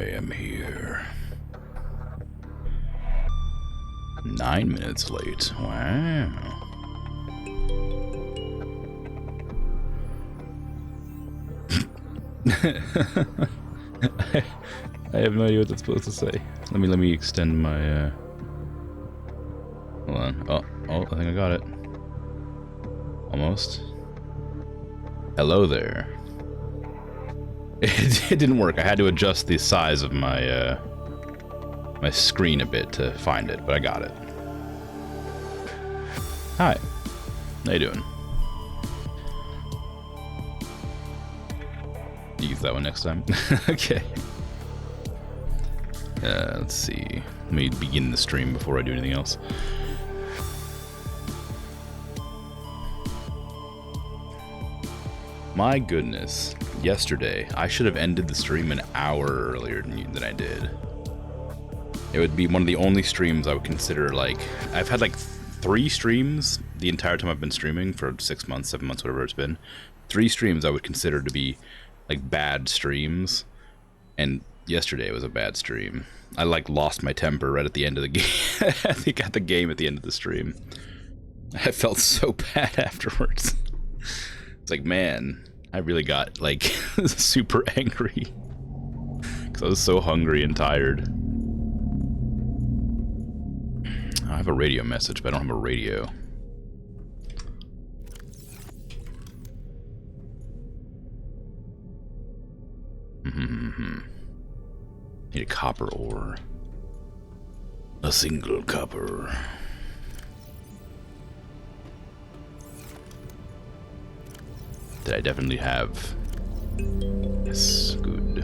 am here. 9 minutes late. Wow. I have no idea what that's supposed to say. Let me extend my hold on. Oh, I think I got it. Almost. Hello there. It didn't work. I had to adjust the size of my my screen a bit to find it, but I got it. Hi. How you doing? You use that one next time? Okay. Let's see. Let me begin the stream before I do anything else. My goodness. Yesterday, I should have ended the stream an hour earlier than I did. It would be one of the only streams I would consider, like... I've had like 3 streams the entire time I've been streaming for 6 months, 7 months, whatever it's been. 3 streams I would consider to be like bad streams, and yesterday was a bad stream. I like lost my temper right at the end of the game. I think at the game at the end of the stream. I felt so bad afterwards. It's like, man, I really got like super angry because I was so hungry and tired. I have a radio message, but I don't have a radio. Need a copper ore. A single copper. That I definitely have. Yes, good.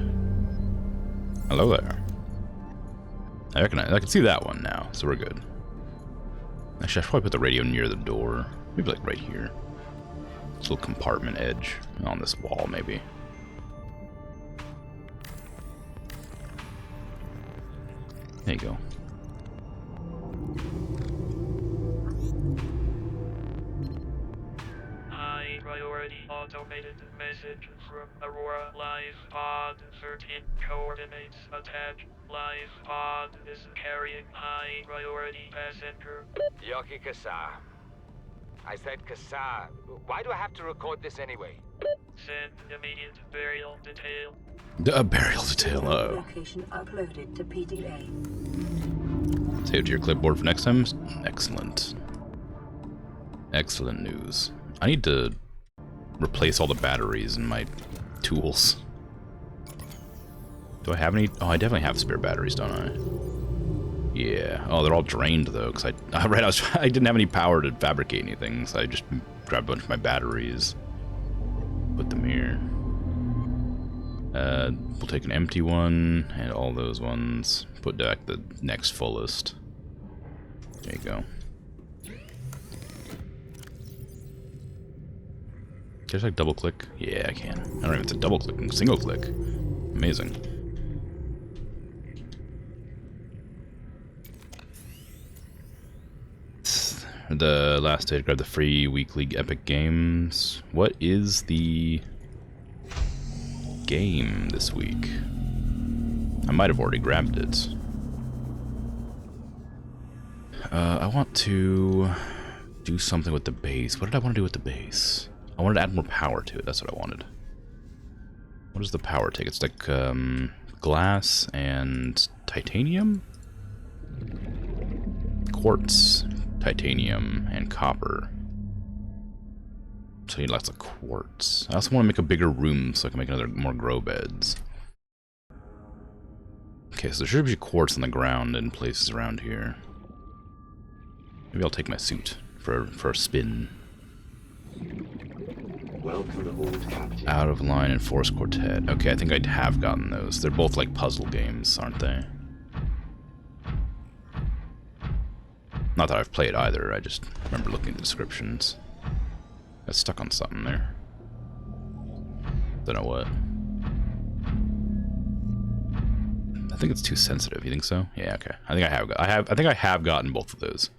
Hello there. I recognize. I can see that one now, so we're good. Actually, I should probably put the radio near the door. Maybe like right here. This little compartment edge on this wall, maybe. There you go. High priority automated message from Aurora Live Pod 13 coordinates attached. Live Pod is carrying high priority passenger. Yoki Kasa. I said Kasa. Why do I have to record this anyway? Send immediate burial detail. Burial detail. Location uploaded to PDA. Save to your clipboard for next time. Excellent. Excellent news. I need to replace all the batteries in my tools. Do I have any? Oh, I definitely have spare batteries, don't I? Yeah. Oh, they're all drained though, because I didn't have any power to fabricate anything, so I just grabbed a bunch of my batteries, put them here. We'll take an empty one and all those ones. Put back the next fullest. There you go. Can I just like double click? Yeah, I can. I don't know if it's a double click, single click. Amazing. The last day to grab the free weekly Epic Games. What is the game this week? I might have already grabbed it. I want to do something with the base. What did I want to do with the base? I wanted to add more power to it. That's what I wanted. What does the power take? It's like glass and titanium? Quartz, titanium, and copper. So you need lots of quartz. I also want to make a bigger room so I can make more grow beds. Okay, so there should be quartz on the ground in places around here. Maybe I'll take my suit for a spin. Welcome aboard, Captain. Out of Line and Force Quartet. Okay, I think I have gotten those. They're both like puzzle games, aren't they? Not that I've played either, I just remember looking at the descriptions. Got stuck on something there. Don't know what. I think it's too sensitive. You think so? Yeah, okay. I think I have gotten both of those.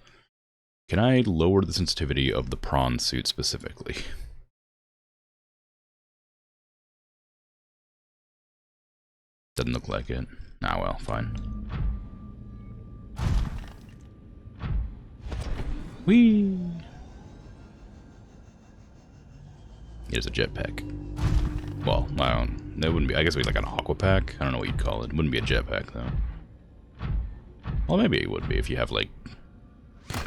Can I lower the sensitivity of the prawn suit specifically? Doesn't look like it. Ah, well, fine. Whee! Here's a jetpack. Well, I don't. It wouldn't be. I guess it'd be like an aqua pack. I don't know what you'd call it. It wouldn't be a jetpack though. Well, maybe it would be if you have like. I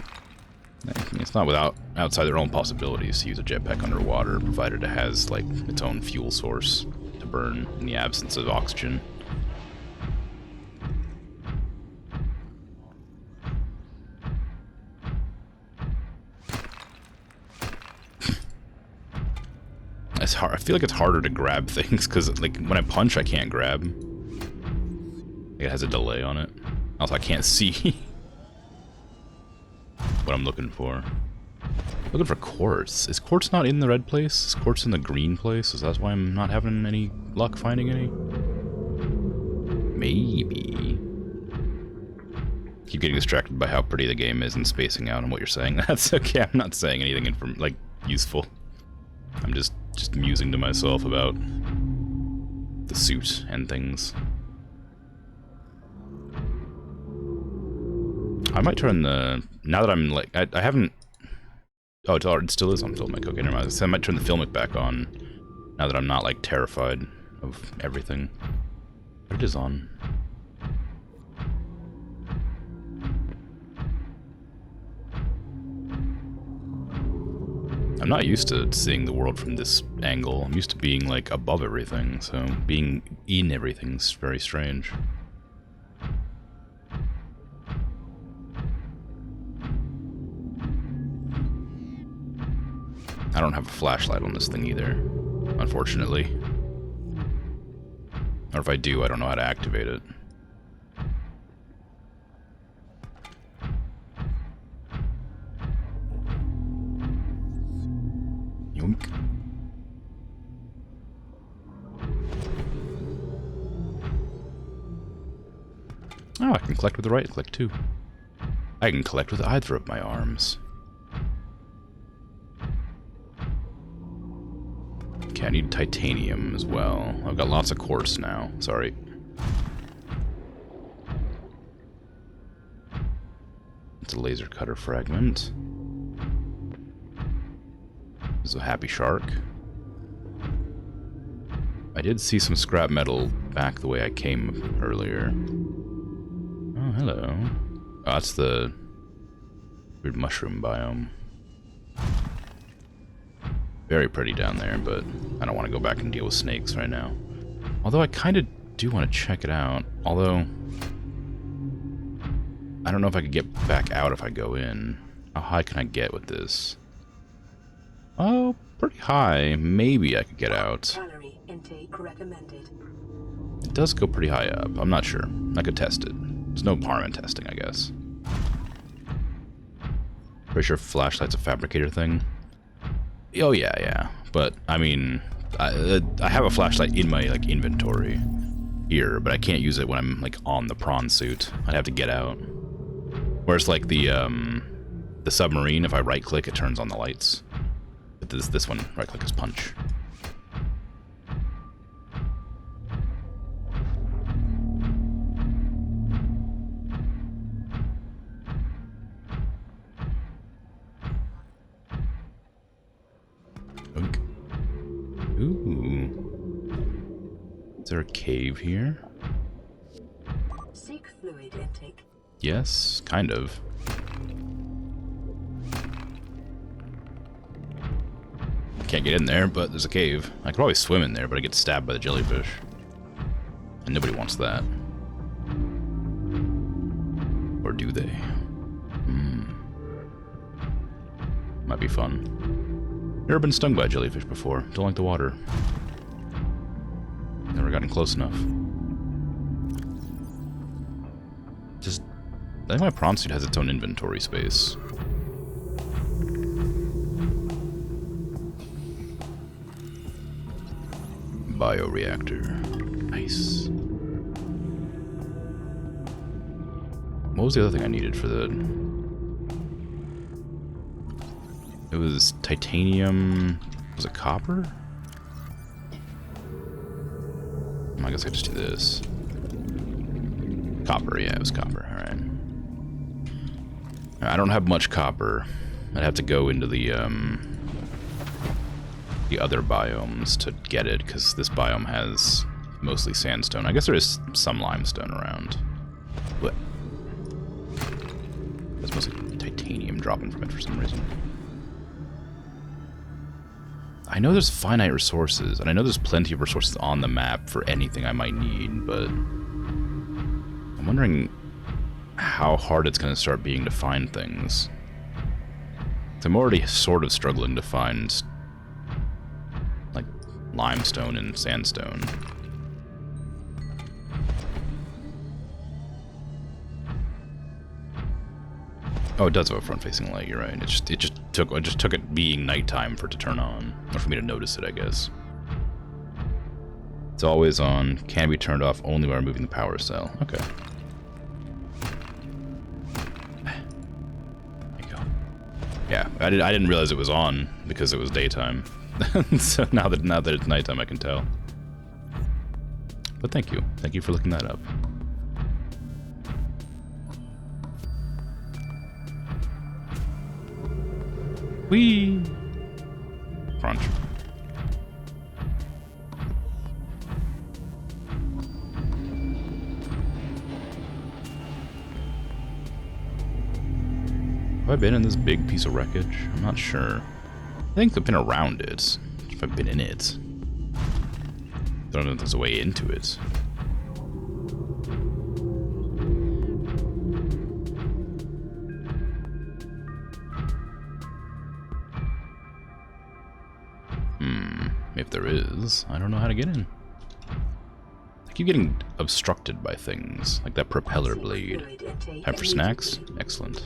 mean, it's not without outside their own possibilities to use a jetpack underwater, provided it has like its own fuel source to burn in the absence of oxygen. It's hard. I feel like it's harder to grab things because, like, when I punch, I can't grab. It has a delay on it. Also, I can't see what I'm looking for. Looking for quartz. Is quartz not in the red place? Is quartz in the green place? So that's why I'm not having any luck finding any? Maybe. Keep getting distracted by how pretty the game is and spacing out on what you're saying. That's okay. I'm not saying anything like useful. I'm just musing to myself about the suit and things. I might turn the... Now that I'm like... I haven't... Oh, it still is on Filmic. Okay, never mind. So I might turn the Filmic back on now that I'm not like terrified of everything. But it is on. I'm not used to seeing the world from this angle. I'm used to being, like, above everything, so being in everything's very strange. I don't have a flashlight on this thing either, unfortunately. Or if I do, I don't know how to activate it. Yoink. Oh, I can collect with the right click too. I can collect with either of my arms. Okay, I need titanium as well. I've got lots of quartz now. Sorry. It's a laser cutter fragment. This is a happy shark. I did see some scrap metal back the way I came earlier. Oh, hello. Oh, that's the weird mushroom biome. Very pretty down there, but I don't want to go back and deal with snakes right now. Although I kind of do want to check it out. Although, I don't know if I could get back out if I go in. How high can I get with this? Oh, pretty high. Maybe I could get out. Calorie intake recommended. It does go pretty high up. I'm not sure. I could test it. There's no harm in testing, I guess. Pretty sure flashlight's a fabricator thing. Oh yeah, yeah. But I mean, I have a flashlight in my like inventory here, but I can't use it when I'm like on the prawn suit. I'd have to get out. Whereas like the submarine, if I right click, it turns on the lights. But this one, right click is punch. Ooh. Is there a cave here? Seek fluid intake. Yes, kind of. Can't get in there, but there's a cave. I could probably swim in there, but I get stabbed by the jellyfish. And nobody wants that. Or do they? Might be fun. Never been stung by a jellyfish before. Don't like the water. Never gotten close enough. Just... I think my prawn suit has its own inventory space. Bioreactor. Nice. What was the other thing I needed for the... It was titanium... Was it copper? I guess I just do this. Copper, yeah, it was copper. Alright. I don't have much copper. I'd have to go into the other biomes to get it, because this biome has mostly sandstone. I guess there is some limestone around. But there's mostly titanium dropping from it for some reason. I know there's finite resources, and I know there's plenty of resources on the map for anything I might need, but I'm wondering how hard it's going to start being to find things. I'm already sort of struggling to find, like, limestone and sandstone. Oh, it does have a front-facing light. You're right. It just took it being nighttime for it to turn on, or for me to notice it, I guess. It's always on. Can be turned off only by removing the power cell. Okay. Yeah, I didn't realize it was on because it was daytime. So now that it's nighttime, I can tell. But thank you for looking that up. Whee! Crunch. Have I been in this big piece of wreckage? I'm not sure. I think I've been around it, if I've been in it. I don't know if there's a way into it. If there is, I don't know how to get in. I keep getting obstructed by things, like that propeller blade. Time for snacks? Excellent.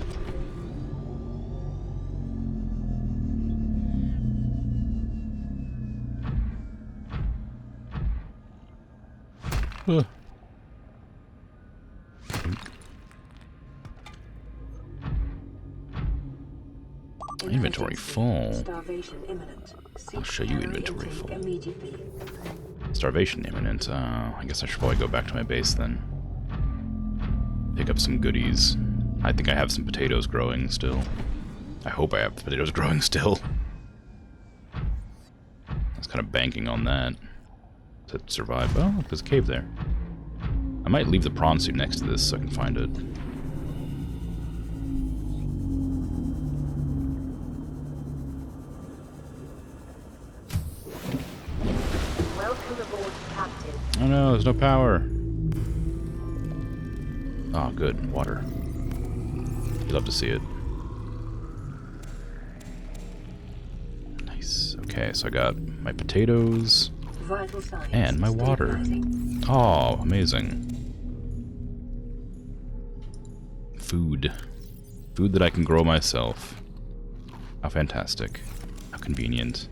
Inventory full. I'll show you inventory full. Starvation imminent. I guess I should probably go back to my base then. Pick up some goodies. I think I have some potatoes growing still. I hope I have the potatoes growing still. I was kind of banking on that to survive. Oh, look, there's a cave there. I might leave the prawn suit next to this so I can find it. Welcome aboard, Captain. Oh no, there's no power. Oh, good. Water. You'd love to see it. Nice. Okay, so I got my potatoes and my water. Oh, amazing. Food. Food that I can grow myself. How fantastic. How convenient.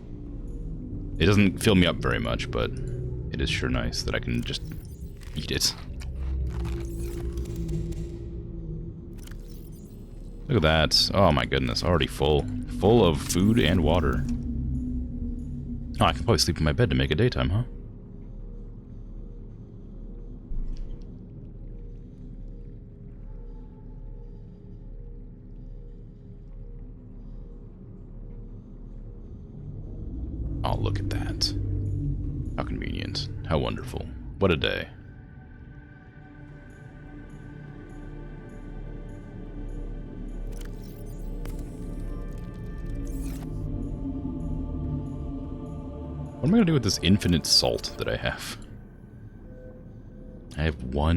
It doesn't fill me up very much, but it is sure nice that I can just eat it. Look at that. Oh my goodness, already full. Full of food and water. Oh, I can probably sleep in my bed to make it daytime, huh? Oh, look at that. How convenient. How wonderful. What a day. What am I going to do with this infinite salt that I have? I have I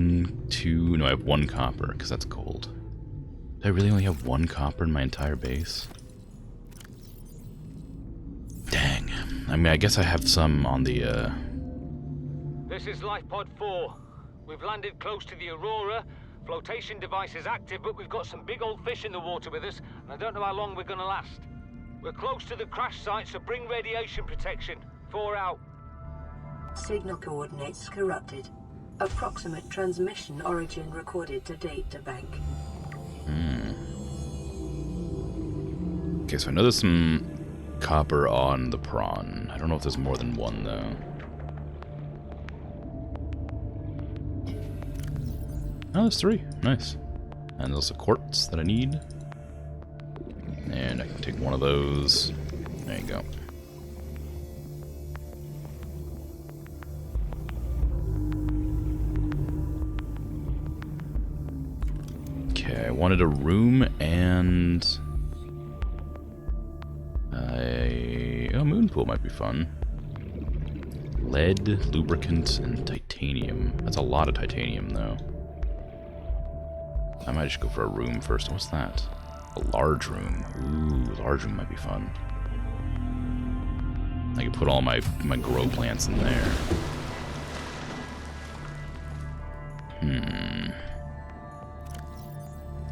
have one copper, because that's gold. Do I really only have one copper in my entire base? Dang. I mean, I guess I have some on the, This is Lifepod 4. We've landed close to the Aurora. Flotation device is active, but we've got some big old fish in the water with us, and I don't know how long we're gonna last. We're close to the crash site, so bring radiation protection. 4 out. Signal coordinates corrupted. Approximate transmission origin recorded to data bank. Okay, so I know there's some copper on the prawn. I don't know if there's more than one, though. Oh, there's 3. Nice. And there's a quartz that I need. And I can take one of those. There you go. Okay, I wanted a room and a moon pool might be fun. Lead, lubricant, and titanium. That's a lot of titanium, though. I might just go for a room first. What's that? A large room. Ooh, large room might be fun. I can put all my grow plants in there.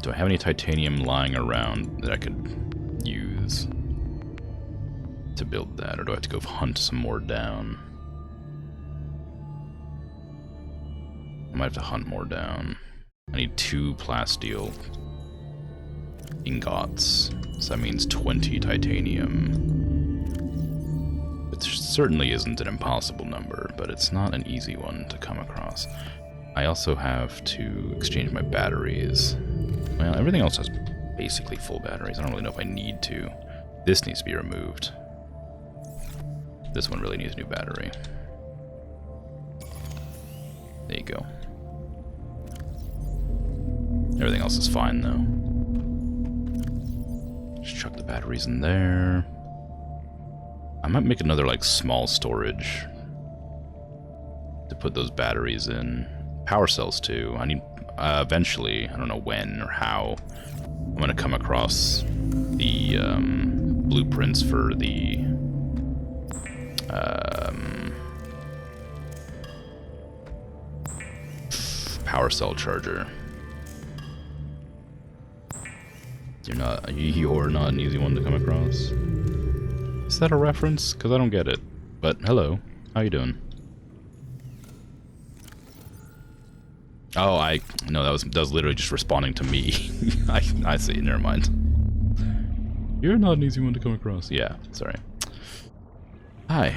Do I have any titanium lying around that I could use to build that? Or do I have to go hunt some more down? I might have to hunt more down. I need 2 plasteel ingots. So that means 20 titanium. It certainly isn't an impossible number, but it's not an easy one to come across. I also have to exchange my batteries. Well, everything else has basically full batteries. I don't really know if I need to. This needs to be removed. This one really needs a new battery. There you go. Everything else is fine, though. Just chuck the batteries in there. I might make another, like, small storage to put those batteries in. Power cells, too. I need, eventually, I don't know when or how, I'm going to come across the blueprints for the power cell charger. You're not an easy one to come across. Is that a reference? Because I don't get it. But hello, how you doing? Oh, no, that was literally just responding to me. I see. Never mind. You're not an easy one to come across. Yeah, sorry. Hi,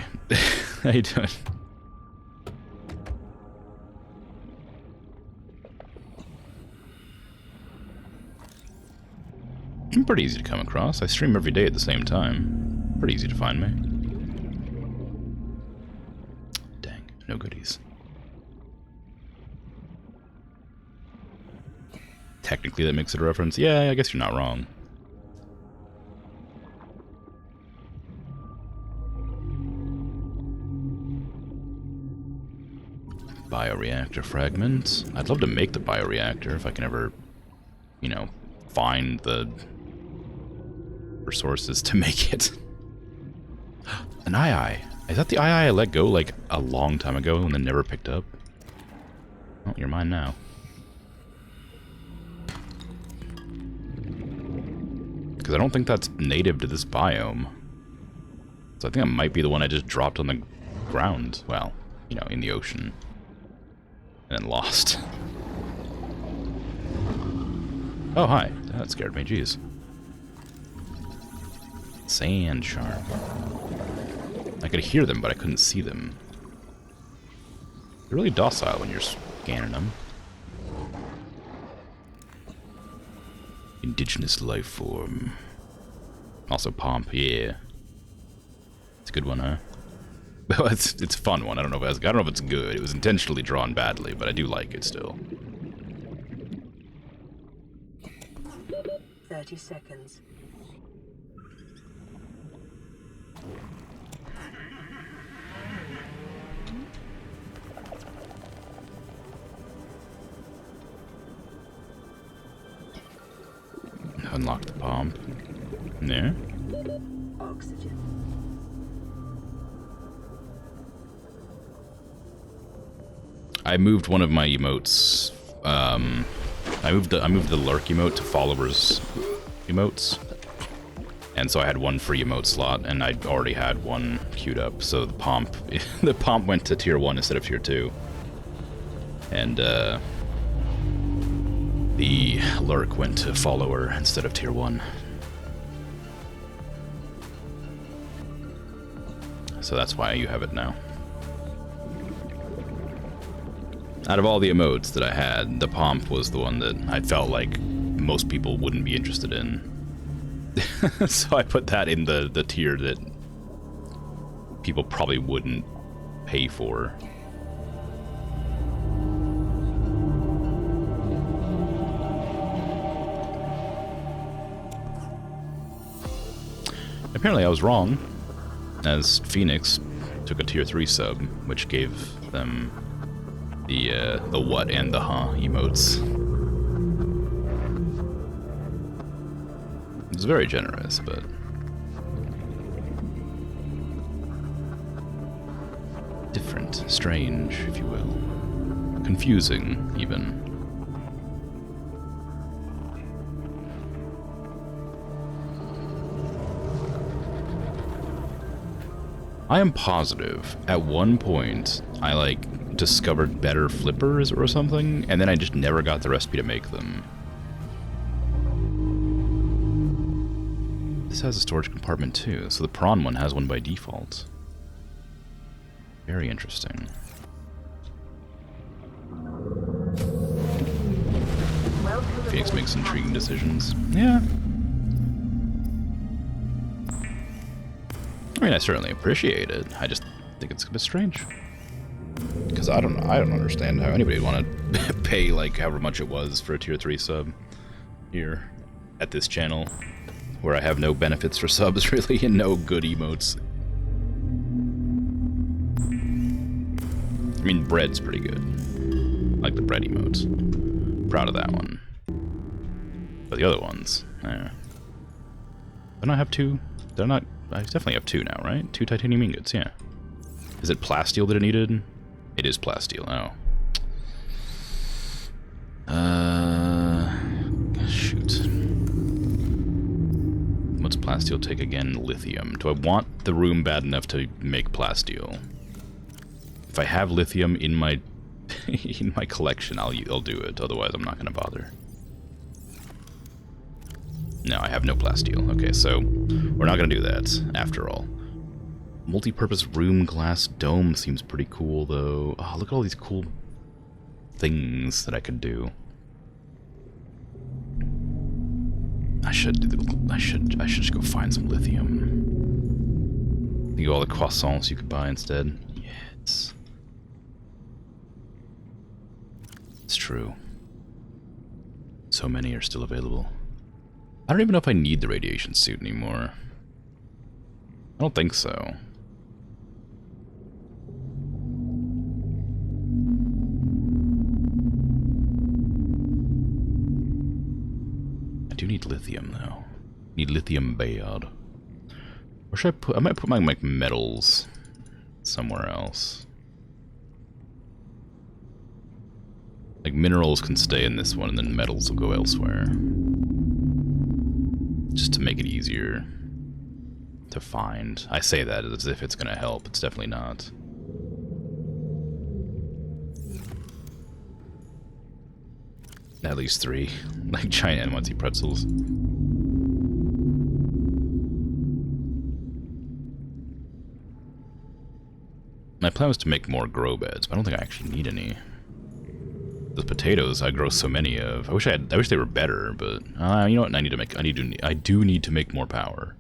how you doing? I'm pretty easy to come across. I stream every day at the same time. Pretty easy to find me. Dang, no goodies. Technically that makes it a reference. Yeah, I guess you're not wrong. Bioreactor fragment. I'd love to make the bioreactor if I can ever, you know, find the resources to make it. An eye. Is that the eye I let go like a long time ago and then never picked up? Oh, you're mine now. Because I don't think that's native to this biome. So I think that might be the one I just dropped on the ground. Well, you know, in the ocean. And then lost. Oh, hi. That scared me, jeez. Sand shark. I could hear them, but I couldn't see them. They're really docile when you're scanning them. Indigenous life form. Also Pomp, yeah. It's a good one, huh? it's a fun one. I don't know if it's good. It was intentionally drawn badly, but I do like it still. 30 seconds. Unlock the pump. There. Oxygen. I moved one of my emotes. I moved the lurk emote to followers emotes, and so I had one free emote slot, and I already had one queued up. So the pomp went to tier 1 instead of tier 2, and the lurk went to follower instead of tier 1. So that's why you have it now. Out of all the emotes that I had, the Pomp was the one that I felt like most people wouldn't be interested in. So I put that in the tier that people probably wouldn't pay for. Apparently I was wrong, as Phoenix took a tier 3 sub, which gave them the what and the huh emotes. It was very generous, but different, strange, if you will. Confusing, even. I am positive at one point I like discovered better flippers or something, and then I just never got the recipe to make them. This has a storage compartment too, so the prawn one has one by default. Very interesting. Phoenix makes intriguing decisions. Yeah. I mean, I certainly appreciate it. I just think it's a bit strange. Because I don't understand how anybody would want to pay like however much it was for a tier 3 sub here at this channel, where I have no benefits for subs really and no good emotes. I mean, bread's pretty good. I like the bread emote. Proud of that one. But the other ones, don't I have two? They're not. I definitely have two now, right? 2 titanium ingots, yeah. Is it plasteel that it needed? It is plasteel, oh. Shoot. What's plasteel take again? Lithium. Do I want the room bad enough to make plasteel? If I have lithium in my in my collection, I'll do it. Otherwise, I'm not going to bother. No, I have no plasteel. Okay, so we're not going to do that, after all. Multi-purpose room glass dome seems pretty cool, though. Oh, look at all these cool things that I could do. I should just go find some lithium. Think of all the croissants you could buy instead. Yes. It's true. So many are still available. I don't even know if I need the radiation suit anymore. I don't think so. I do need lithium, though. Need lithium bad. Where should I put? I might put my metals somewhere else. Like, minerals can stay in this one, and then metals will go elsewhere. Just to make it easier to find. I say that as if it's going to help. It's definitely not. At least 3. Like giant N1C pretzels. My plan was to make more grow beds, but I don't think I actually need any. Those potatoes I grow so many of. I wish they were better, but you know what? I do need to make more power.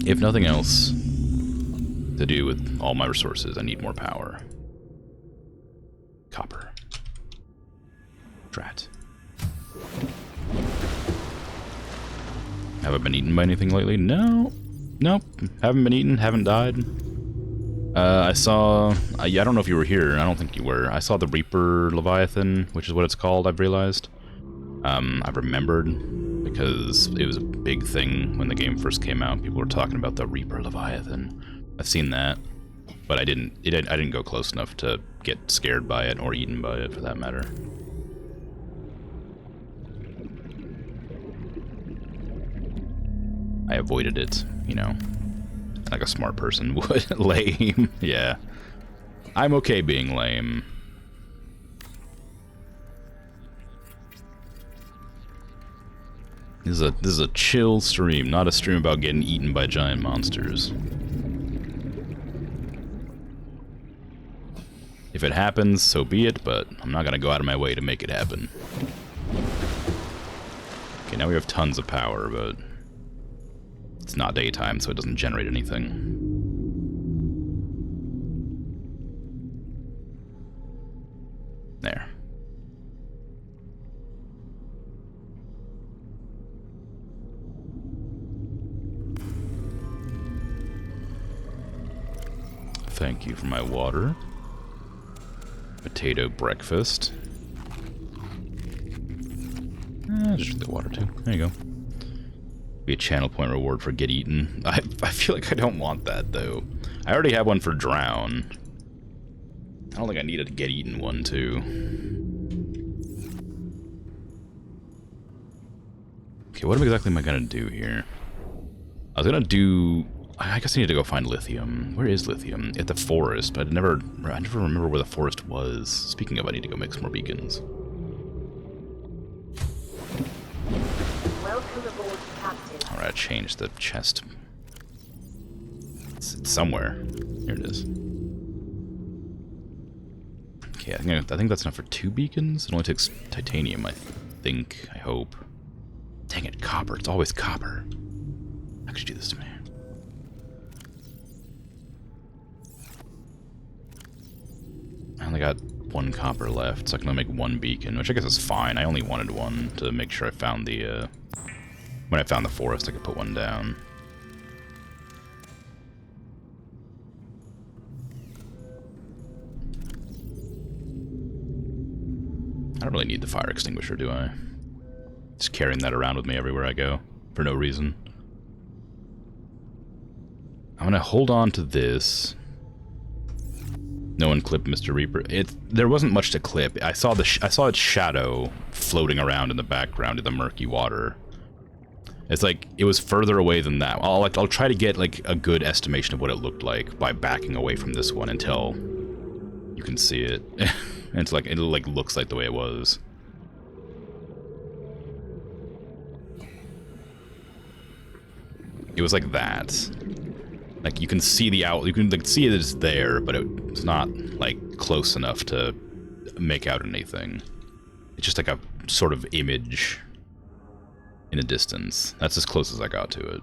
If nothing else to do with all my resources, I need more power. Copper. Drat. Have I been eaten by anything lately? No. Nope. Haven't been eaten. Haven't died. I saw... I don't know if you were here. I don't think you were. I saw the Reaper Leviathan, which is what it's called, I've realized. I've remembered, because it was a big thing when the game first came out. People were talking about the Reaper Leviathan. I've seen that, but I didn't go close enough to get scared by it or eaten by it, for that matter. I avoided it, you know, like a smart person would. Lame. Yeah. I'm okay being lame. This is a chill stream, not a stream about getting eaten by giant monsters. If it happens, so be it, but I'm not gonna go out of my way to make it happen. Okay, now we have tons of power, but it's not daytime, so it doesn't generate anything. There. Thank you for my water. Potato breakfast. Just drink the water too. There you go. Be a channel point reward for get eaten. I feel like I don't want that though. I already have one for drown. I don't think I need a get eaten one too. Okay, what exactly am I gonna do here? I was gonna do... I guess I need to go find lithium. Where is lithium? At the forest, but I never remember where the forest was. Speaking of, I need to go make some more beacons. Welcome aboard, Captain. Alright, change the chest. It's somewhere. Here it is. Okay, I think that's enough for 2 beacons. It only takes titanium, I think. I hope. Dang it, copper. It's always copper. How could you do this to me? I only got 1 copper left, so I can only make 1 beacon, which I guess is fine. I only wanted 1 to make sure I found the, when I found the forest, I could put 1 down. I don't really need the fire extinguisher, do I? Just carrying that around with me everywhere I go, for no reason. I'm gonna hold on to this. No one clipped Mr. Reaper. There wasn't much to clip. I saw its shadow floating around in the background of the murky water. It's like it was further away than that. I'll try to get like a good estimation of what it looked like by backing away from this one until you can see it. And it's like it looks like the way it was. It was like that. Like, you can see the you can like, see it is there, but it's not, like, close enough to make out anything. It's just like a sort of image in the distance. That's as close as I got to it.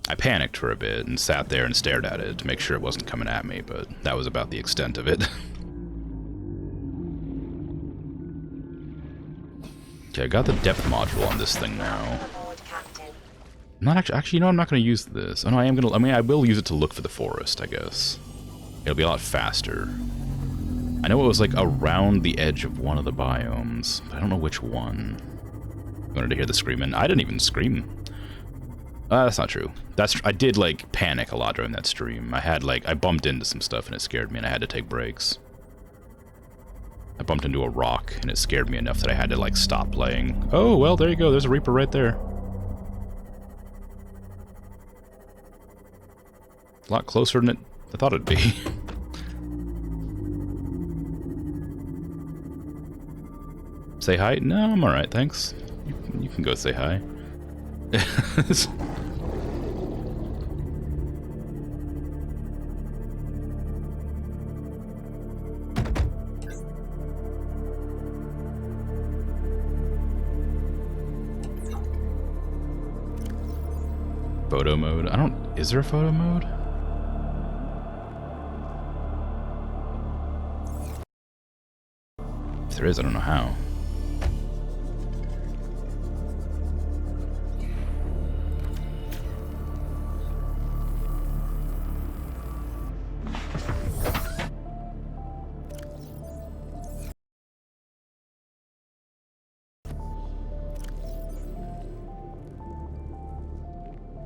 I panicked for a bit and sat there and stared at it to make sure it wasn't coming at me, but that was about the extent of it. Okay, I got the depth module on this thing now. I'm not actually, you know, I'm not going to use this. Oh no, I will use it to look for the forest, I guess. It'll be a lot faster. I know it was like around the edge of one of the biomes, but I don't know which one. You wanted to hear the screaming? I didn't even scream. That's not true. I did like panic a lot during that stream. I bumped into some stuff and it scared me and I had to take breaks. I bumped into a rock and it scared me enough that I had to like stop playing. Oh, well, there you go. There's a Reaper right there. A lot closer than I thought it'd be. Say hi? No, I'm alright, thanks. You can go say hi. Photo mode? Is there a photo mode? If there is, I don't know how.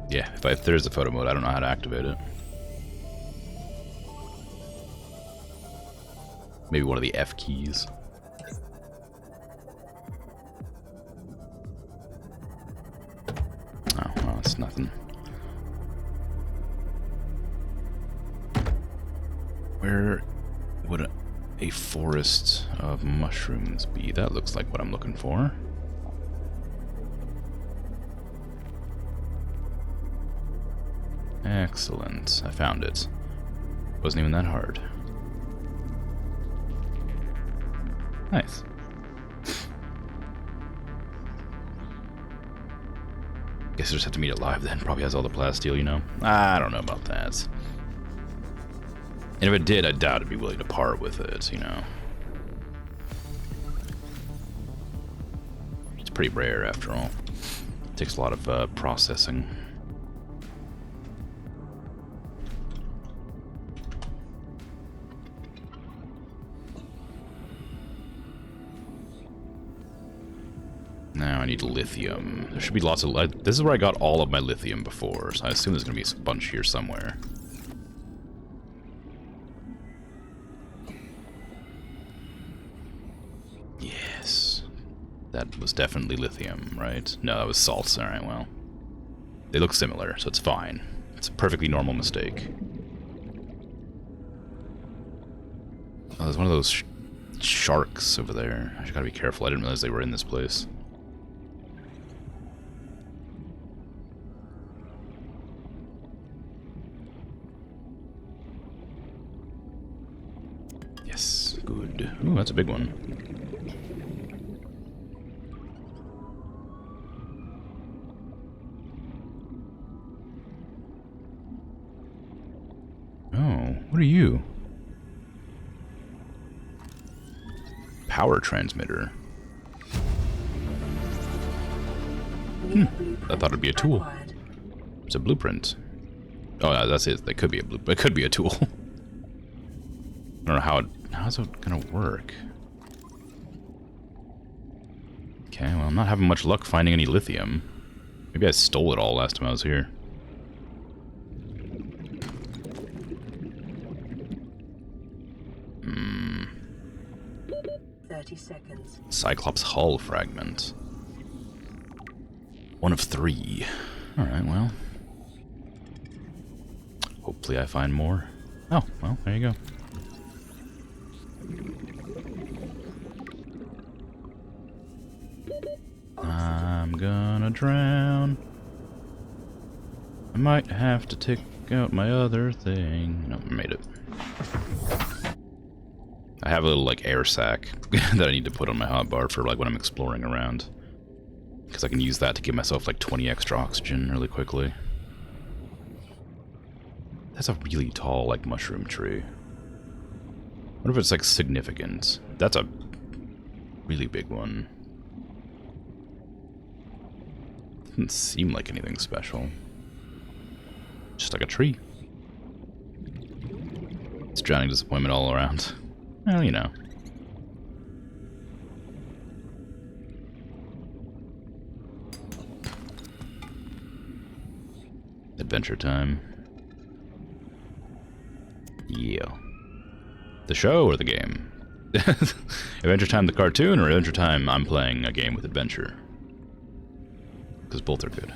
Yeah, if there's a photo mode, I don't know how to activate it. Maybe one of the F keys. Oh, well, that's nothing. Where would a forest of mushrooms be? That looks like what I'm looking for. Excellent. I found it. Wasn't even that hard. Nice. Guess I just have to meet it live then. Probably has all the plasteel, you know? I don't know about that. And if it did, I doubt it'd be willing to part with it, you know? It's pretty rare, after all. It takes a lot of processing. Now I need lithium. There should be lots of... This is where I got all of my lithium before, so I assume there's going to be a bunch here somewhere. Yes. That was definitely lithium, right? No, that was salts. Alright, well. They look similar, so it's fine. It's a perfectly normal mistake. Oh, there's one of those sharks over there. I gotta be careful. I didn't realize they were in this place. Yes, good. Ooh, that's a big one. Oh, what are you? Power transmitter. I thought it'd be a tool. It's a blueprint. Oh, no, that's it. That could be a blueprint. It could be a tool. I don't know how's it gonna work. Okay, well, I'm not having much luck finding any lithium. Maybe I stole it all last time I was here. 30 seconds. Cyclops hull fragment. 1 of 3. Alright, well. Hopefully I find more. Oh, well, there you go. I'm gonna drown. I might have to take out my other thing. No, I made it. I have a little, like, air sac that I need to put on my hotbar for, like, when I'm exploring around. Because I can use that to give myself, like, 20 extra oxygen really quickly. That's a really tall, like, mushroom tree. What if it's, like, significant? That's a really big one. Doesn't seem like anything special. Just like a tree. It's drowning disappointment all around. Well, you know. Adventure time. Yeah. The show or the game? Adventure Time the cartoon or Adventure Time I'm playing a game with adventure? Because both are good.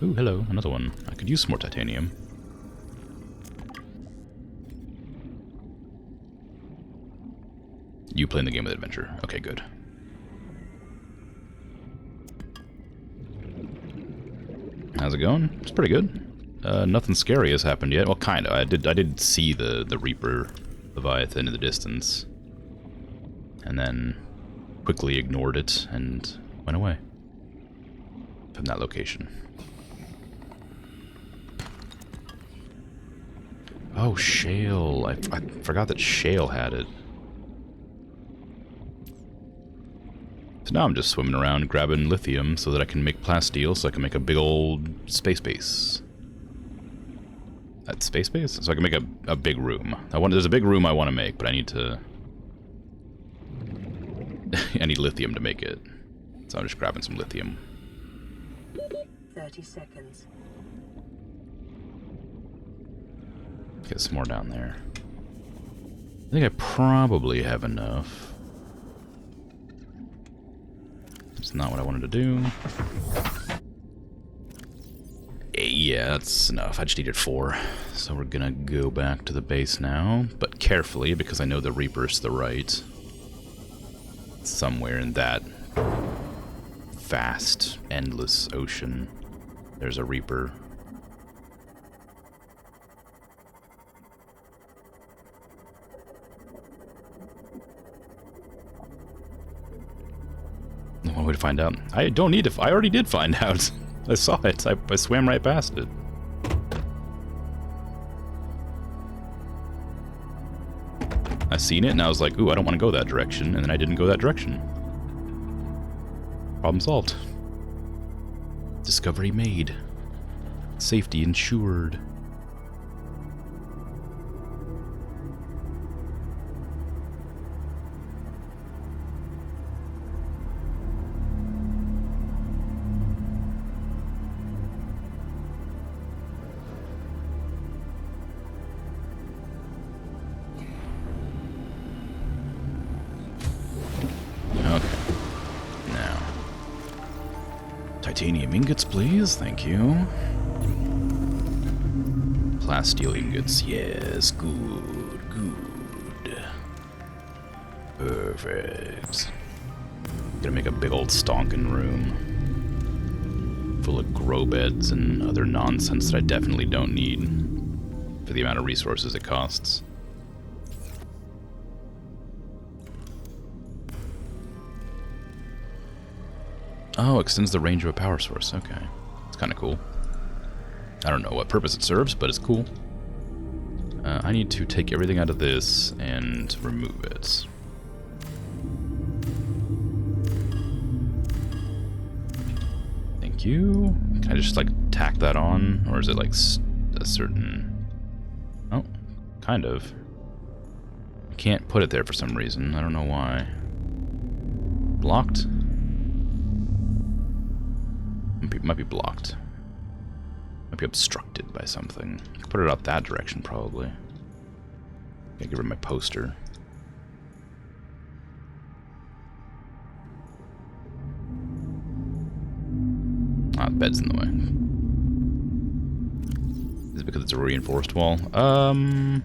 Ooh, hello, another one. I could use some more titanium. You playing the game with adventure. Okay, good. How's it going? It's pretty good. Nothing scary has happened yet. Well, kind of. I did see the Reaper Leviathan in the distance. And then quickly ignored it and went away from that location. Oh, shale. I forgot that shale had it. So now I'm just swimming around grabbing lithium so that I can make plasteel so I can make a big old space base. That's space base? So I can make a big room. There's a big room I want to make, but I need to... I need lithium to make it. So I'm just grabbing some lithium. 30 seconds. Get some more down there. I think I probably have enough. It's not what I wanted to do. Yeah, that's enough. I just needed 4. So we're gonna go back to the base now, but carefully, because I know the Reaper's to the right. Somewhere in that vast, endless ocean, there's a Reaper. One way to find out. I don't need to. I already did find out. I saw it. I swam right past it. I seen it and I was like, ooh, I don't want to go that direction. And then I didn't go that direction. Problem solved. Discovery made. Safety ensured. Titanium ingots, please. Thank you. Plasteel ingots. Yes. Good. Good. Perfect. Gonna make a big old stonking room. Full of grow beds and other nonsense that I definitely don't need for the amount of resources it costs. Oh, extends the range of a power source. Okay. It's kind of cool. I don't know what purpose it serves, but it's cool. I need to take everything out of this and remove it. Thank you. Can I just, like, tack that on? Or is it, like, a certain... Oh, kind of. I can't put it there for some reason. I don't know why. Blocked? Might be blocked. Might be obstructed by something. I could put it out that direction, probably. Gotta get rid of my poster. Ah, the bed's in the way. Is it because it's a reinforced wall? I don't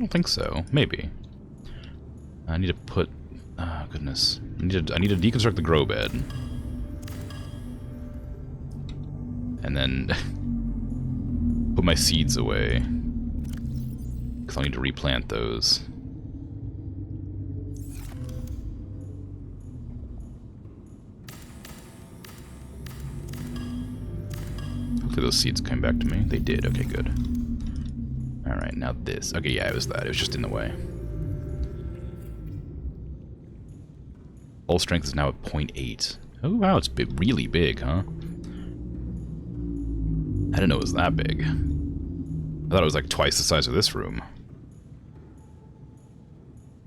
think so. Maybe. I need to put... Oh, goodness. I need to deconstruct the grow bed. And then put my seeds away, because I'll need to replant those. Hopefully those seeds came back to me. They did. Okay, good. Alright, now this. Okay, yeah, it was that. It was just in the way. Hull strength is now at 0.8. Oh, wow, it's really big, huh? I didn't know it was that big. I thought it was like twice the size of this room.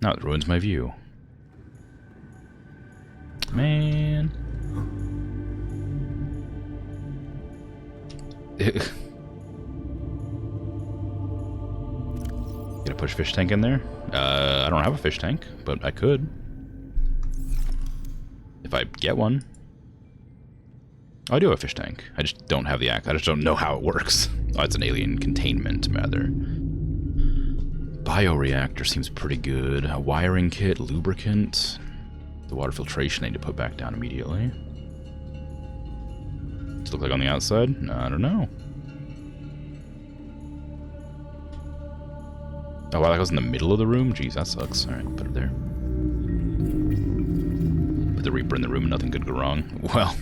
Now it ruins my view. Man. Gonna push fish tank in there? I don't have a fish tank, but I could. If I get one. Oh, I do have a fish tank. I just don't have the act. I just don't know how it works. Oh, it's an alien containment, rather. Bioreactor seems pretty good. A wiring kit, lubricant. The water filtration I need to put back down immediately. Does it look like on the outside? I don't know. Oh, wow, that goes in the middle of the room? Jeez, that sucks. Alright, put it there. Put the Reaper in the room and nothing could go wrong. Well...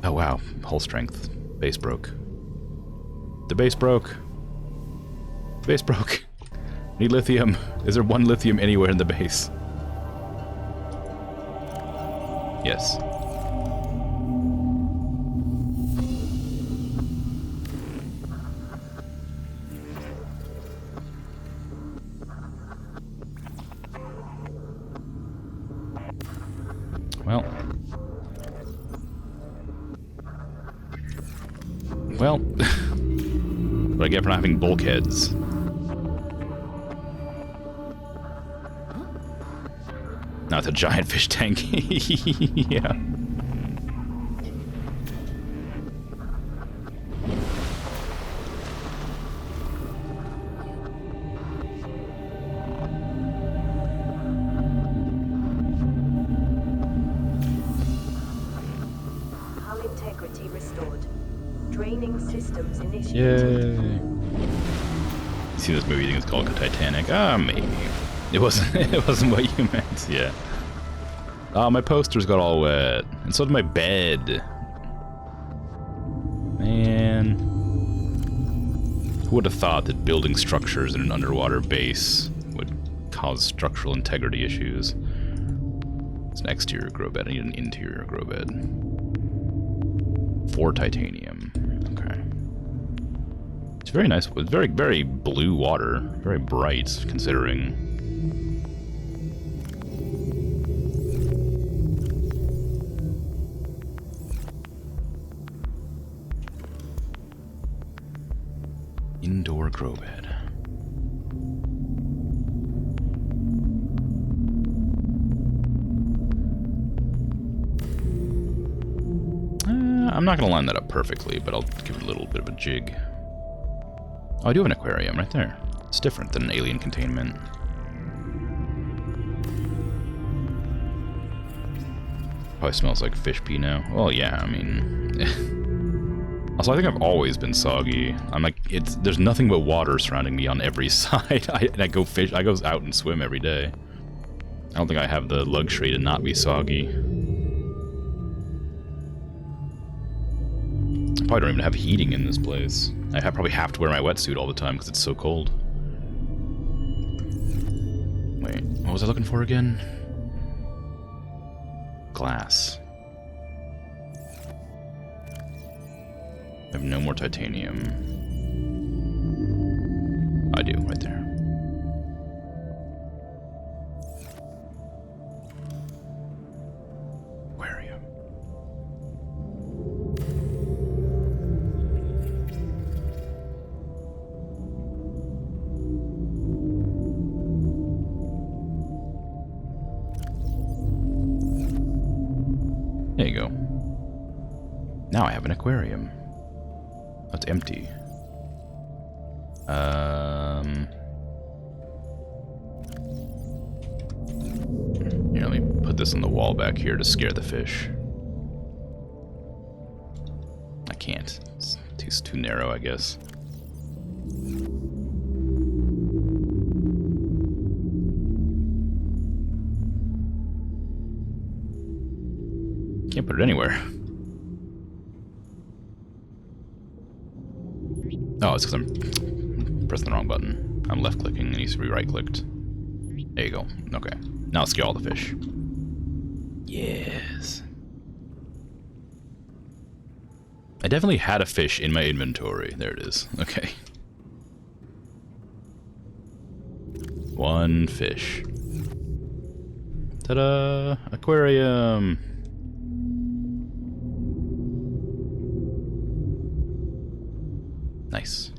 Oh wow, hull strength. Base broke. The base broke. Base broke. Need lithium. Is there one lithium anywhere in the base? Yes. Well, what I get for not having bulkheads. Now it's a giant fish tank. Yeah. Systems initiated. Yay! You see this movie? You think it's called Titanic? Ah, maybe. It wasn't. It wasn't what you meant. Yeah. Oh, my posters got all wet, and so did my bed. Man, who would have thought that building structures in an underwater base would cause structural integrity issues? It's an exterior grow bed. I need an interior grow bed. 4 titanium. Okay. It's very nice. It's very, very blue water. Very bright, considering. Indoor grow bed. I'm not going to line that up perfectly, but I'll give it a little bit of a jig. Oh, I do have an aquarium right there. It's different than an alien containment. Probably smells like fish pee now. Well, yeah, I mean... Also, I think I've always been soggy. I'm like, there's nothing but water surrounding me on every side. I go out and swim every day. I don't think I have the luxury to not be soggy. I probably don't even have heating in this place. I probably have to wear my wetsuit all the time because it's so cold. Wait, what was I looking for again? Glass. I have no more titanium. I do, right there. Aquarium. There you go. Now I have an aquarium. That's empty. Here, let me put this on the wall back here to scare the fish. I can't. It's too narrow, I guess. Can't put it anywhere. Oh, it's because I'm pressing the wrong button. I'm left-clicking. It needs to be right-clicked. There you go. Okay. Now let's get all the fish. Yes. I definitely had a fish in my inventory. There it is. Okay. 1 fish. Ta-da! Aquarium! Nice.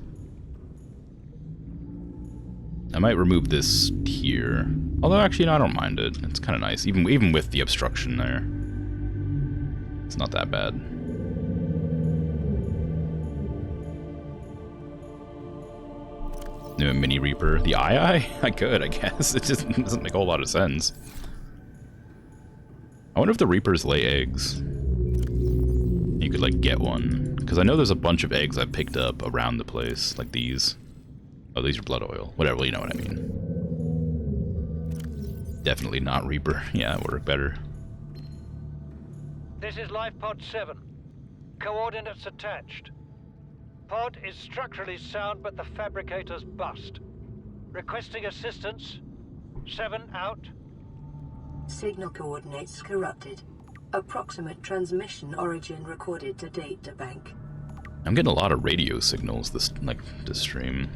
I might remove this here. Although, actually, no, I don't mind it. It's kind of nice. Even with the obstruction there. It's not that bad. New mini reaper. The eye? I could, I guess. It just doesn't make a whole lot of sense. I wonder if the reapers lay eggs. You could, like, get one. Because I know there's a bunch of eggs I've picked up around the place, like these. Oh, these are blood oil. Whatever, well, you know what I mean. Definitely not Reaper. Yeah, that would work better. This is Life Pod 7. Coordinates attached. Pod is structurally sound, but the fabricator's bust. Requesting assistance. 7 out. Signal coordinates corrupted. Approximate transmission origin recorded to data bank. I'm getting a lot of radio signals this stream.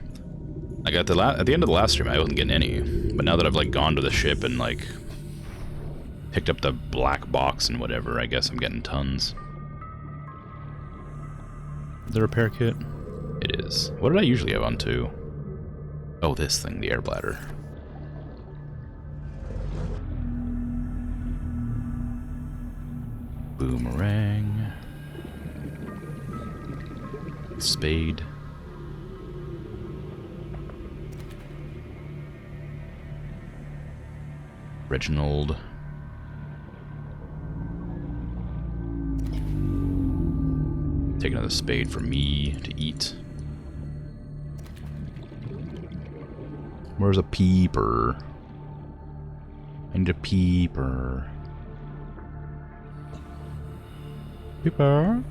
Like at the end of the last stream, I wasn't getting any, but now that I've like gone to the ship and like picked up the black box and whatever, I guess I'm getting tons. The repair kit? It is. What did I usually have on too? Oh, this thing, the air bladder. Boomerang. Spade. Reginald. Take another Got a spade for me to eat. Where's a peeper? I need a peeper. Peeper?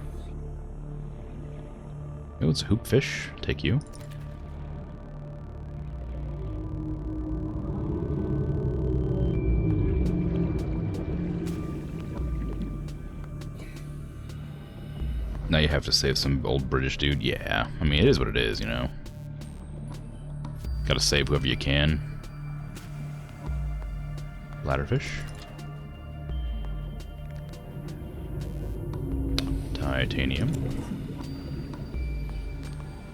Oh, it's a hoopfish. Take you. Now you have to save some old British dude. Yeah, I mean, it is what it is, you know. Gotta save whoever you can. Bladderfish. Titanium.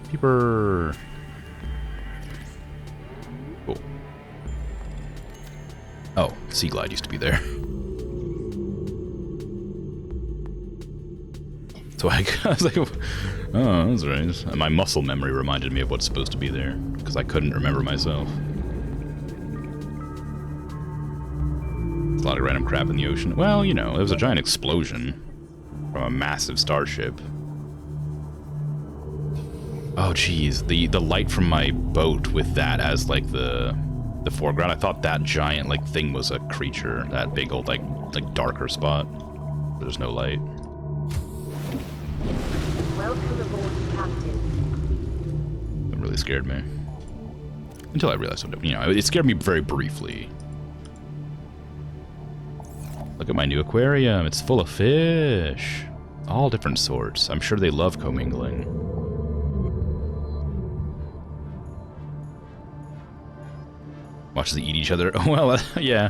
Peeper. Oh. Oh, Sea Glide used to be there. So I was like, oh, that's right. My muscle memory reminded me of what's supposed to be there, because I couldn't remember myself. There's a lot of random crap in the ocean. Well, you know, there was a giant explosion from a massive starship. Oh, geez. The light from my boat with that as, like, the foreground, I thought that giant, like, thing was a creature. That big old, like darker spot. But there's no light. Welcome aboard, Captain. It really scared me. Until I realized, you know, it scared me very briefly. Look at my new aquarium. It's full of fish. All different sorts. I'm sure they love commingling. Watch them eat each other. Well, yeah.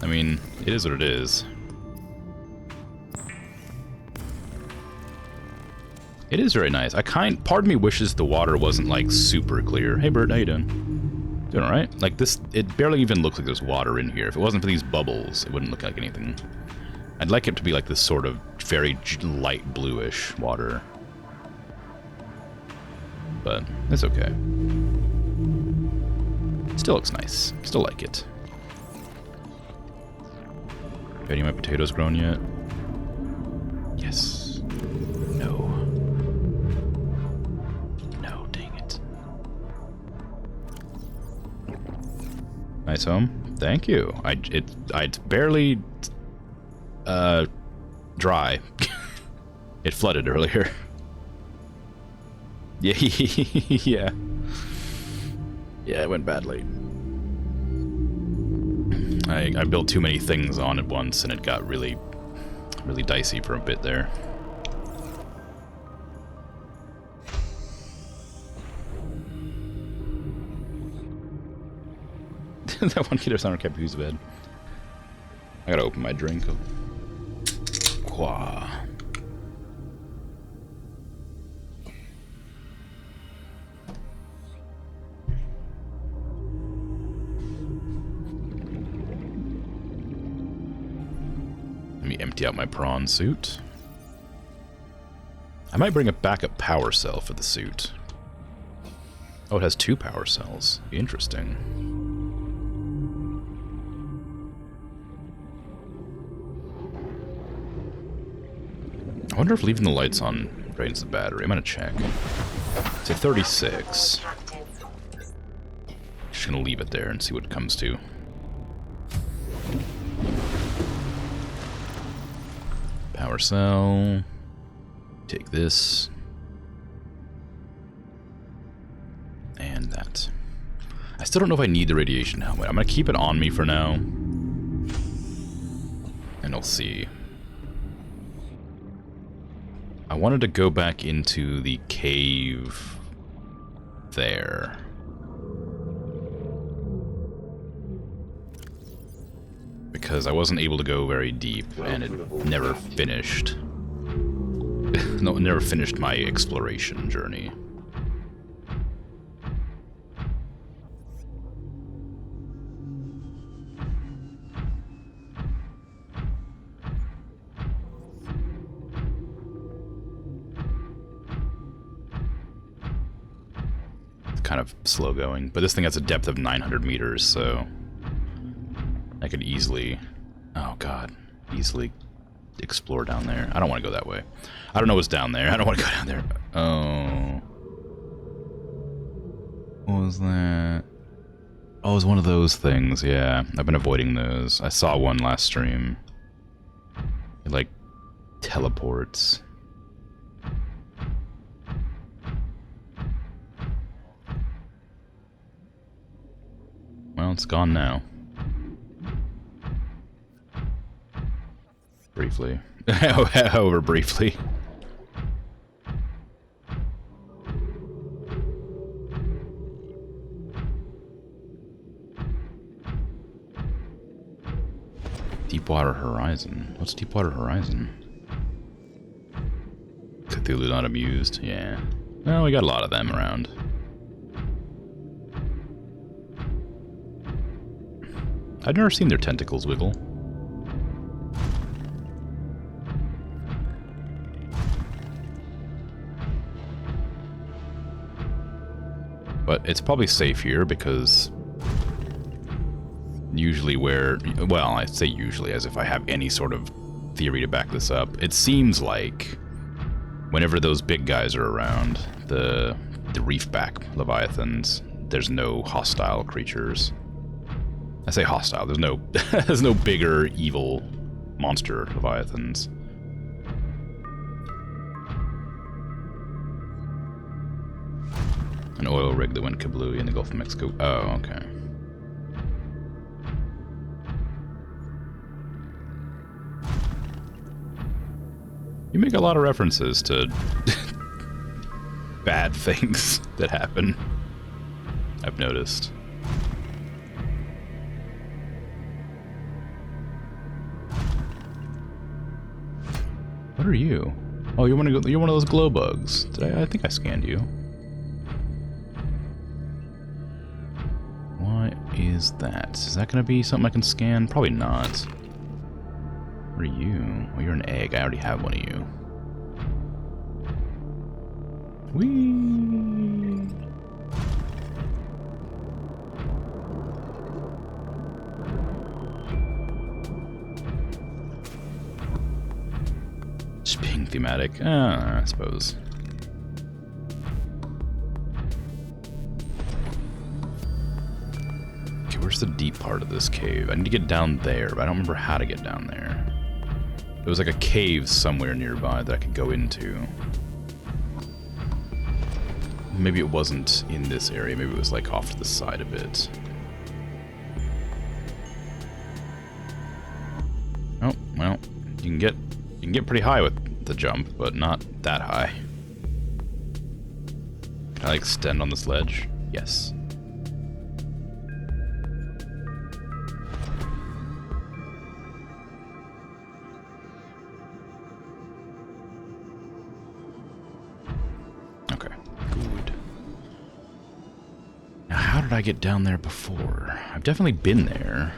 I mean, it is what it is. It is very nice. Part of me wishes the water wasn't, like, super clear. Hey, Bert, how you doing? Doing alright? Like, this, it barely even looks like there's water in here. If it wasn't for these bubbles, it wouldn't look like anything. I'd like it to be, like, this sort of very light bluish water. But, it's okay. Still looks nice. Still like it. Have any of my potatoes grown yet? Yes. No. Nice home. Thank you. It's barely dry. It flooded earlier. Yeah, yeah. Yeah, it went badly. I built too many things on it once, and it got really dicey for a bit there. That one kid or someone kept who's bed. I gotta open my drink. Quah. Let me empty out my prawn suit. I might bring a backup power cell for the suit. Oh, it has 2 power cells. Interesting. I wonder if leaving the lights on drains the battery. I'm gonna check. It's a 36. Just gonna leave it there and see what it comes to. Power cell. Take this. And that. I still don't know if I need the radiation helmet. I'm gonna keep it on me for now. And I'll see. I wanted to go back into the cave there. Because I wasn't able to go very deep, and it never finished. No, it never finished my exploration journey. Kind of slow going, but this thing has a depth of 900 meters, so I could easily, oh god, easily explore down there. I don't want to go that way. I don't know what's down there. I don't want to go down there. Oh. What was that? Oh, it was one of those things. Yeah, I've been avoiding those. I saw one last stream. It, like, teleports. Well, it's gone now. Briefly. However, briefly. Deepwater Horizon. What's Deepwater Horizon? Cthulhu not amused? Yeah. Well, we got a lot of them around. I've never seen their tentacles wiggle. But it's probably safe here because usually well, I say usually as if I have any sort of theory to back this up. It seems like whenever those big guys are around, the reefback leviathans, there's no hostile creatures. I say hostile, there's no there's no bigger evil monster leviathans. An oil rig that went kablooey in the Gulf of Mexico. Oh, okay. You make a lot of references to bad things that happen. I've noticed. What are you? Oh, you're one of those glow bugs. I think I scanned you. What is that? Is that gonna be something I can scan? Probably not. What are you? Well, you're an egg. I already have one of you. Whee! Just being thematic. I suppose. Okay, where's the deep part of this cave? I need to get down there, but I don't remember how to get down there. There was like a cave somewhere nearby that I could go into. Maybe it wasn't in this area. Maybe it was like off to the side a bit. Oh, well, you can get pretty high with the jump, but not that high. Can I extend on this ledge? Yes. Okay, good. Now, how did I get down there before? I've definitely been there.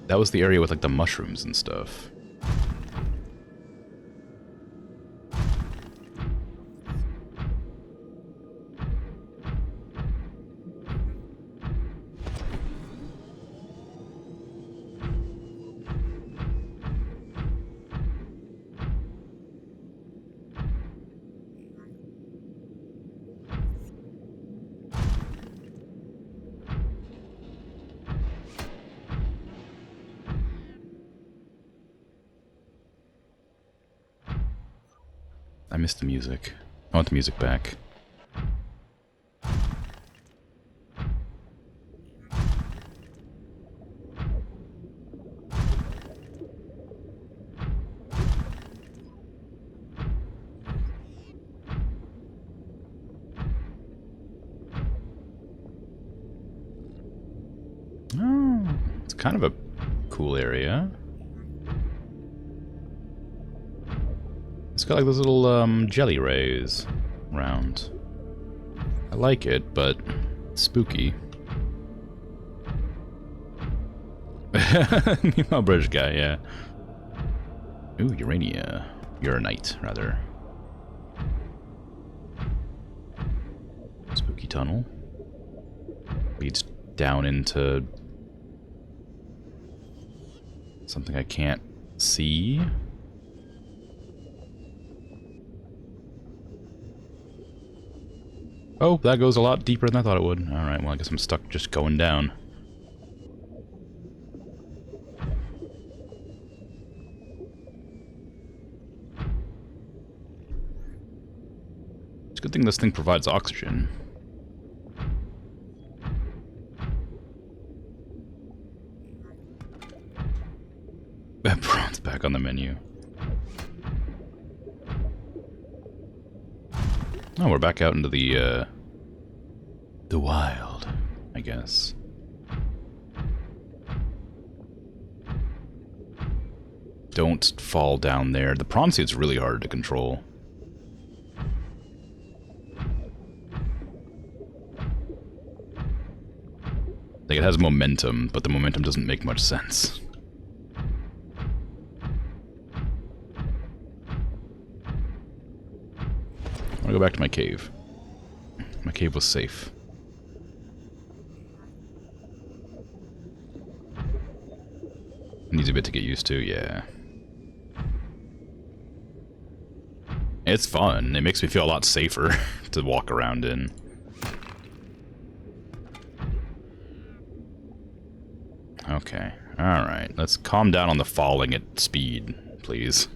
That was the area with like the mushrooms and stuff. I missed the music. I want the music back. Oh, it's kind of a cool area. It's got like those little jelly rays around. I like it, but it's spooky. Meanwhile, British guy, yeah. Ooh, Urania. Uranite, rather. Spooky tunnel. Leads down into something I can't see. Oh, that goes a lot deeper than I thought it would. Alright, well I guess I'm stuck just going down. It's a good thing this thing provides oxygen. Prawn's back on the menu. Oh, we're back out into the wild, I guess. Don't fall down there. The prawn suit's really hard to control. Like, it has momentum, but the momentum doesn't make much sense. I want to go back to my cave. My cave was safe. Needs a bit to get used to, yeah. It's fun. It makes me feel a lot safer to walk around in. Okay, alright. Let's calm down on the falling at speed, please.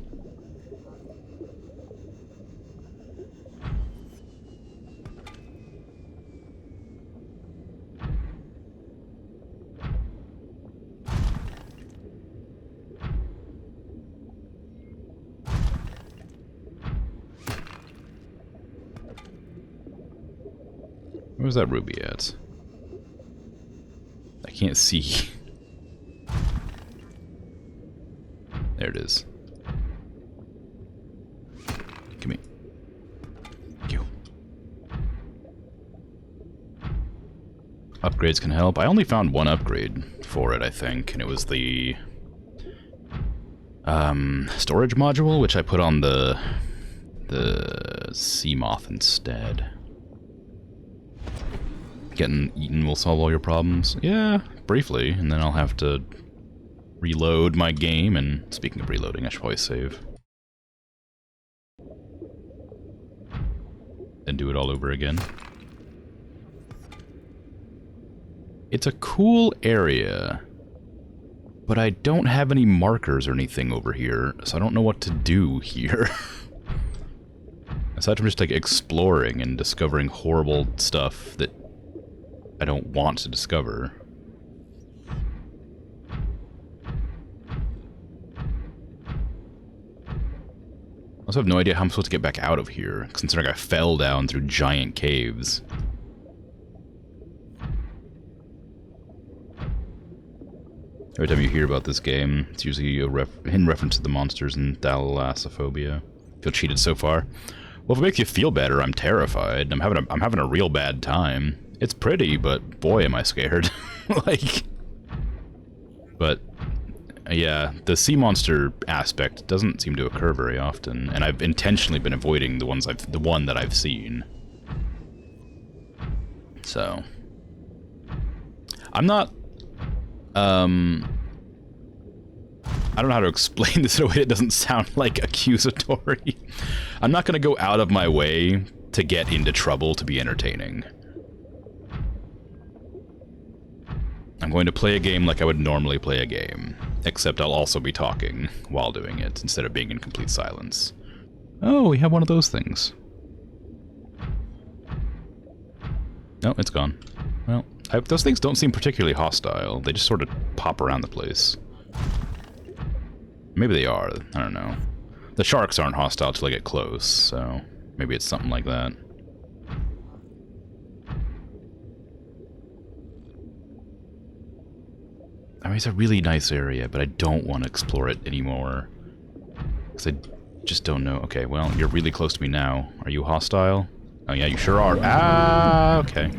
Where's that ruby at? I can't see. There it is. Give me. Thank you. Upgrades can help. I only found one upgrade for it, I think, and it was the storage module, which I put on the sea moth instead. Getting eaten will solve all your problems? Yeah, briefly, and then I'll have to reload my game, and speaking of reloading, I should probably save. Then do it all over again. It's a cool area, but I don't have any markers or anything over here, so I don't know what to do here. Aside from just, like, exploring and discovering horrible stuff that I don't want to discover. I also have no idea how I'm supposed to get back out of here, considering I fell down through giant caves. Every time you hear about this game, it's usually in reference to the monsters in Thalassophobia. Feel cheated so far? Well, if it makes you feel better, I'm terrified. I'm having a real bad time. It's pretty, but boy, am I scared. Like, but yeah, the sea monster aspect doesn't seem to occur very often, and I've intentionally been avoiding the one that I've seen. So, I'm not. I don't know how to explain this in a way that doesn't sound like accusatory. I'm not going to go out of my way to get into trouble to be entertaining. I'm going to play a game like I would normally play a game, except I'll also be talking while doing it, instead of being in complete silence. Oh, we have one of those things. No, it's gone. Well, those things don't seem particularly hostile. They just sort of pop around the place. Maybe they are. I don't know. The sharks aren't hostile till they get close, so maybe it's something like that. I mean, it's a really nice area, but I don't want to explore it anymore. Because I just don't know. Okay, well, you're really close to me now. Are you hostile? Oh yeah, you sure are. Ah, okay.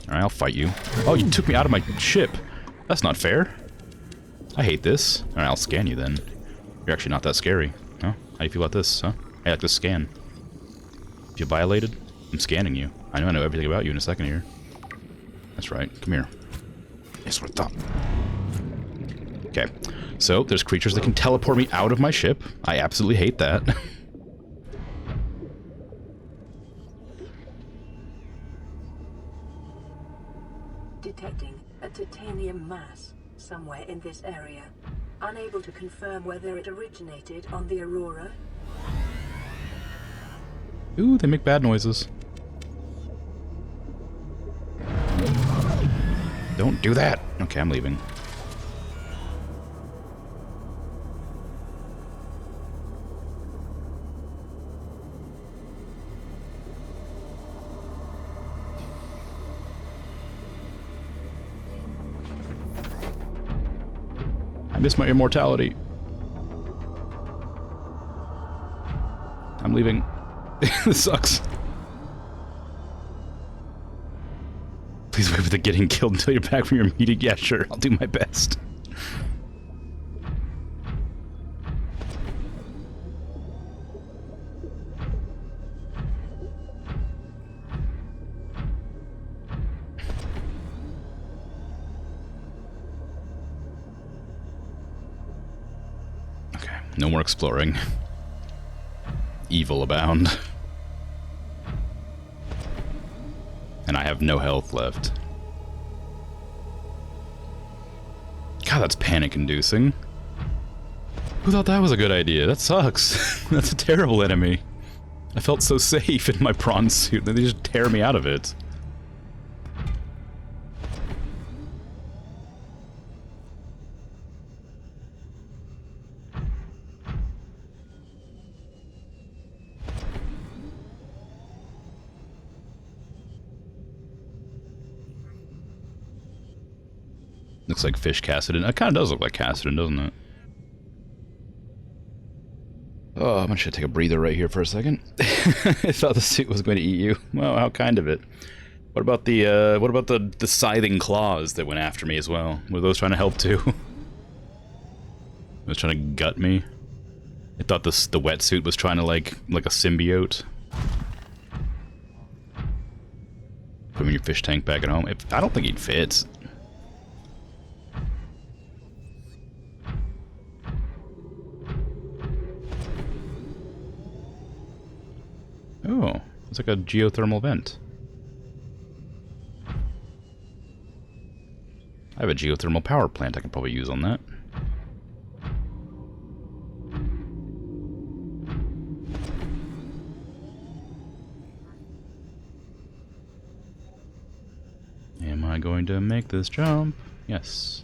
Alright, I'll fight you. Oh, you took me out of my ship. That's not fair. I hate this. Alright, I'll scan you then. You're actually not that scary. Huh? How do you feel about this, huh? I like this scan. Feel violated? I'm scanning you. I know everything about you in a second here. That's right. Come here. That's what I thought. Okay. So, there's creatures that can teleport me out of my ship. I absolutely hate that. Detecting a titanium mass somewhere in this area. Unable to confirm whether it originated on the Aurora. Ooh, they make bad noises. Don't do that! Okay, I'm leaving. I miss my immortality. I'm leaving. This sucks. Please wait for the getting killed until you're back from your meeting. Yeah, sure. I'll do my best. Okay, no more exploring. Evil abound. And I have no health left. God, that's panic-inducing. Who thought that was a good idea? That sucks. That's a terrible enemy. I felt so safe in my prawn suit, then they just tear me out of it. Looks like fish Cassidon. It kind of does look like Cassidon, doesn't it? Oh, I'm gonna take a breather right here for a second. I thought the suit was going to eat you. Well, how kind of it. What about the scything claws that went after me as well? Were those trying to help too? Was trying to gut me. I thought the wetsuit was trying to like a symbiote. Put him in your fish tank back at home. I don't think he'd fit. Oh, it's like a geothermal vent. I have a geothermal power plant I could probably use on that. Am I going to make this jump? Yes.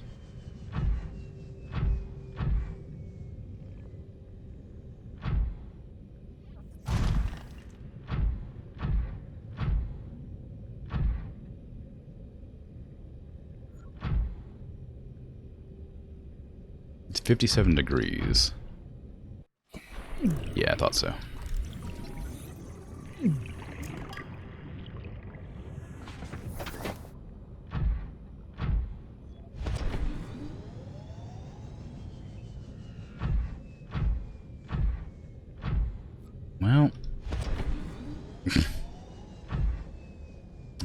It's 57 degrees. Yeah, I thought so. Well.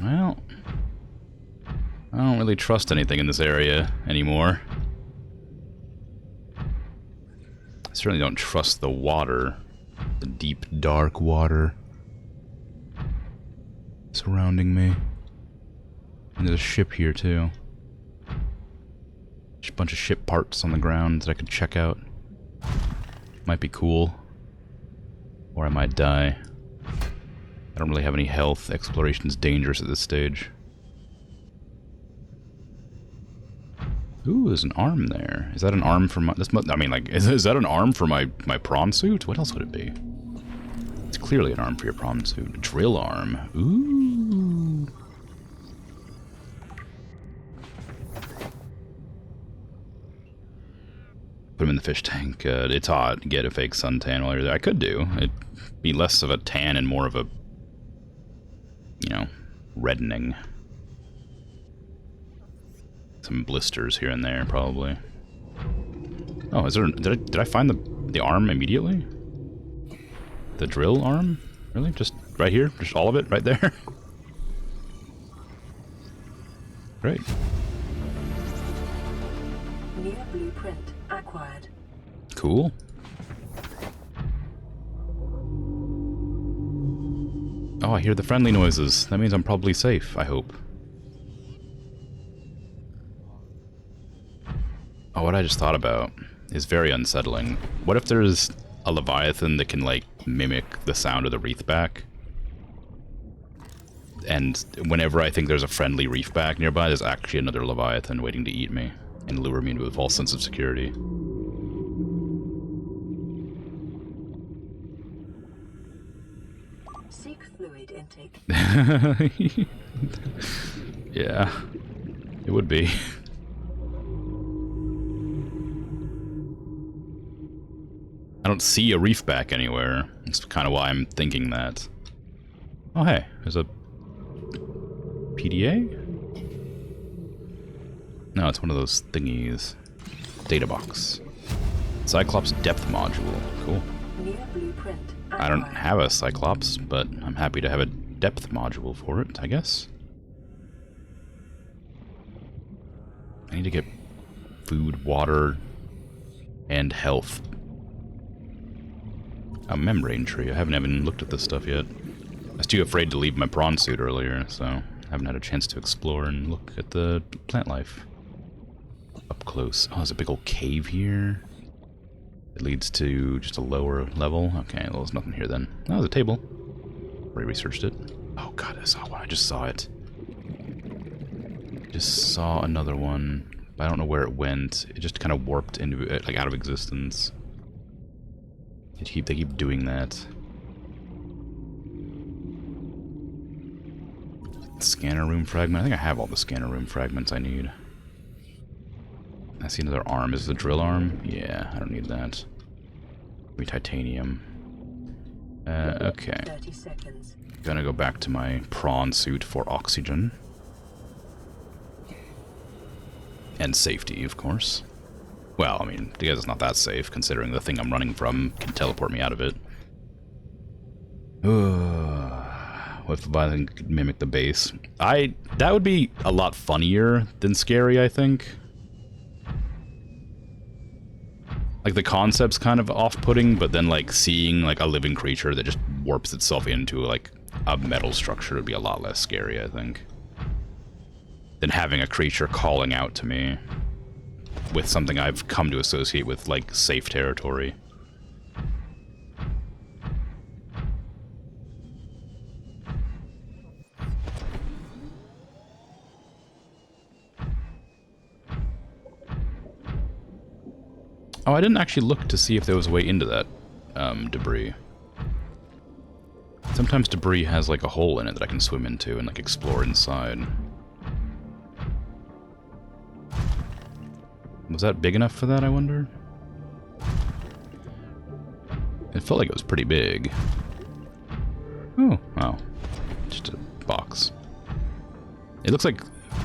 Well. I don't really trust anything in this area anymore. I certainly don't trust the water. The deep, dark water surrounding me. And there's a ship here, too. Just a bunch of ship parts on the ground that I could check out. Might be cool. Or I might die. I don't really have any health. Exploration's dangerous at this stage. Ooh, there's an arm there. Is that an arm for my... I mean, like, is that an arm for my prawn suit? What else would it be? It's clearly an arm for your prawn suit. A drill arm. Ooh. Put him in the fish tank. It's hot. Get a fake suntan while you're there. I could do. It'd be less of a tan and more of a, you know, reddening. Some blisters here and there, probably. Oh, is there? Did I find the arm immediately? The drill arm? Really? Just right here? Just all of it right there? Great. New blueprint acquired. Cool. Oh, I hear the friendly noises. That means I'm probably safe, I hope. Oh, what I just thought about is very unsettling. What if there's a Leviathan that can, like, mimic the sound of the Reefback? And whenever I think there's a friendly Reefback nearby, there's actually another Leviathan waiting to eat me and lure me into a false sense of security. Seek fluid intake. Yeah, it would be. I don't see a Reefback anywhere. That's kind of why I'm thinking that. Oh, hey, there's a PDA? No, it's one of those thingies. Data box. Cyclops depth module. Cool. New blueprint. I don't have a Cyclops, but I'm happy to have a depth module for it, I guess. I need to get food, water, and health. A membrane tree. I haven't even looked at this stuff yet. I was too afraid to leave my prawn suit earlier, so I haven't had a chance to explore and look at the plant life. Up close. Oh, there's a big old cave here. It leads to just a lower level. Okay, well, there's nothing here then. Oh, there's a table. Already researched it. Oh god, I saw one. I just saw it. Just saw another one, but I don't know where it went. It just kind of warped into it, like out of existence. They keep doing that. Scanner room fragment. I think I have all the scanner room fragments I need. I see another arm. Is it the drill arm? Yeah, I don't need that. Maybe titanium. Okay. 30 seconds. Gonna go back to my prawn suit for oxygen. And safety, of course. Well, I mean, I guess it's not that safe, considering the thing I'm running from can teleport me out of it. What if the Leviathan could mimic the base? That would be a lot funnier than scary, I think. Like, the concept's kind of off-putting, but then, like, seeing, like, a living creature that just warps itself into, like, a metal structure would be a lot less scary, I think, than having a creature calling out to me with something I've come to associate with, like, safe territory. Oh, I didn't actually look to see if there was a way into that debris. Sometimes debris has, like, a hole in it that I can swim into and, like, explore inside. Was that big enough for that, I wonder? It felt like it was pretty big. Oh, wow. Just a box. It looks like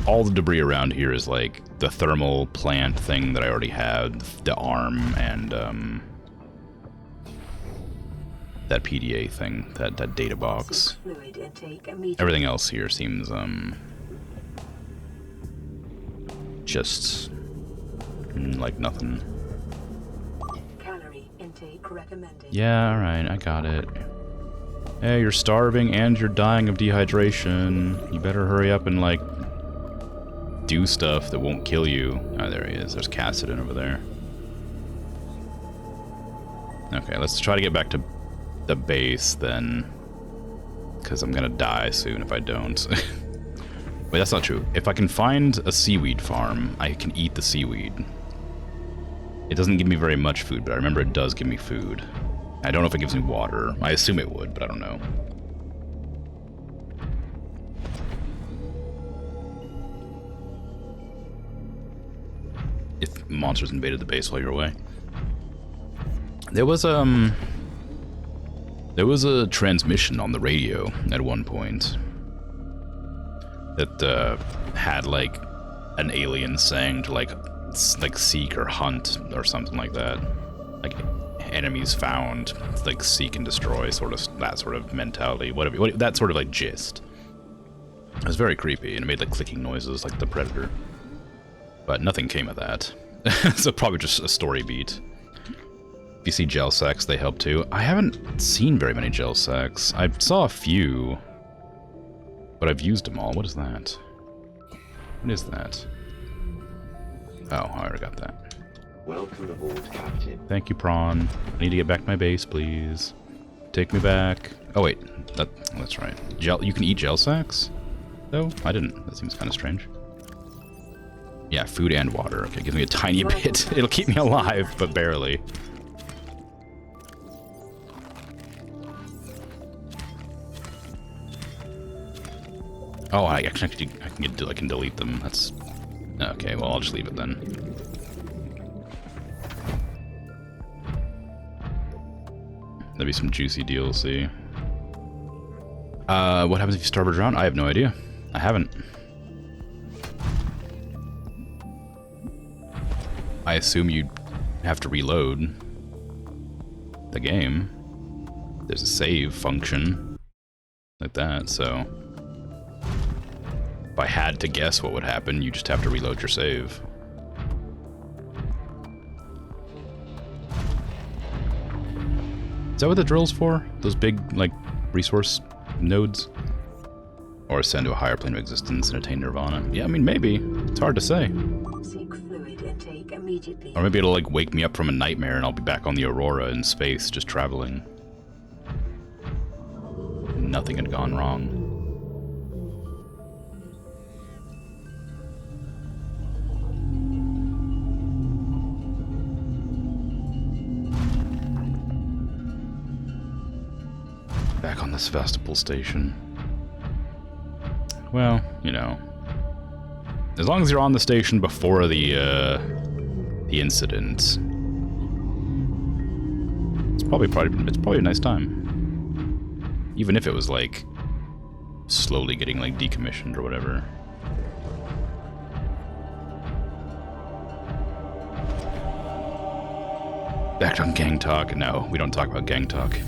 all the debris around here is, like, the thermal plant thing that I already had, the arm, and, that PDA thing, that data box. Everything else here seems, just like nothing. Calorie intake recommended. Yeah, alright, I got it. Hey, you're starving and you're dying of dehydration. You better hurry up and, like, do stuff that won't kill you. Oh, there he is. There's Cassidon over there. Okay, let's try to get back to the base then, because I'm gonna die soon if I don't. Wait, that's not true. If I can find a seaweed farm, I can eat the seaweed. It doesn't give me very much food, but I remember it does give me food. I don't know if it gives me water. I assume it would, but I don't know. If monsters invaded the base while you're away. There was a transmission on the radio at one point that had, like, an alien saying to, like seek or hunt or something like that. Like, enemies found, like, seek and destroy, sort of, that sort of mentality, whatever, that sort of, like, gist. It was very creepy, and it made, like, clicking noises like the Predator. But nothing came of that. So probably just a story beat. If you see gel sacks, they help too. I haven't seen very many gel sacks. I saw a few, but I've used them all. What is that? What is that? Oh, I already got that. Welcome aboard, Captain. Thank you, Prawn. I need to get back to my base, please. Take me back. Oh wait, that's right. Gel. You can eat gel sacks? No, I didn't. That seems kind of strange. Yeah, food and water. Okay, give me a tiny bit. It'll keep me alive, but barely. Oh, I can delete them. That's okay. Well, I'll just leave it then. That'd be some juicy DLC. What happens if you starve or drown? I have no idea. I haven't. I assume you have to reload the game. There's a save function like that, so if I had to guess what would happen, you just have to reload your save. Is that what the drill's for? Those big, like, resource nodes? Or ascend to a higher plane of existence and attain nirvana? Yeah, I mean, maybe. It's hard to say. Seek fluid intake immediately. Or maybe it'll, like, wake me up from a nightmare and I'll be back on the Aurora in space, just traveling. Nothing had gone wrong. Back on the Sevastopol station. Well, you know, as long as you're on the station before the incident, it's probably a nice time. Even if it was like slowly getting like decommissioned or whatever. Back on gang talk. No, we don't talk about gang talk.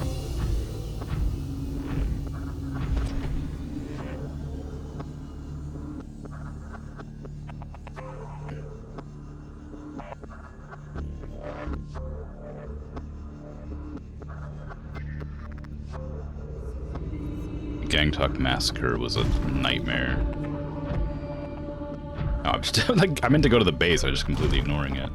Gangtok Massacre was a nightmare. Oh, I'm just like, I meant to go to the base, I'm just completely ignoring it.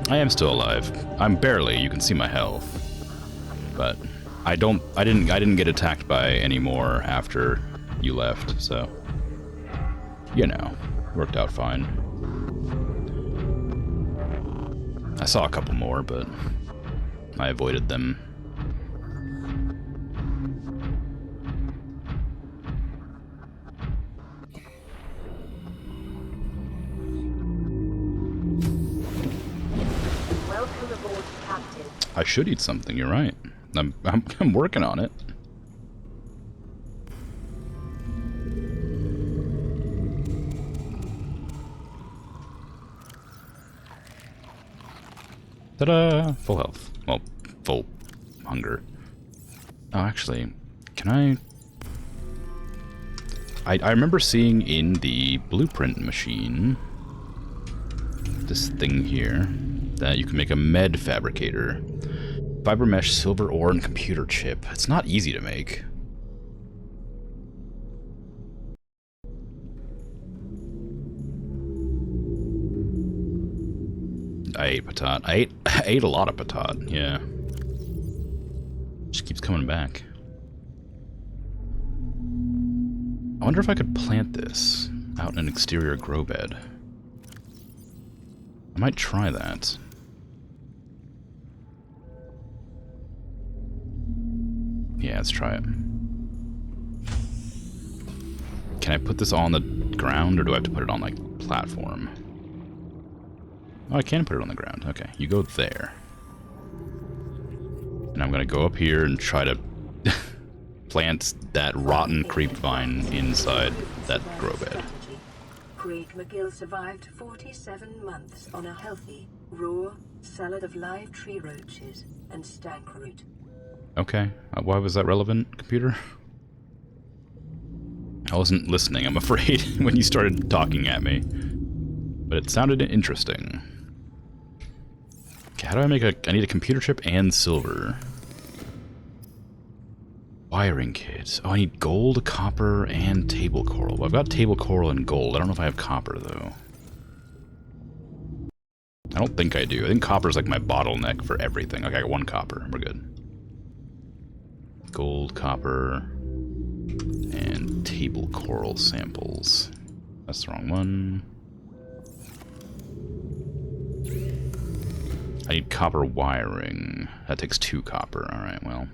I am still alive. I'm barely, you can see my health. But I didn't get attacked by any more after you left, so you know, worked out fine. I saw a couple more, but I avoided them. Welcome aboard, Captain. I should eat something, you're right. I'm working on it. Ta-da! Full health. Well, full hunger. Oh, actually, can I remember seeing in the blueprint machine this thing here that you can make a med fabricator. Fiber mesh, silver ore, and computer chip. It's not easy to make. I ate patat. I ate a lot of patat, yeah. Just keeps coming back. I wonder if I could plant this out in an exterior grow bed. I might try that. Yeah, let's try it. Can I put this on the ground, or do I have to put it on, like, platform? Oh, I can put it on the ground. Okay, you go there. And I'm gonna go up here and try to plant that rotten creep vine inside that grow bed. Craig McGill survived 47 months on a healthy, raw salad of live tree roaches and stank root. Okay, why was that relevant, computer? I wasn't listening, I'm afraid, when you started talking at me. But it sounded interesting. Okay, how do I make a... I need a computer chip and silver. Wiring kit. Oh, I need gold, copper, and table coral. Well, I've got table coral and gold. I don't know if I have copper, though. I don't think I do. I think copper is like my bottleneck for everything. Okay, I got 1 copper. We're good. Gold, copper, and table coral samples. That's the wrong one. I need copper wiring. That takes 2 copper. Alright, well.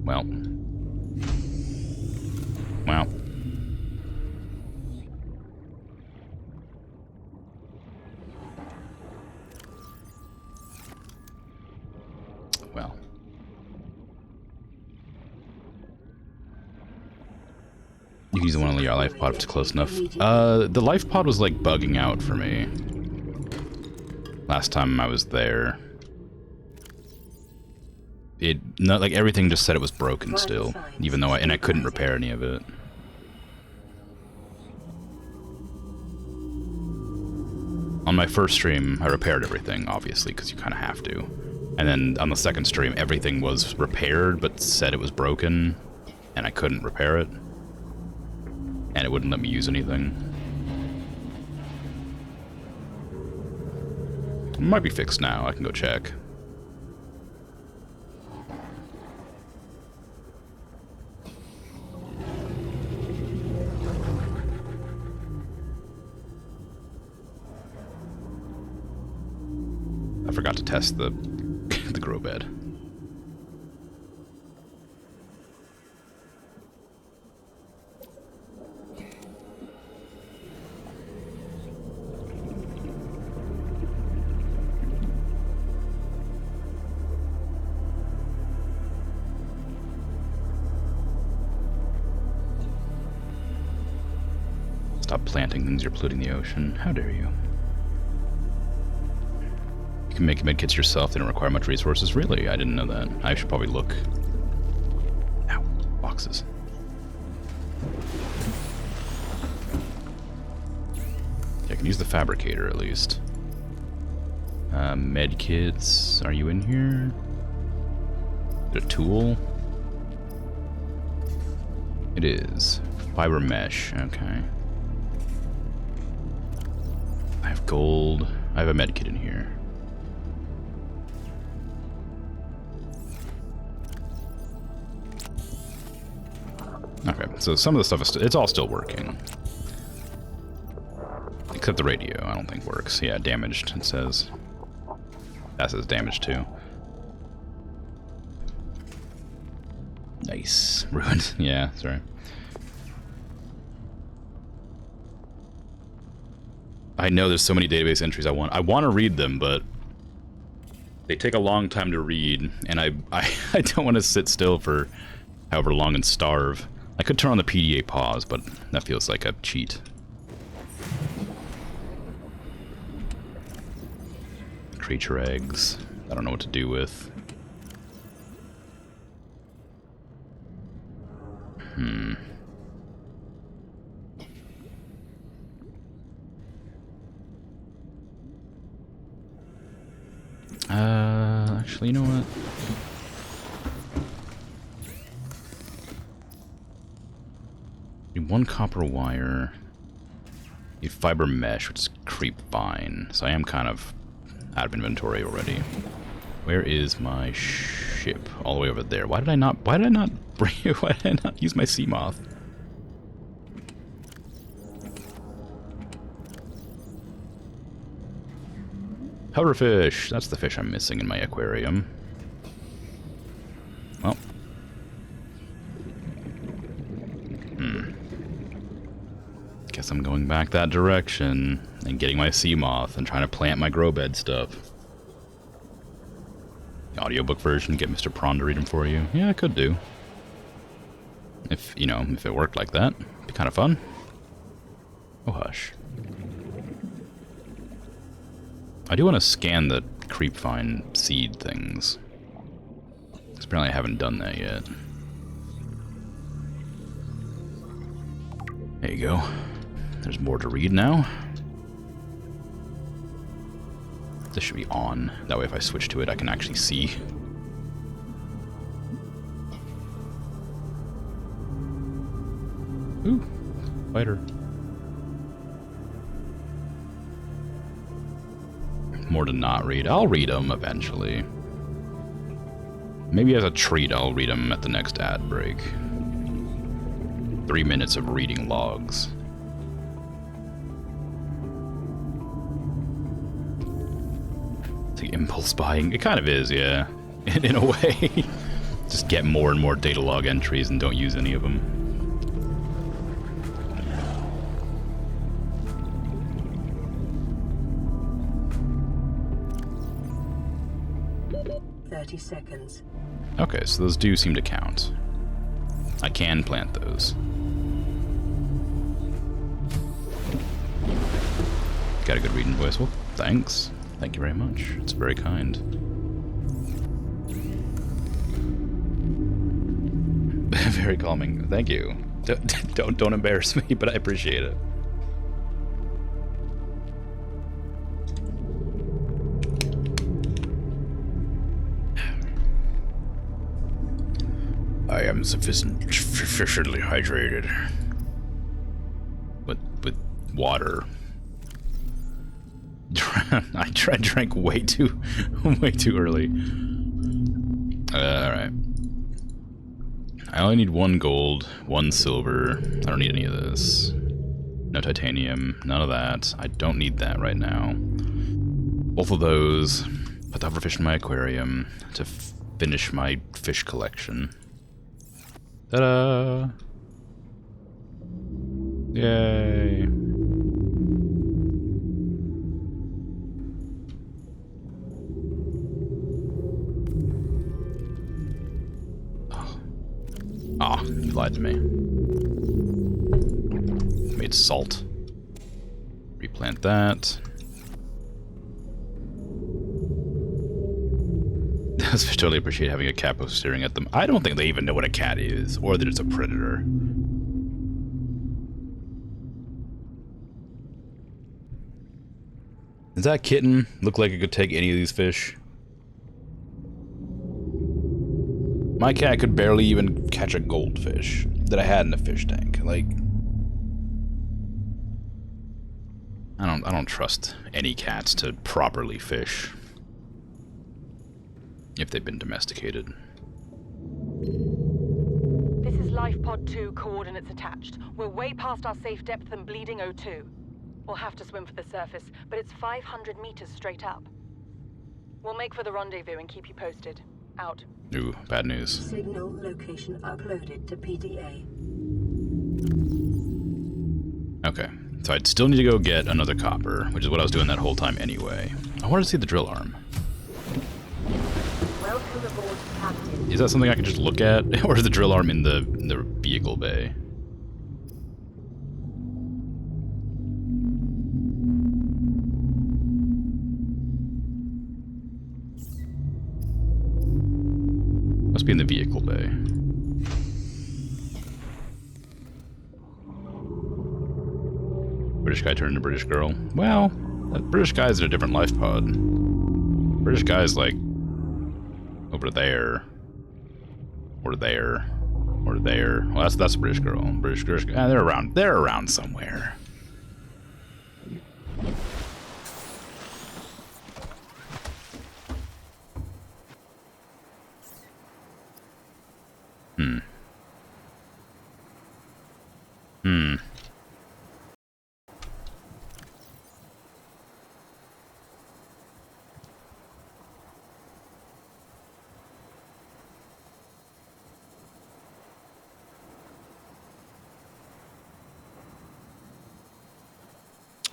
Well. Well. Well. You can use the one on the life pod if it's close enough. The life pod was like bugging out for me. Last time I was there. Not like everything just said it was broken still, even though I couldn't repair any of it. On my first stream, I repaired everything, obviously, because you kind of have to. And then on the second stream, everything was repaired, but said it was broken, and I couldn't repair it. And it wouldn't let me use anything. It might be fixed now, I can go check. I forgot to test the the grow bed. Stop planting things, you're polluting the ocean. How dare you? You can make medkits yourself, they don't require much resources. Really? I didn't know that. I should probably look. Ow. Boxes. Yeah, I can use the fabricator at least. Medkits. Are you in here? Is it a tool? It is. Fiber mesh. Okay. I have gold. I have a medkit in here. Okay, so some of the stuff is it's all still working. Except the radio, I don't think works. Yeah, damaged, it says. That says damaged too. Nice. Ruined. Yeah, sorry. I know there's so many database entries I want to read them, but they take a long time to read, and I don't want to sit still for however long and starve. I could turn on the PDA pause, but that feels like a cheat. Creature eggs. I don't know what to do with. Actually, you know what? Need 1 copper wire. Need fiber mesh, which is creep vine. So I am kind of out of inventory already. Where is my ship? All the way over there. Why did I not use my sea moth? Hoverfish! That's the fish I'm missing in my aquarium. Well. Guess I'm going back that direction and getting my sea moth and trying to plant my grow bed stuff. The audiobook version, get Mr. Prawn to read them for you. Yeah, I could do. If, you know, if it worked like that. It'd be kind of fun. Oh, hush. I do want to scan the creepvine seed things. Because apparently I haven't done that yet. There you go. There's more to read now. This should be on. That way if I switch to it, I can actually see. Ooh, fighter. More to not read. I'll read them eventually. Maybe as a treat, I'll read them at the next ad break. 3 minutes of reading logs. It's like impulse buying. It kind of is, yeah. In a way. Just get more and more data log entries and don't use any of them. Seconds. Okay, so those do seem to count. I can plant those. Got a good reading voice. Well, thanks. Thank you very much. It's very kind. Very calming. Thank you. Don't embarrass me, but I appreciate it. I am sufficiently hydrated. With water. I drank way too early. Alright. I only need 1 gold, 1 silver. I don't need any of this. No titanium, none of that. I don't need that right now. Both of those. Put the hoverfish in my aquarium to finish my fish collection. Ta-da! Yay! Ah, you lied to me. Made salt. Replant that. I totally appreciate having a capo staring at them. I don't think they even know what a cat is, or that it's a predator. Does that kitten look like it could take any of these fish? My cat could barely even catch a goldfish that I had in a fish tank. Like, I don't trust any cats to properly fish. If they've been domesticated. This is Life Pod 2, coordinates attached. We're way past our safe depth and bleeding O2. We'll have to swim for the surface, but it's 500 meters straight up. We'll make for the rendezvous and keep you posted. Out. Ooh, bad news. Signal location uploaded to PDA. Okay, so I'd still need to go get another copper, which is what I was doing that whole time anyway. I wanted to see the drill arm. Welcome aboard, Captain. Is that something I can just look at? Or is the drill arm in the vehicle bay? Must be in the vehicle bay. British guy turned into British girl. Well, that British guy's in a different life pod. British guy's like over there, or there, or there. Well, that's a British girl. British girl. They're around. They're around somewhere.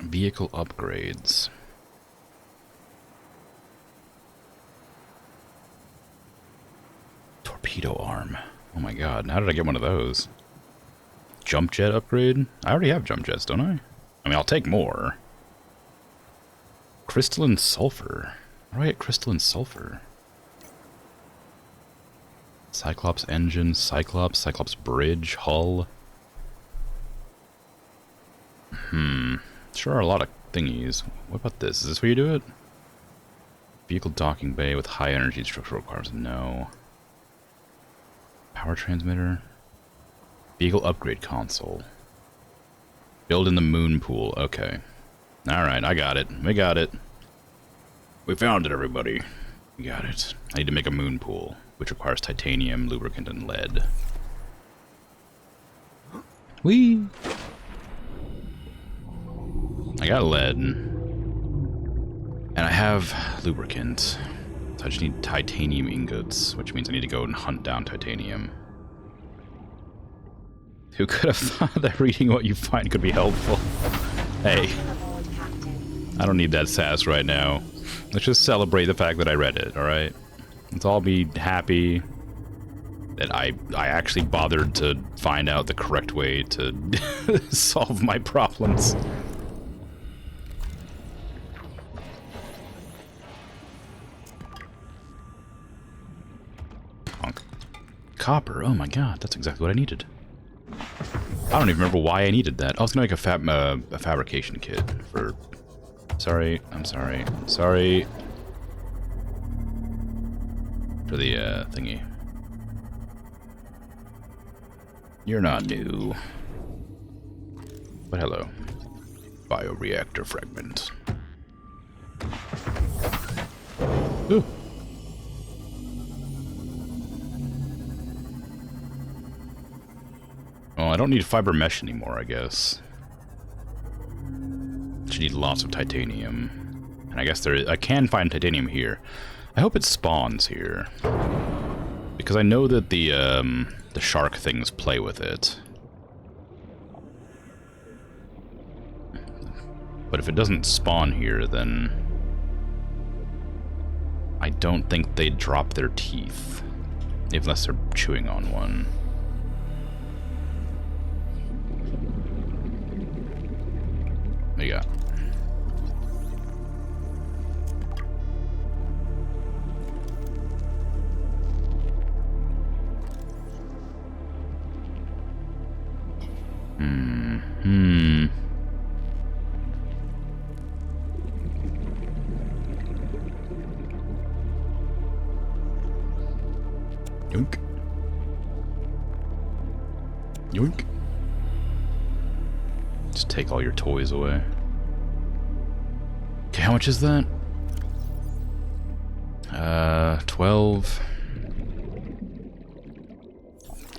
Vehicle upgrades. Torpedo arm. Oh my god, how did I get one of those? Jump jet upgrade? I already have jump jets, don't I? I mean, I'll take more. Crystalline sulfur. How do I get crystalline sulfur? Cyclops engine, Cyclops bridge, hull. Sure are a lot of thingies. What about this? Is this where you do it? Vehicle docking bay with high energy structural requirements. No. Power transmitter. Vehicle upgrade console. Build in the moon pool. Okay. Alright, I got it. We got it. We found it, everybody. We got it. I need to make a moon pool, which requires titanium, lubricant, and lead. Whee! I got lead. And I have lubricant. So I just need titanium ingots, which means I need to go and hunt down titanium. Who could have thought that reading what you find could be helpful? Hey. I don't need that sass right now. Let's just celebrate the fact that I read it, alright? Let's all be happy that I actually bothered to find out the correct way to solve my problems. Copper, oh my god, that's exactly what I needed. I don't even remember why I needed that. I was gonna make a fabrication kit for... Sorry, I'm sorry. Sorry. For the, thingy. You're not new. But hello. Bioreactor fragment. Ooh. Well, I don't need fiber mesh anymore, I guess. Should need lots of titanium. And I guess I can find titanium here. I hope it spawns here. Because I know that the shark things play with it. But if it doesn't spawn here, then I don't think they drop their teeth. Unless they're chewing on one. What do you got? Yoink. Yoink. Just take all your toys away. Okay, how much is that? 12.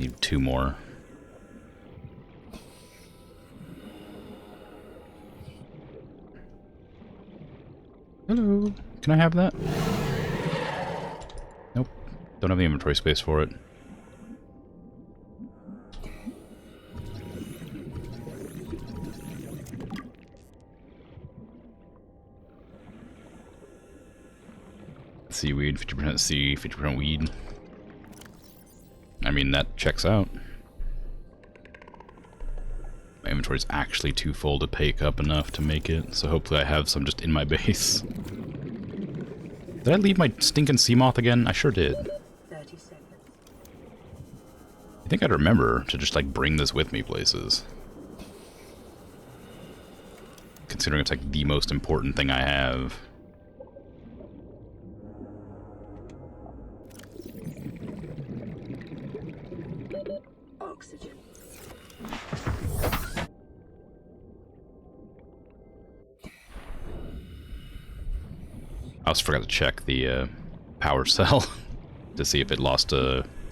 Need 2 more. Hello. Can I have that? Nope. Don't have the inventory space for it. Seaweed, 50% sea, 50% weed. I mean, that checks out. My inventory's actually too full to pick up enough to make it, so hopefully I have some just in my base. Did I leave my stinking sea moth again? I sure did. 30 seconds. I think I'd remember to just, like, bring this with me places. Considering it's, like, the most important thing I have. Oxygen. I also forgot to check the power cell to see if it lost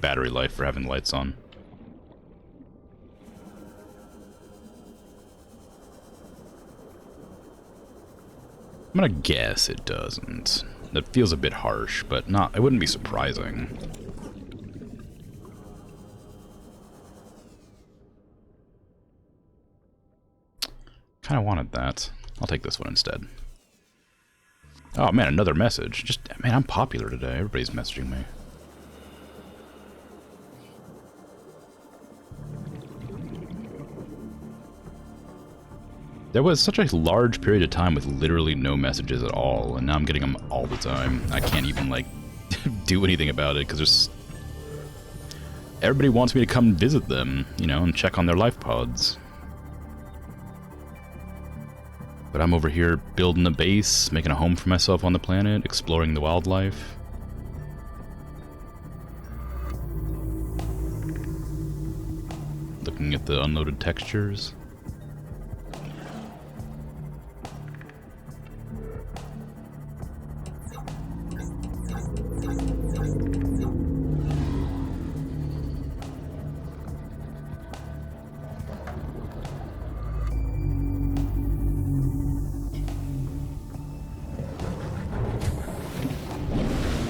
battery life for having the lights on. I'm gonna guess it doesn't. That feels a bit harsh, but it wouldn't be surprising. Kinda wanted that. I'll take this one instead. Oh man, another message. Man, I'm popular today. Everybody's messaging me. There was such a large period of time with literally no messages at all, and now I'm getting them all the time. I can't even, like, do anything about it, because there's... Everybody wants me to come visit them, you know, and check on their life pods. But I'm over here building a base, making a home for myself on the planet, exploring the wildlife. Looking at the unloaded textures.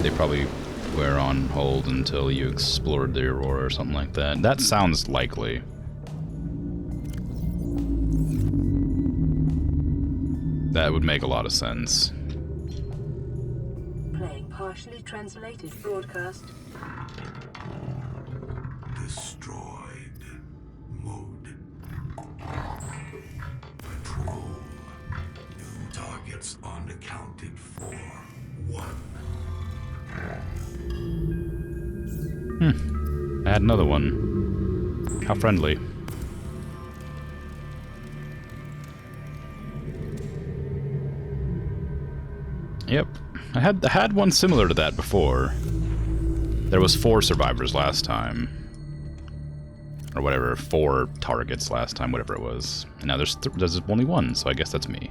They probably were on hold until you explored the Aurora or something like that. That sounds likely. That would make a lot of sense. Playing partially translated broadcast. Destroyed. Mode. Patrol. New targets unaccounted for. 1. Add another one. How friendly. Yep. I had one similar to that before. There was 4 survivors last time. Or whatever, 4 targets last time, whatever it was. And now there's only 1, so I guess that's me.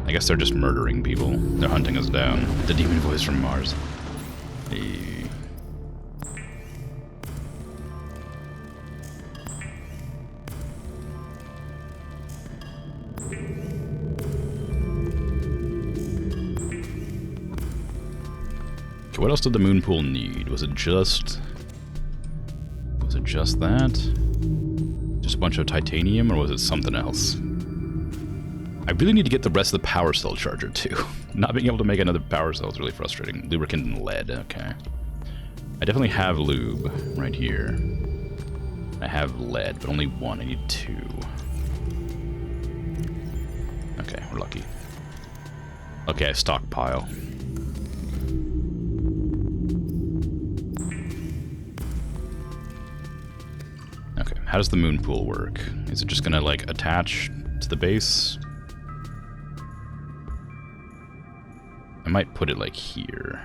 I guess they're just murdering people. They're hunting us down. The demon voice from Mars. Hey. Okay, what else did the moon pool need? Was it just that? Just a bunch of titanium, or was it something else? I really need to get the rest of the power cell charger, too. Not being able to make another power cell is really frustrating. Lubricant and lead, okay. I definitely have lube right here. I have lead, but only 1. I need 2. Okay, we're lucky. Okay, I stockpile. Okay, how does the moon pool work? Is it just gonna, like, attach to the base? I might put it like here.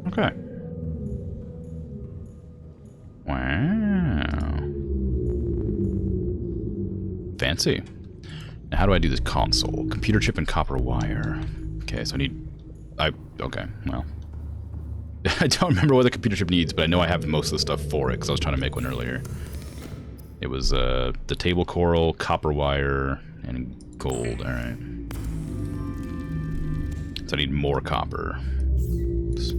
Okay. Wow. Fancy. Now how do I do this console? Computer chip and copper wire. Okay, so okay, well. I don't remember what the computer chip needs, but I know I have most of the stuff for it, because I was trying to make one earlier. It was, the table coral, copper wire, and gold, alright. So I need more copper. Oops.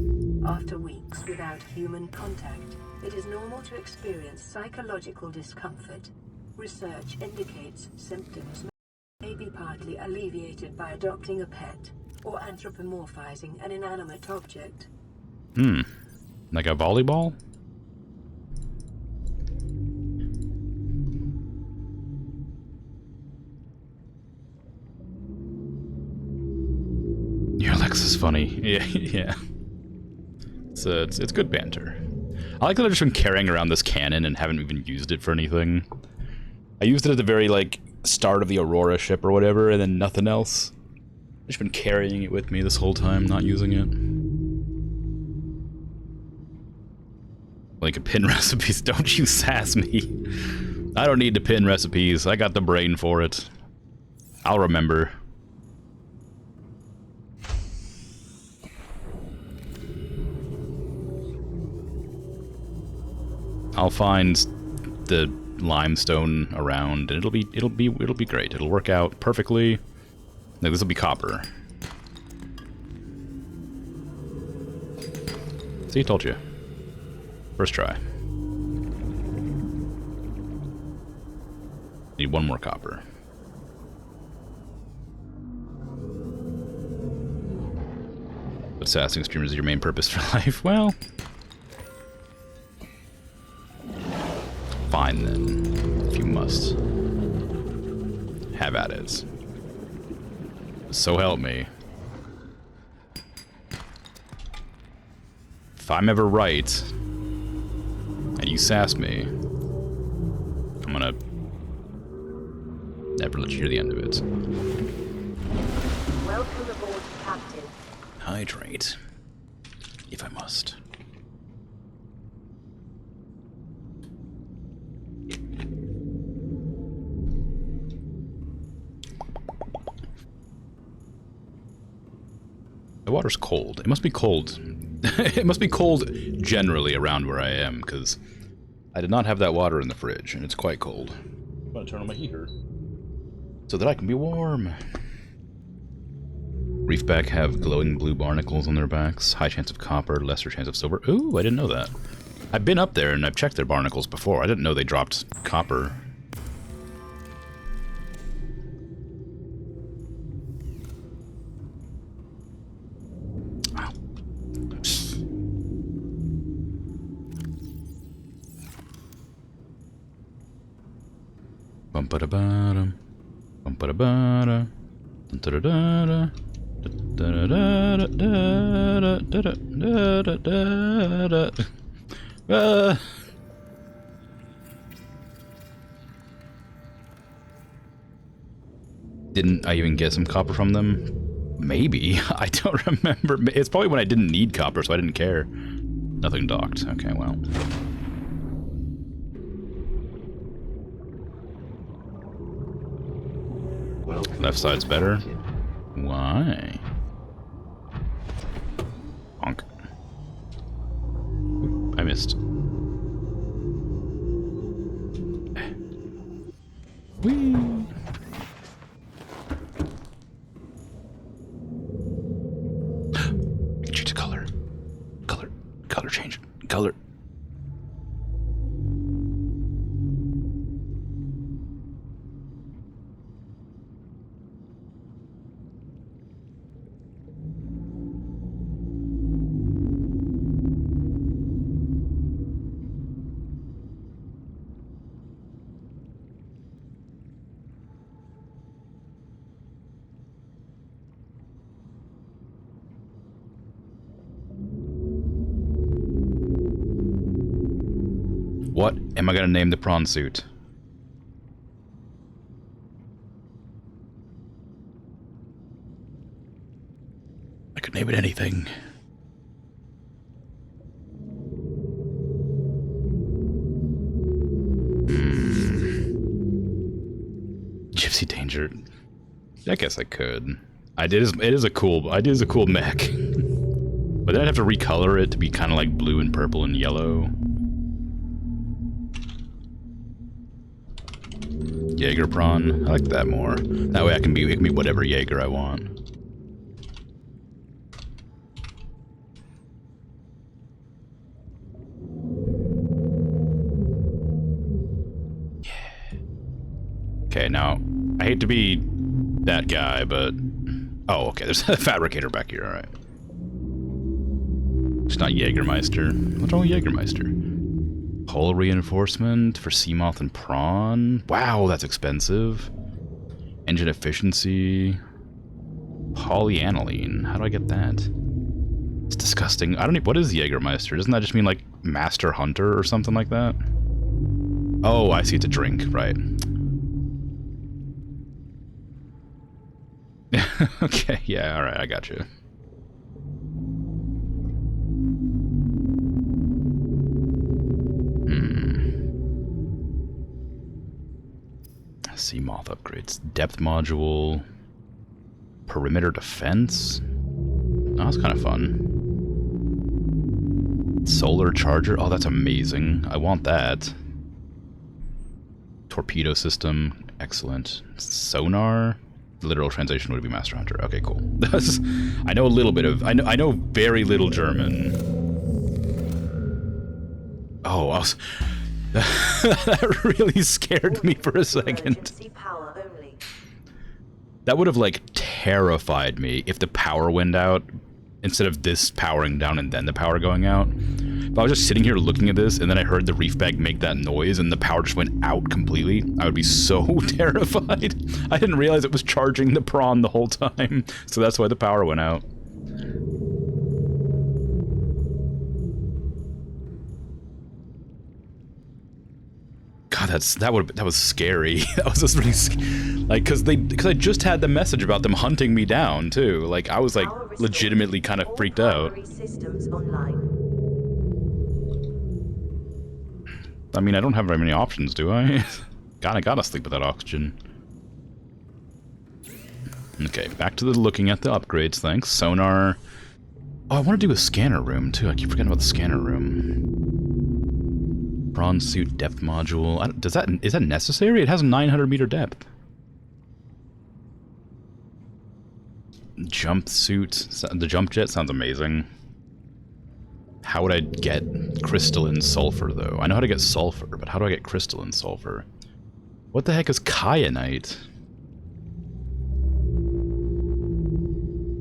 After weeks without human contact, it is normal to experience psychological discomfort. Research indicates symptoms may be partly alleviated by adopting a pet or anthropomorphizing an inanimate object. Like a volleyball? Your Alexa's funny. Yeah, yeah. It's good banter. I like that I've just been carrying around this cannon and haven't even used it for anything. I used it at the very, like, start of the Aurora ship or whatever, and then nothing else. I've just been carrying it with me this whole time, not using it. Like a pin recipes, don't you sass me. I don't need to pin recipes, I got the brain for it. I'll remember. I'll find the limestone around, and it'll be great. It'll work out perfectly. Like, this will be copper. See, told you. First try. Need 1 more copper. But sassing streamers is your main purpose for life? Well, Fine then, if you must. Have at it. So help me. If I'm ever right, and you sass me, I'm gonna never let you hear the end of it. Welcome aboard, Captain. Hydrate, if I must. The water's cold. It must be cold. It must be cold generally around where I am, because I did not have that water in the fridge, and it's quite cold. I'm gonna turn on my heater so that I can be warm. Reefback have glowing blue barnacles on their backs. High chance of copper, lesser chance of silver. Ooh, I didn't know that. I've been up there and I've checked their barnacles before. I didn't know they dropped copper. Bum-ba-da-ba-dum. Bum-ba-da-ba-da. Dun-da-da-da-da. Da-da-da-da-da-da-da-da-da-da-da. Didn't I even get some copper from them? Maybe. I don't remember. It's probably when I didn't need copper, so I didn't care. Nothing docked. Okay, well. Left side's better. Why? Honk. Oop, I missed. Whee! Change the color. Color change. Color. What am I gonna name the prawn suit? I could name it anything. Gypsy Danger. I guess I could. It is a cool mech. But then I'd have to recolor it to be kind of like blue and purple and yellow. Jaeger prawn. I like that more. That way it can be whatever Jaeger I want. Yeah. Okay, now I hate to be that guy, but oh, okay. There's a fabricator back here. All right. It's not Jägermeister. What's wrong with Jägermeister? Hull reinforcement for Seamoth and Prawn. Wow, that's expensive. Engine efficiency. Polyaniline. How do I get that? It's disgusting. I don't even... What is Jägermeister? Doesn't that just mean, like, Master Hunter or something like that? Oh, I see. It's a drink. Right. Okay, yeah, alright. I got you. Seamoth upgrades. Depth module. Perimeter defense. Oh, that's kind of fun. Solar charger. Oh, that's amazing. I want that. Torpedo system. Excellent. Sonar. Literal translation would be Master Hunter. Okay, cool. I know a little bit of... I know very little German. Oh, I was... That really scared me for a second. That would have, like, terrified me if the power went out instead of this powering down and then the power going out. If I was just sitting here looking at this and then I heard the reef bag make that noise and the power just went out completely, I would be so terrified. I didn't realize it was charging the prawn the whole time, so that's why the power went out. God, that was scary. That was just really like because I just had the message about them hunting me down too. Like I was like legitimately kind of freaked out. I mean, I don't have very many options, do I? Gotta sleep without oxygen. Okay, back to the looking at the upgrades. Thanks, sonar. Oh, I want to do a scanner room too. I keep forgetting about the scanner room. Prawn suit depth module. Is that necessary? It has 900 meter depth. Jump suit. The jump jet sounds amazing. How would I get crystalline sulfur though? I know how to get sulfur, but how do I get crystalline sulfur? What the heck is kyanite?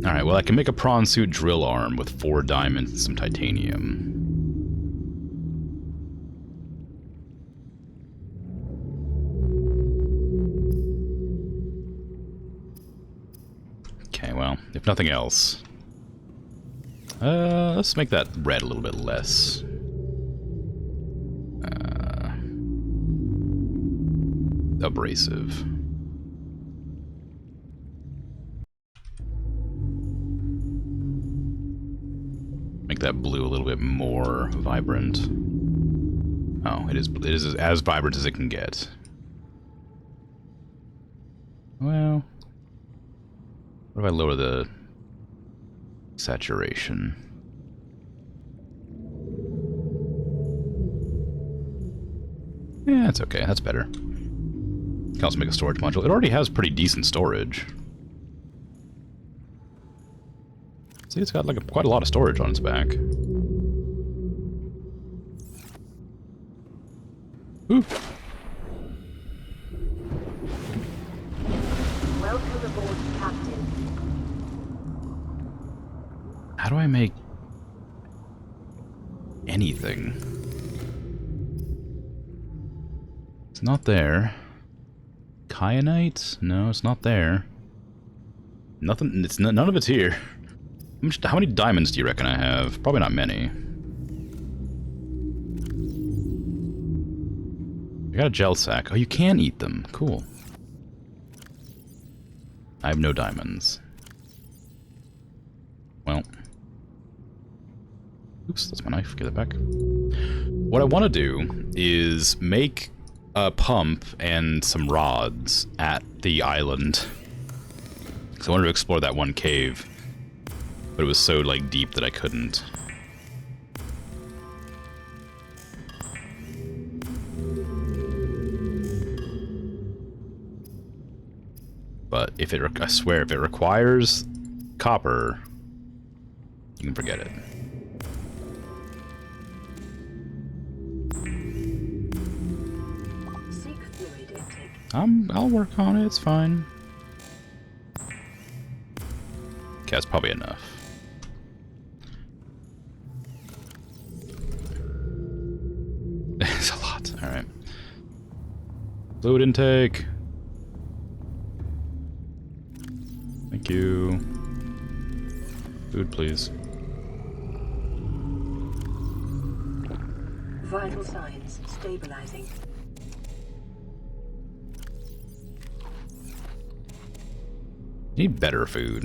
Alright, well I can make a prawn suit drill arm with 4 diamonds and some titanium. Okay, well, if nothing else. Let's make that red a little bit less. Abrasive. Make that blue a little bit more vibrant. Oh, it is as vibrant as it can get. Well, what if I lower the saturation? Yeah, it's okay. That's better. Can also make a storage module. It already has pretty decent storage. See, it's got like quite a lot of storage on its back. Ooh. Welcome aboard, Captain. How do I make anything? It's not there. Kyanite? No, it's not there. Nothing. None of it's here. How many diamonds do you reckon I have? Probably not many. I got a gel sack. Oh, you can eat them. Cool. I have no diamonds. Well. Oops, that's my knife. Give it back. What I want to do is make a pump and some rods at the island. Because I wanted to explore that one cave. But it was so, like, deep that I couldn't. But if I swear, if it requires copper, you can forget it. I'll work on it, it's fine. Okay, that's probably enough. It's a lot, alright. Fluid intake. Thank you. Food, please. Vital signs stabilizing. Need better food.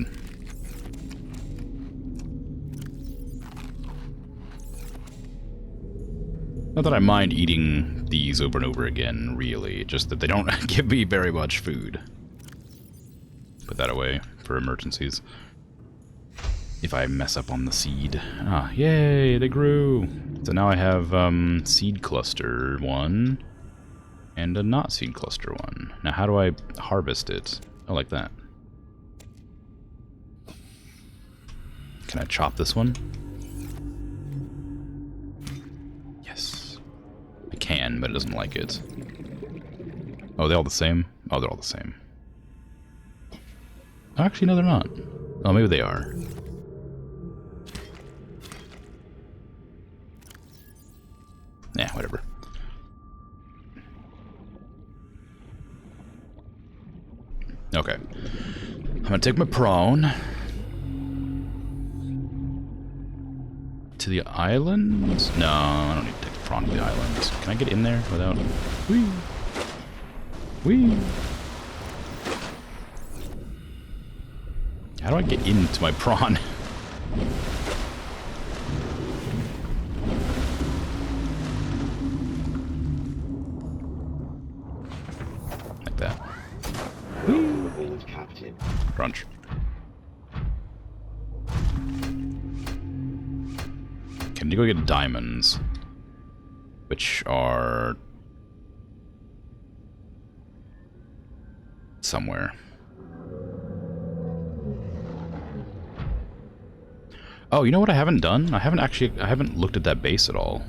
Not that I mind eating these over and over again, really. Just that they don't give me very much food. Put that away for emergencies. If I mess up on the seed. Ah, yay, they grew! So now I have, seed cluster 1. And a not seed cluster 1. Now how do I harvest it? Oh, like that. Can I chop this one? Yes. I can, but it doesn't like it. Oh, they're all the same? Oh, they're all the same. Actually, no, they're not. Oh, maybe they are. Yeah, whatever. Okay. I'm gonna take my prawn to the islands? No, I don't need to take the prawn to the islands. Can I get in there without... Whee! Whee! How do I get into my prawn? Like that. Welcome, Captain. Crunch. Can you go get diamonds? Which are... somewhere. Oh, you know what I haven't done? I haven't looked at that base at all.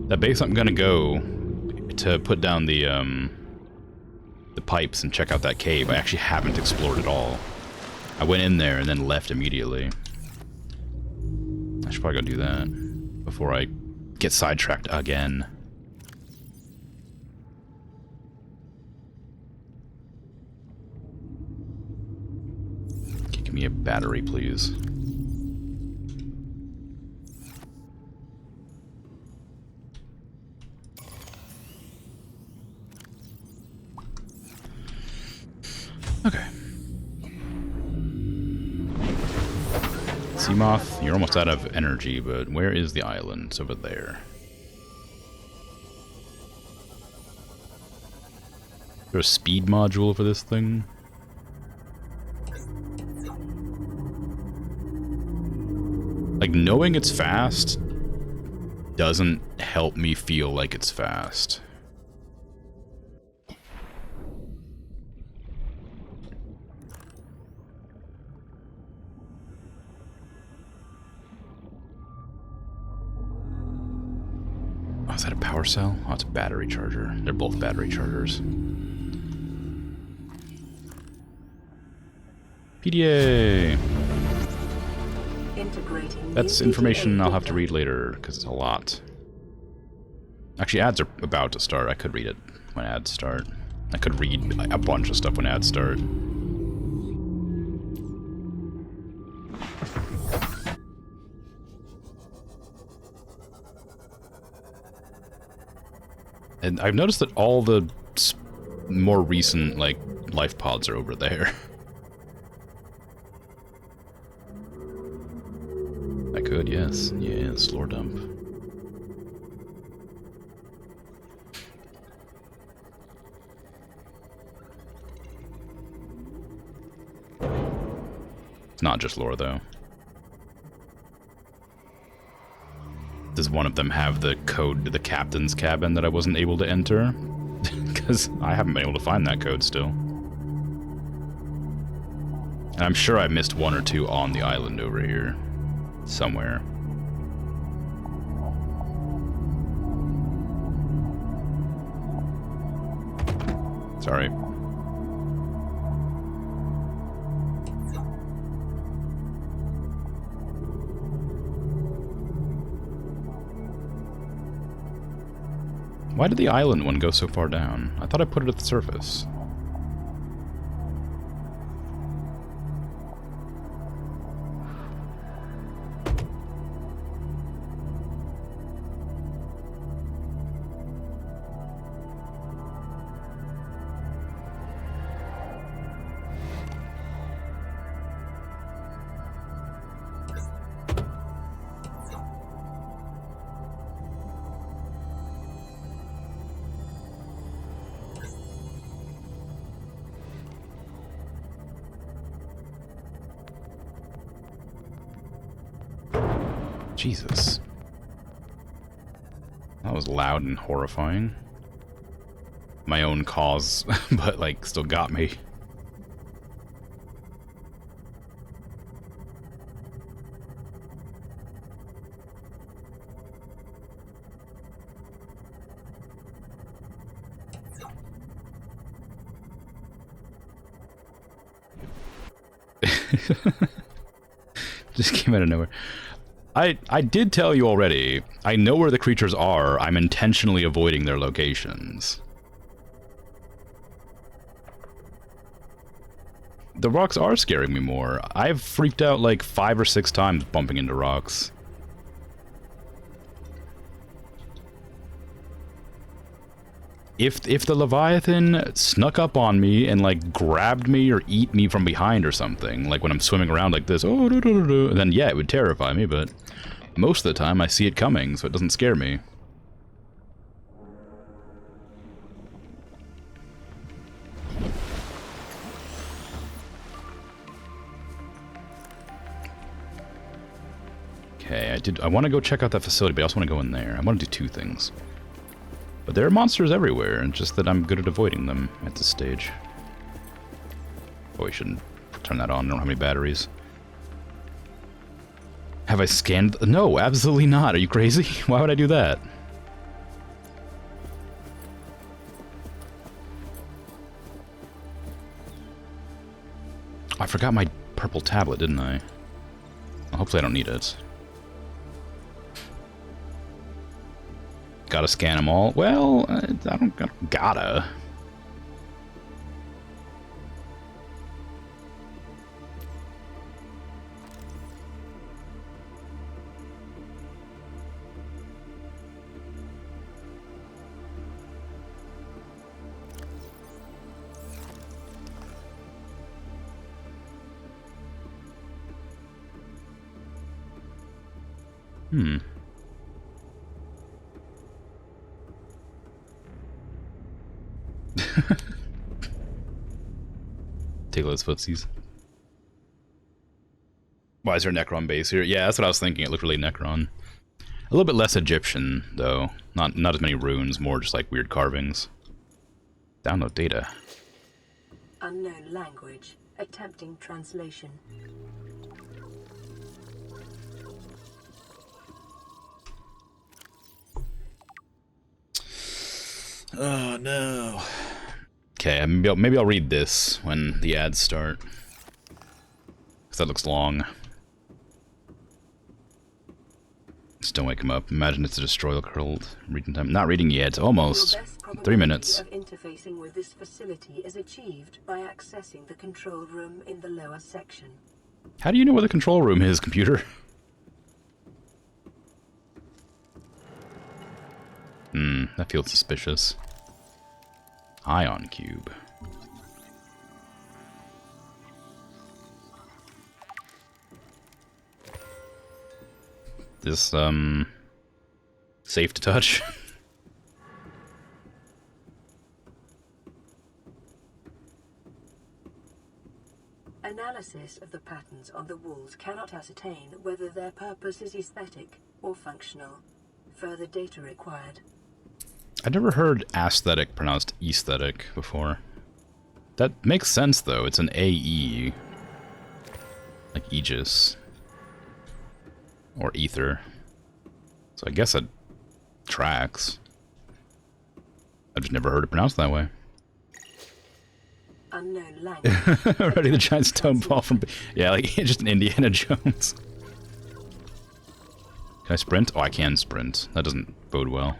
That base I'm gonna go to put down the pipes and check out that cave. I actually haven't explored at all. I went in there and then left immediately. I should probably go do that before I get sidetracked again. Okay, give me a battery, please. Okay. Seamoth, you're almost out of energy, but where is the island? It's over there. Is there a speed module for this thing? Like, knowing it's fast doesn't help me feel like it's fast. Is that a power cell? Oh, it's a battery charger. They're both battery chargers. PDA! That's information I'll have to read later, because it's a lot. Actually, ads are about to start. I could read it when ads start. I could read a bunch of stuff when ads start. And I've noticed that all the more recent, like, life pods are over there. I could, yes. Yes, lore dump. It's not just lore, though. Does one of them have the code to the captain's cabin that I wasn't able to enter? Because I haven't been able to find that code still. And I'm sure I missed one or two on the island over here. Somewhere. Sorry. Why did the island one go so far down? I thought I put it at the surface. Jesus. That was loud and horrifying. My own cause, but, like, still got me. Just came out of nowhere. I did tell you already. I know where the creatures are. I'm intentionally avoiding their locations. The rocks are scaring me more. I've freaked out like 5 or 6 times bumping into rocks. If the Leviathan snuck up on me and like grabbed me or eat me from behind or something, like when I'm swimming around like this, oh, then yeah, it would terrify me, but most of the time I see it coming, so it doesn't scare me. Okay, I want to go check out that facility, but I also want to go in there. I want to do 2 things. But there are monsters everywhere, and just that I'm good at avoiding them at this stage. Oh, we shouldn't turn that on. I don't have any batteries. Have I scanned? No, absolutely not. Are you crazy? Why would I do that? I forgot my purple tablet, didn't I? Well, hopefully I don't need it. Gotta scan them all? Well, I don't gotta. Take those footsies. Why is there a Necron base here? Yeah, that's what I was thinking. It looked really Necron. A little bit less Egyptian, though. Not as many runes, more just like weird carvings. Download data. Unknown language. Attempting translation. Oh no. Okay, maybe I'll read this when the ads start. Because that looks long. Just don't wake him up. Imagine it's a destroyer curled. Reading time. Not reading yet. Almost. Your best 3 minutes. probability of interfacing with this facility is achieved by accessing the control room in the lower section. How do you know where the control room is, computer? That feels suspicious. Ion cube. This, safe to touch? Analysis of the patterns on the walls cannot ascertain whether their purpose is aesthetic or functional. Further data required. I've never heard aesthetic pronounced aesthetic before. That makes sense, though. It's an AE. Like Aegis. Or Ether. So I guess it tracks. I've just never heard it pronounced that way. Unknown language. Already the giant stone ball from... Yeah, like just an Indiana Jones. Can I sprint? Oh, I can sprint. That doesn't bode well.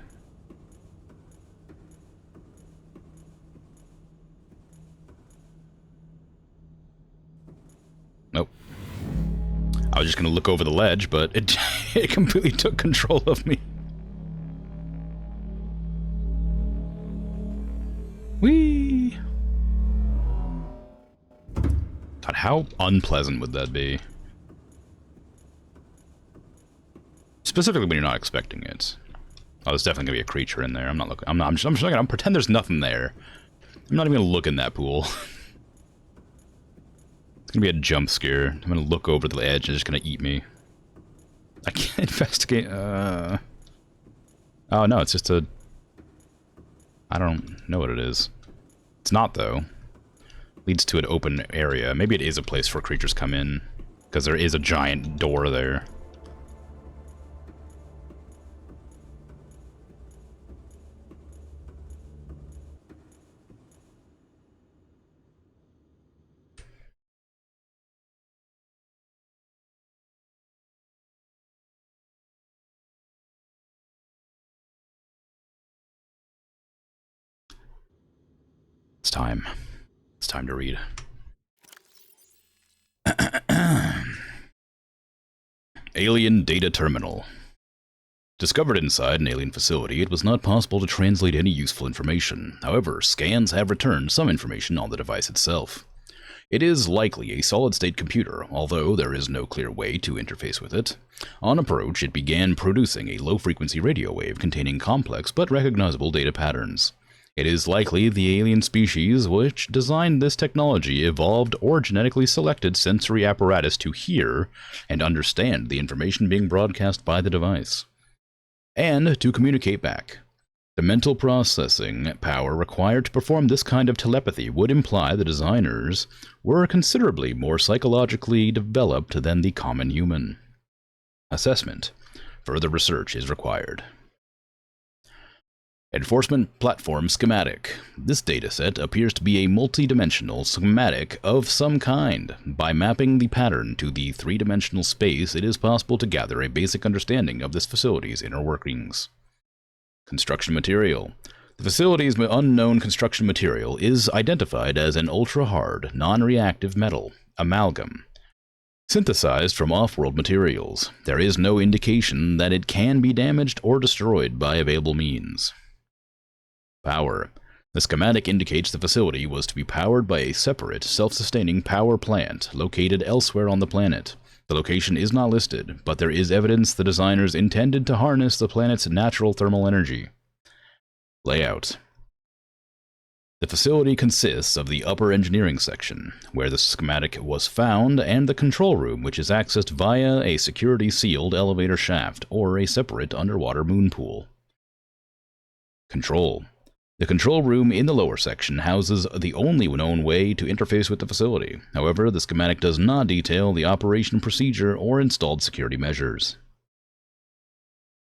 Nope. I was just gonna look over the ledge, but it it completely took control of me. Whee! God, how unpleasant would that be? Specifically when you're not expecting it. Oh, there's definitely gonna be a creature in there. I'm not looking. I'm just gonna pretend there's nothing there. I'm not even gonna look in that pool. It's gonna be a jump scare. I'm gonna look over the edge and it's just gonna eat me. I can't investigate. Oh no, it's just a... I don't know what it is. It's not, though. Leads to an open area. Maybe it is a place where creatures come in, because there is a giant door there. It's time. It's time to read. Alien Data Terminal. Discovered inside an alien facility, it was not possible to translate any useful information. However, scans have returned some information on the device itself. It is likely a solid-state computer, although there is no clear way to interface with it. On approach, it began producing a low-frequency radio wave containing complex but recognizable data patterns. It is likely the alien species which designed this technology evolved or genetically selected sensory apparatus to hear and understand the information being broadcast by the device, and to communicate back. The mental processing power required to perform this kind of telepathy would imply the designers were considerably more psychologically developed than the common human. Assessment. Further research is required. Enforcement Platform Schematic. This dataset appears to be a multi-dimensional schematic of some kind. By mapping the pattern to the three-dimensional space, it is possible to gather a basic understanding of this facility's inner workings. Construction material. The facility's unknown construction material is identified as an ultra-hard, non-reactive metal, amalgam, synthesized from off-world materials. There is no indication that it can be damaged or destroyed by available means. Power. The schematic indicates the facility was to be powered by a separate, self-sustaining power plant located elsewhere on the planet. The location is not listed, but there is evidence the designers intended to harness the planet's natural thermal energy. Layout. The facility consists of the upper engineering section, where the schematic was found, and the control room, which is accessed via a security-sealed elevator shaft or a separate underwater moon pool. Control. The control room in the lower section houses the only known way to interface with the facility. However, the schematic does not detail the operation procedure or installed security measures.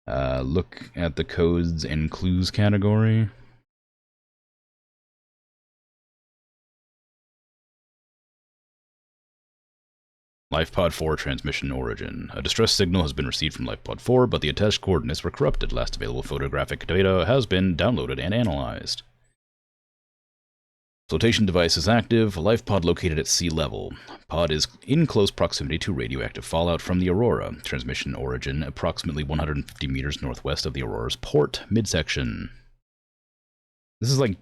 Look at the codes and clues category. LifePod 4 transmission origin. A distress signal has been received from LifePod 4, but the attached coordinates were corrupted. Last available photographic data has been downloaded and analyzed. Flotation device is active. LifePod located at sea level. Pod is in close proximity to radioactive fallout from the Aurora. Transmission origin approximately 150 meters northwest of the Aurora's port midsection. This is like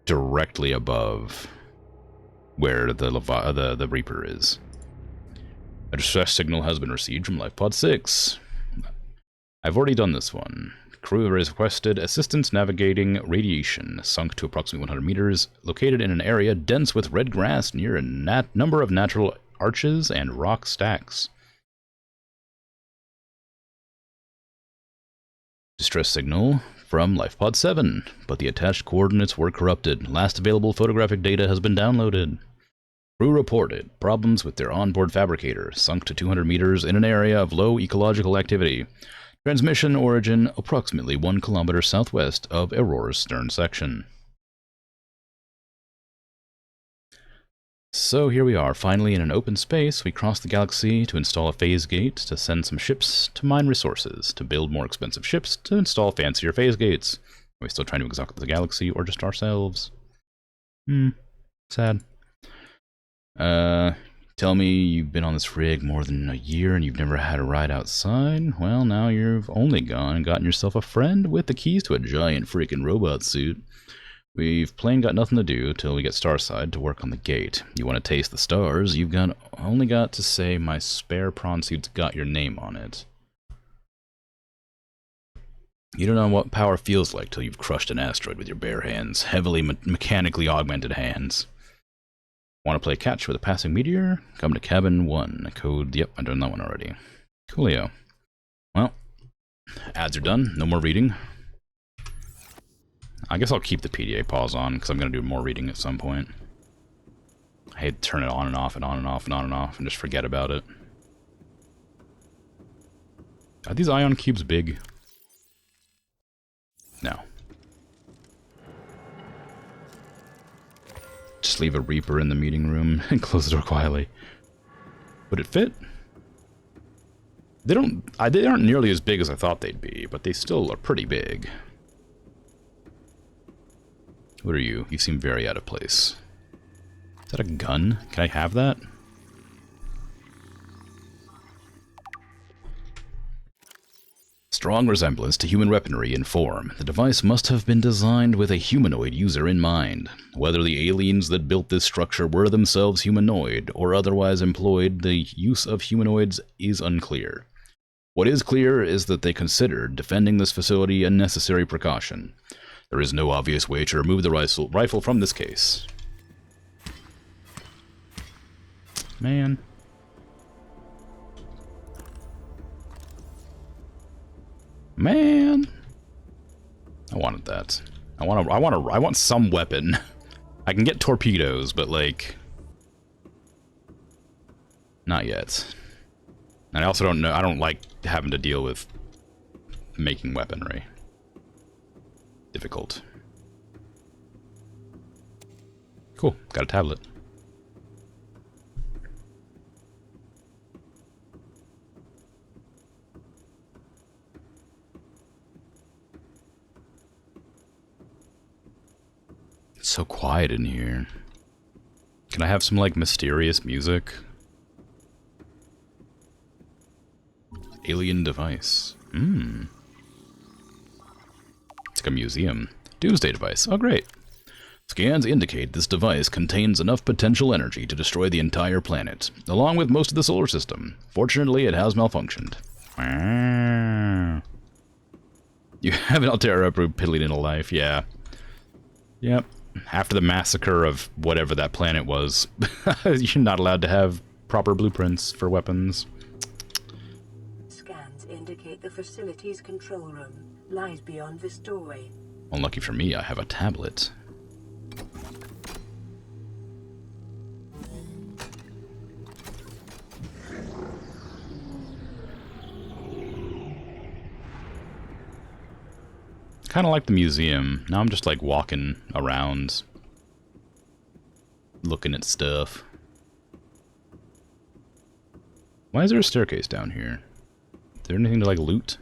directly above where the Reaper is. A distress signal has been received from LifePod 6. I've already done this one. Crew has requested assistance navigating radiation, sunk to approximately 100 meters, located in an area dense with red grass near a number of natural arches and rock stacks. Distress signal from LifePod 7, but the attached coordinates were corrupted. Last available photographic data has been downloaded. Crew reported problems with their onboard fabricator, sunk to 200 meters in an area of low ecological activity. Transmission origin approximately 1 kilometer southwest of Aurora's stern section. So here we are, finally in an open space. We cross the galaxy to install a phase gate, to send some ships to mine resources, to build more expensive ships, to install fancier phase gates. Are we still trying to exhaust the galaxy, or just ourselves? Sad. Tell me you've been on this rig more than a year and you've never had a ride outside? Well, now you've only gone and gotten yourself a friend with the keys to a giant freaking robot suit. We've plain got nothing to do till we get Starside to work on the gate. You want to taste the stars, you've only got to say my spare prawn suit's got your name on it. You don't know what power feels like till you've crushed an asteroid with your bare hands, heavily mechanically augmented hands. Want to play catch with a passing meteor? Come to cabin 1. Code, yep, I've done that one already. Coolio. Well, ads are done. No more reading. I guess I'll keep the PDA pause on, because I'm going to do more reading at some point. I hate to turn it on and off and on and off and on and off and just forget about it. Are these ion cubes big? No. Just leave a Reaper in the meeting room and close the door quietly. Would it fit? They aren't nearly as big as I thought they'd be, but they still are pretty big. What are you? You seem very out of place. Is that a gun? Can I have that? Strong resemblance to human weaponry in form, the device must have been designed with a humanoid user in mind. Whether the aliens that built this structure were themselves humanoid or otherwise employed the use of humanoids is unclear. What is clear is that they considered defending this facility a necessary precaution. There is no obvious way to remove the rifle from this case. Man. Man. I wanted that. I want some weapon. I can get torpedoes, but like not yet. And I also don't know, I don't like having to deal with making weaponry. Difficult. Cool, got a tablet. It's so quiet in here. Can I have some, like, mysterious music? Alien device. It's like a museum. Doomsday device. Oh, great. Scans indicate this device contains enough potential energy to destroy the entire planet, along with most of the solar system. Fortunately, it has malfunctioned. You have an Altera approved piddling in a life, yeah. Yep. After the massacre of whatever that planet was, you're not allowed to have proper blueprints for weapons. Scans indicate the facility's control room lies beyond this doorway. Unlucky for me, I have a tablet. Kind of like the museum. Now I'm just like walking around, looking at stuff. Why is there a staircase down here? Is there anything to like loot?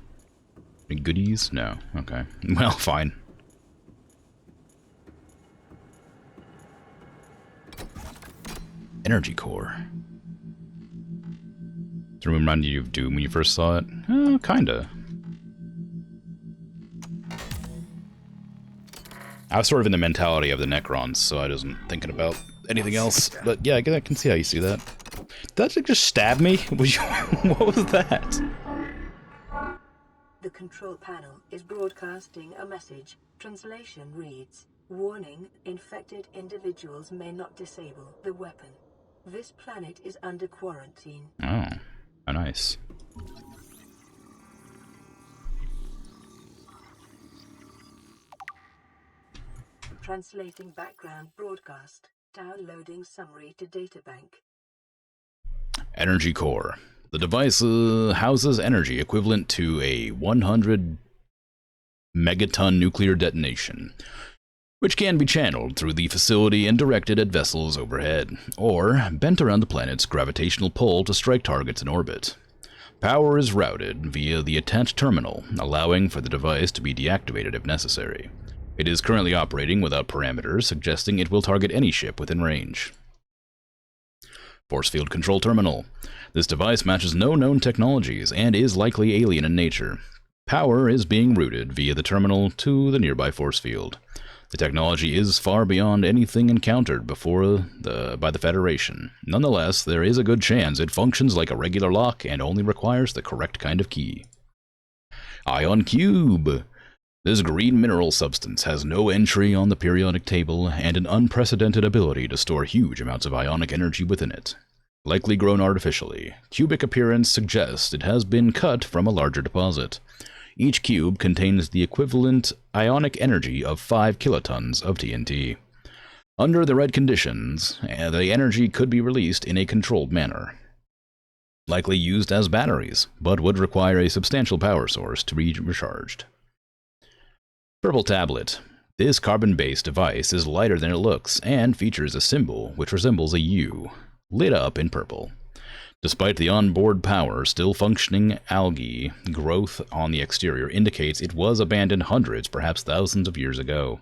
Any goodies? No. Okay. Well, fine. Energy core. Does it remind you of Doom when you first saw it? Kinda. I was sort of in the mentality of the Necrons, so I wasn't thinking about anything else. But yeah, I can see how you see that. Did that just stab me? What was that? The control panel is broadcasting a message. Translation reads, "Warning, infected individuals may not disable the weapon. This planet is under quarantine." Oh, nice. Translating background broadcast. Downloading summary to databank. Energy core. The device houses energy equivalent to a 100 megaton nuclear detonation, which can be channeled through the facility and directed at vessels overhead, or bent around the planet's gravitational pull to strike targets in orbit. Power is routed via the attached terminal, allowing for the device to be deactivated if necessary. It is currently operating without parameters, suggesting it will target any ship within range. Force field control terminal. This device matches no known technologies and is likely alien in nature. Power is being routed via the terminal to the nearby force field. The technology is far beyond anything encountered before by the Federation. Nonetheless, there is a good chance it functions like a regular lock and only requires the correct kind of key. Ion Cube. This green mineral substance has no entry on the periodic table and an unprecedented ability to store huge amounts of ionic energy within it. Likely grown artificially, cubic appearance suggests it has been cut from a larger deposit. Each cube contains the equivalent ionic energy of 5 kilotons of TNT. Under the right conditions, the energy could be released in a controlled manner. Likely used as batteries, but would require a substantial power source to be recharged. Purple tablet. This carbon-based device is lighter than it looks and features a symbol which resembles a U, lit up in purple. Despite the onboard power, still functioning algae growth on the exterior indicates it was abandoned hundreds, perhaps thousands of years ago.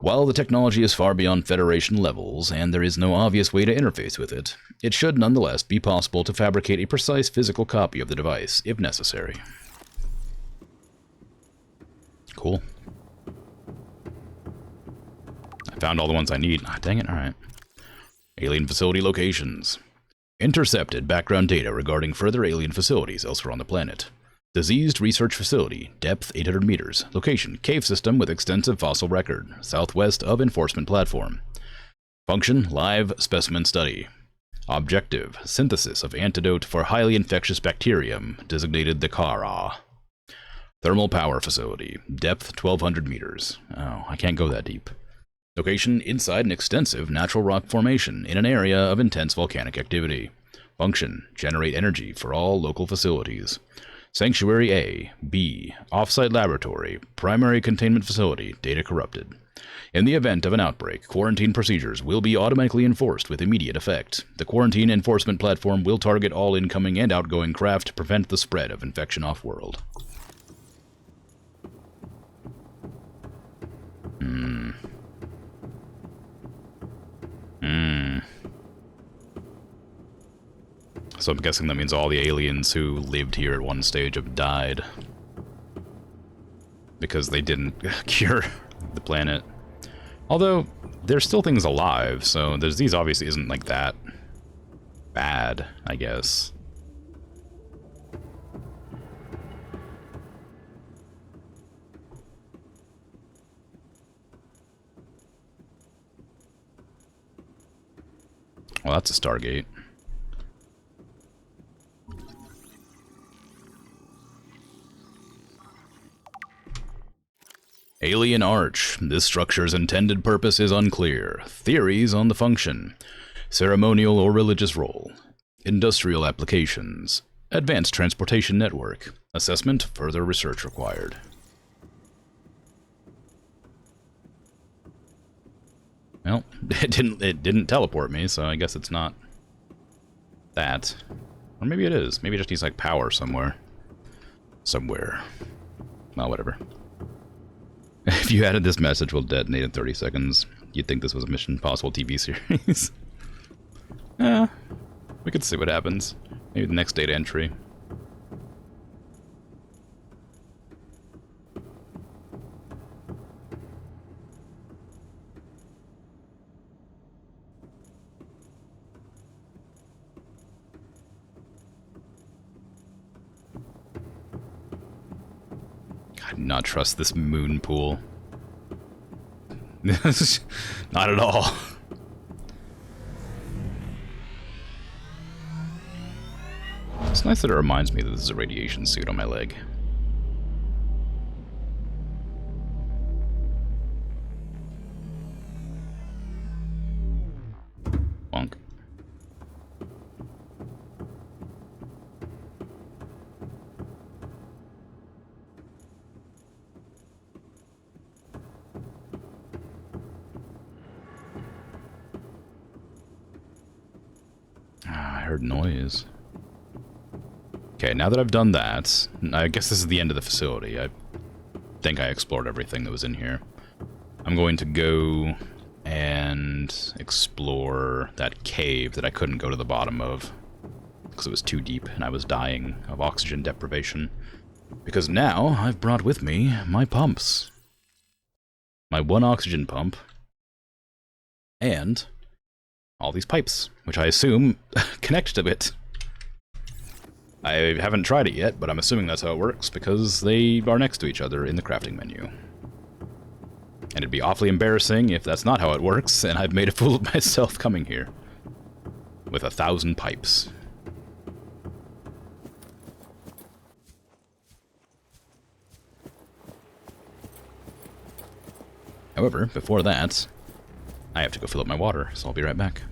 While the technology is far beyond Federation levels, and there is no obvious way to interface with it, it should nonetheless be possible to fabricate a precise physical copy of the device, if necessary. Cool. I found all the ones I need. Ah, dang it, alright. Alien facility locations. Intercepted background data regarding further alien facilities elsewhere on the planet. Diseased Research Facility, depth 800 meters, location, cave system with extensive fossil record, southwest of Enforcement Platform. Function, live specimen study. Objective, synthesis of antidote for highly infectious bacterium, designated the Kara. Thermal Power Facility, depth 1200 meters. Oh, I can't go that deep. Location, inside an extensive natural rock formation in an area of intense volcanic activity. Function, generate energy for all local facilities. Sanctuary A, B, Offsite Laboratory, Primary Containment Facility, data corrupted. In the event of an outbreak, quarantine procedures will be automatically enforced with immediate effect. The quarantine enforcement platform will target all incoming and outgoing craft to prevent the spread of infection off-world. So I'm guessing that means all the aliens who lived here at one stage have died. Because they didn't cure the planet. Although, there's still things alive, so the disease obviously isn't like that bad, I guess. Well, that's a Stargate. Alien Arch. This structure's intended purpose is unclear. Theories on the function. Ceremonial or religious role. Industrial applications. Advanced transportation network. Assessment, further research required. Well, it didn't teleport me, so I guess it's not that. Or maybe it is. Maybe it just needs like power somewhere. Well, whatever. If you added this message will detonate in 30 seconds, you'd think this was a Mission Impossible TV series. We could see what happens. Maybe the next data entry. I do not trust this moon pool. Not at all. It's nice that it reminds me that this is a radiation suit on my leg. Bonk. I heard noise. Okay, now that I've done that, I guess this is the end of the facility. I think I explored everything that was in here. I'm going to go and explore that cave that I couldn't go to the bottom of because it was too deep and I was dying of oxygen deprivation. Because now I've brought with me my pumps. My one oxygen pump and all these pipes, which I assume connect to it. I haven't tried it yet, but I'm assuming that's how it works, because they are next to each other in the crafting menu. And it'd be awfully embarrassing if that's not how it works, and I've made a fool of myself coming here. With 1,000 pipes. However, before that, I have to go fill up my water, so I'll be right back.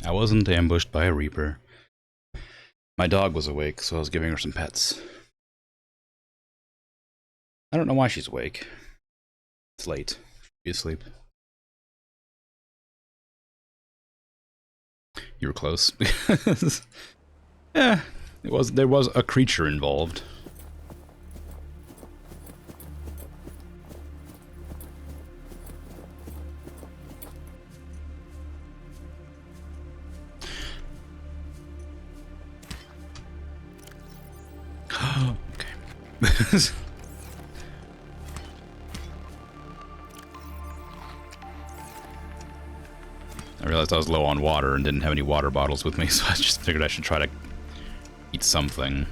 I wasn't ambushed by a Reaper. My dog was awake, so I was giving her some pets. I don't know why she's awake. It's late. She'd be asleep. You were close. Yeah, there was a creature involved. Okay. I realized I was low on water and didn't have any water bottles with me, so I just figured I should try to eat something.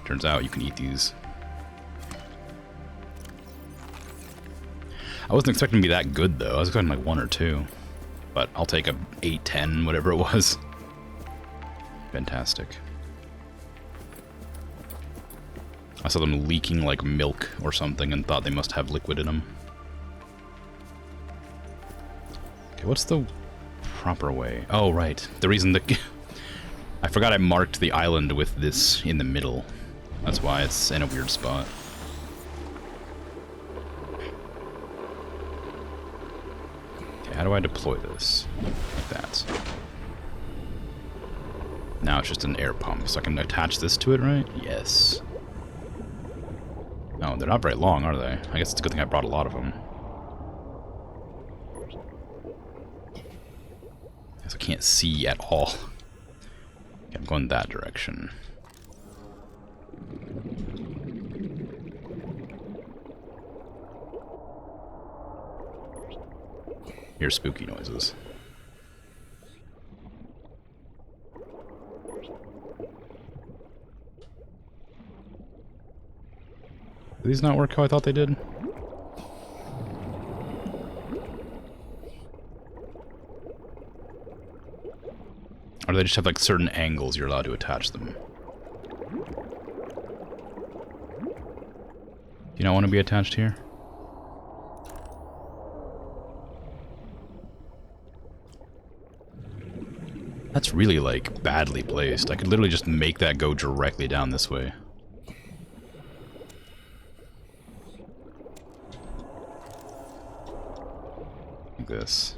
Turns out you can eat these. I wasn't expecting to be that good, though. I was expecting like 1 or 2. But I'll take a 8, 10, whatever it was. Fantastic. I saw them leaking like milk or something and thought they must have liquid in them. Okay, what's the proper way? Oh, right. The reason the... I forgot I marked the island with this in the middle. That's why it's in a weird spot. Okay, how do I deploy this? Like that. Now it's just an air pump, so I can attach this to it, right? Yes. No, they're not very long, are they? I guess it's a good thing I brought a lot of them. I can't see at all. Okay, I'm going that direction. Hear spooky noises. Do these not work how I thought they did? Or do they just have like certain angles you're allowed to attach them? Do you not want to be attached here? That's really like badly placed. I could literally just make that go directly down this way. Like this.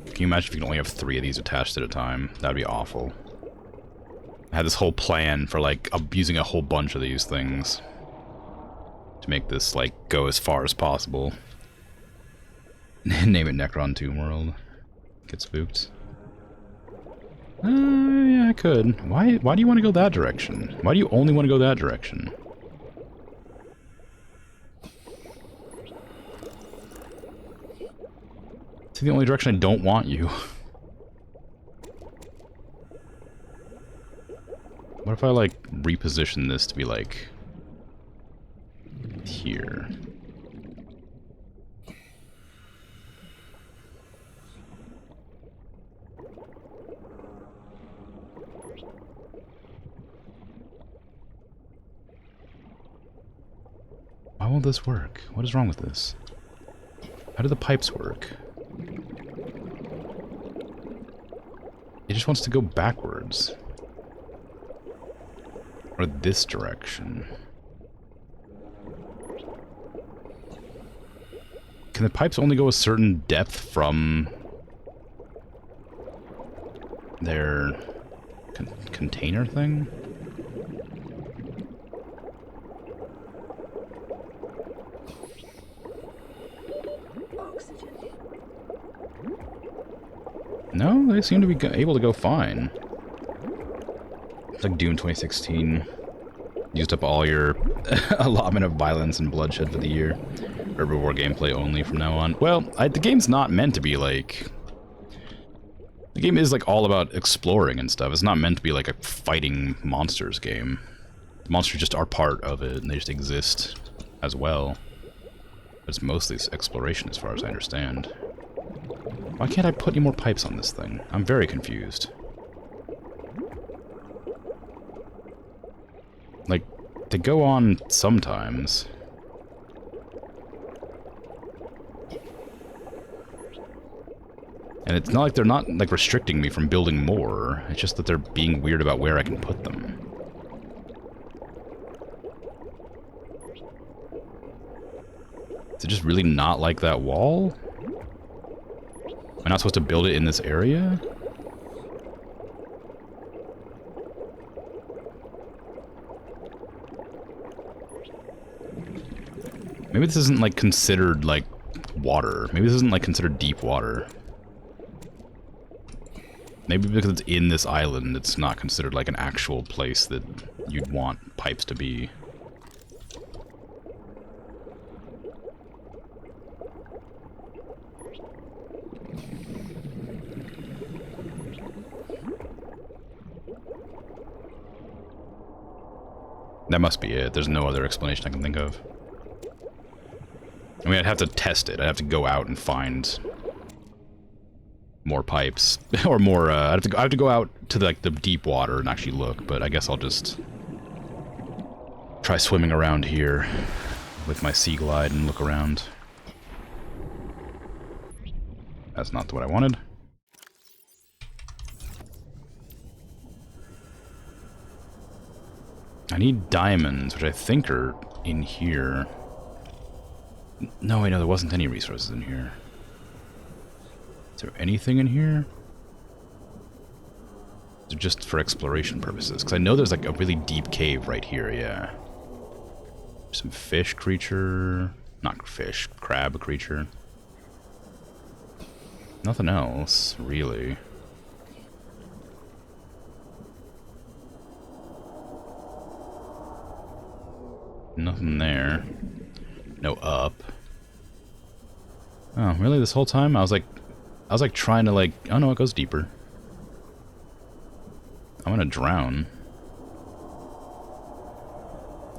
Can you imagine if you could only have 3 of these attached at a time? That'd be awful. I had this whole plan for like using a whole bunch of these things to make this like go as far as possible. Name it Necron Tomb World. Get spooked. Yeah, I could. Why do you want to go that direction? Why do you only want to go that direction? It's the only direction I don't want you. What if I, like, reposition this to be, like, here? Why won't this work? What is wrong with this? How do the pipes work? It just wants to go backwards. Or this direction. Can the pipes only go a certain depth from their container thing? No, they seem to be able to go fine. It's like Doom 2016. Used up all your allotment of violence and bloodshed for the year. Herbivore gameplay only from now on. Well, the game's not meant to be like... The game is like all about exploring and stuff. It's not meant to be like a fighting monsters game. The monsters just are part of it, and they just exist as well. But it's mostly exploration as far as I understand. Why can't I put any more pipes on this thing? I'm very confused. Like, They go on sometimes. And it's not like they're not, like, restricting me from building more. It's just that they're being weird about where I can put them. Is it just really not like that wall? Am I not supposed to build it in this area? Maybe this isn't, like, considered, like, water. Maybe this isn't, like, considered deep water. Maybe because it's in this island, it's not considered, like, an actual place that you'd want pipes to be. That must be it. There's no other explanation I can think of. I mean, I'd have to test it. I'd have to go out and find more pipes, or more. I have to go out to the deep water and actually look. But I guess I'll just try swimming around here with my sea glide and look around. That's not what I wanted. I need diamonds, which I think are in here. No, wait, no, there wasn't any resources in here. Is there anything in here? Is it just for exploration purposes? Because I know there's like a really deep cave right here, yeah. Some fish creature. Not fish, crab creature. Nothing else, really. Nothing there. No up. Oh, really? This whole time? I was like trying to like, oh no, it goes deeper. I'm gonna drown.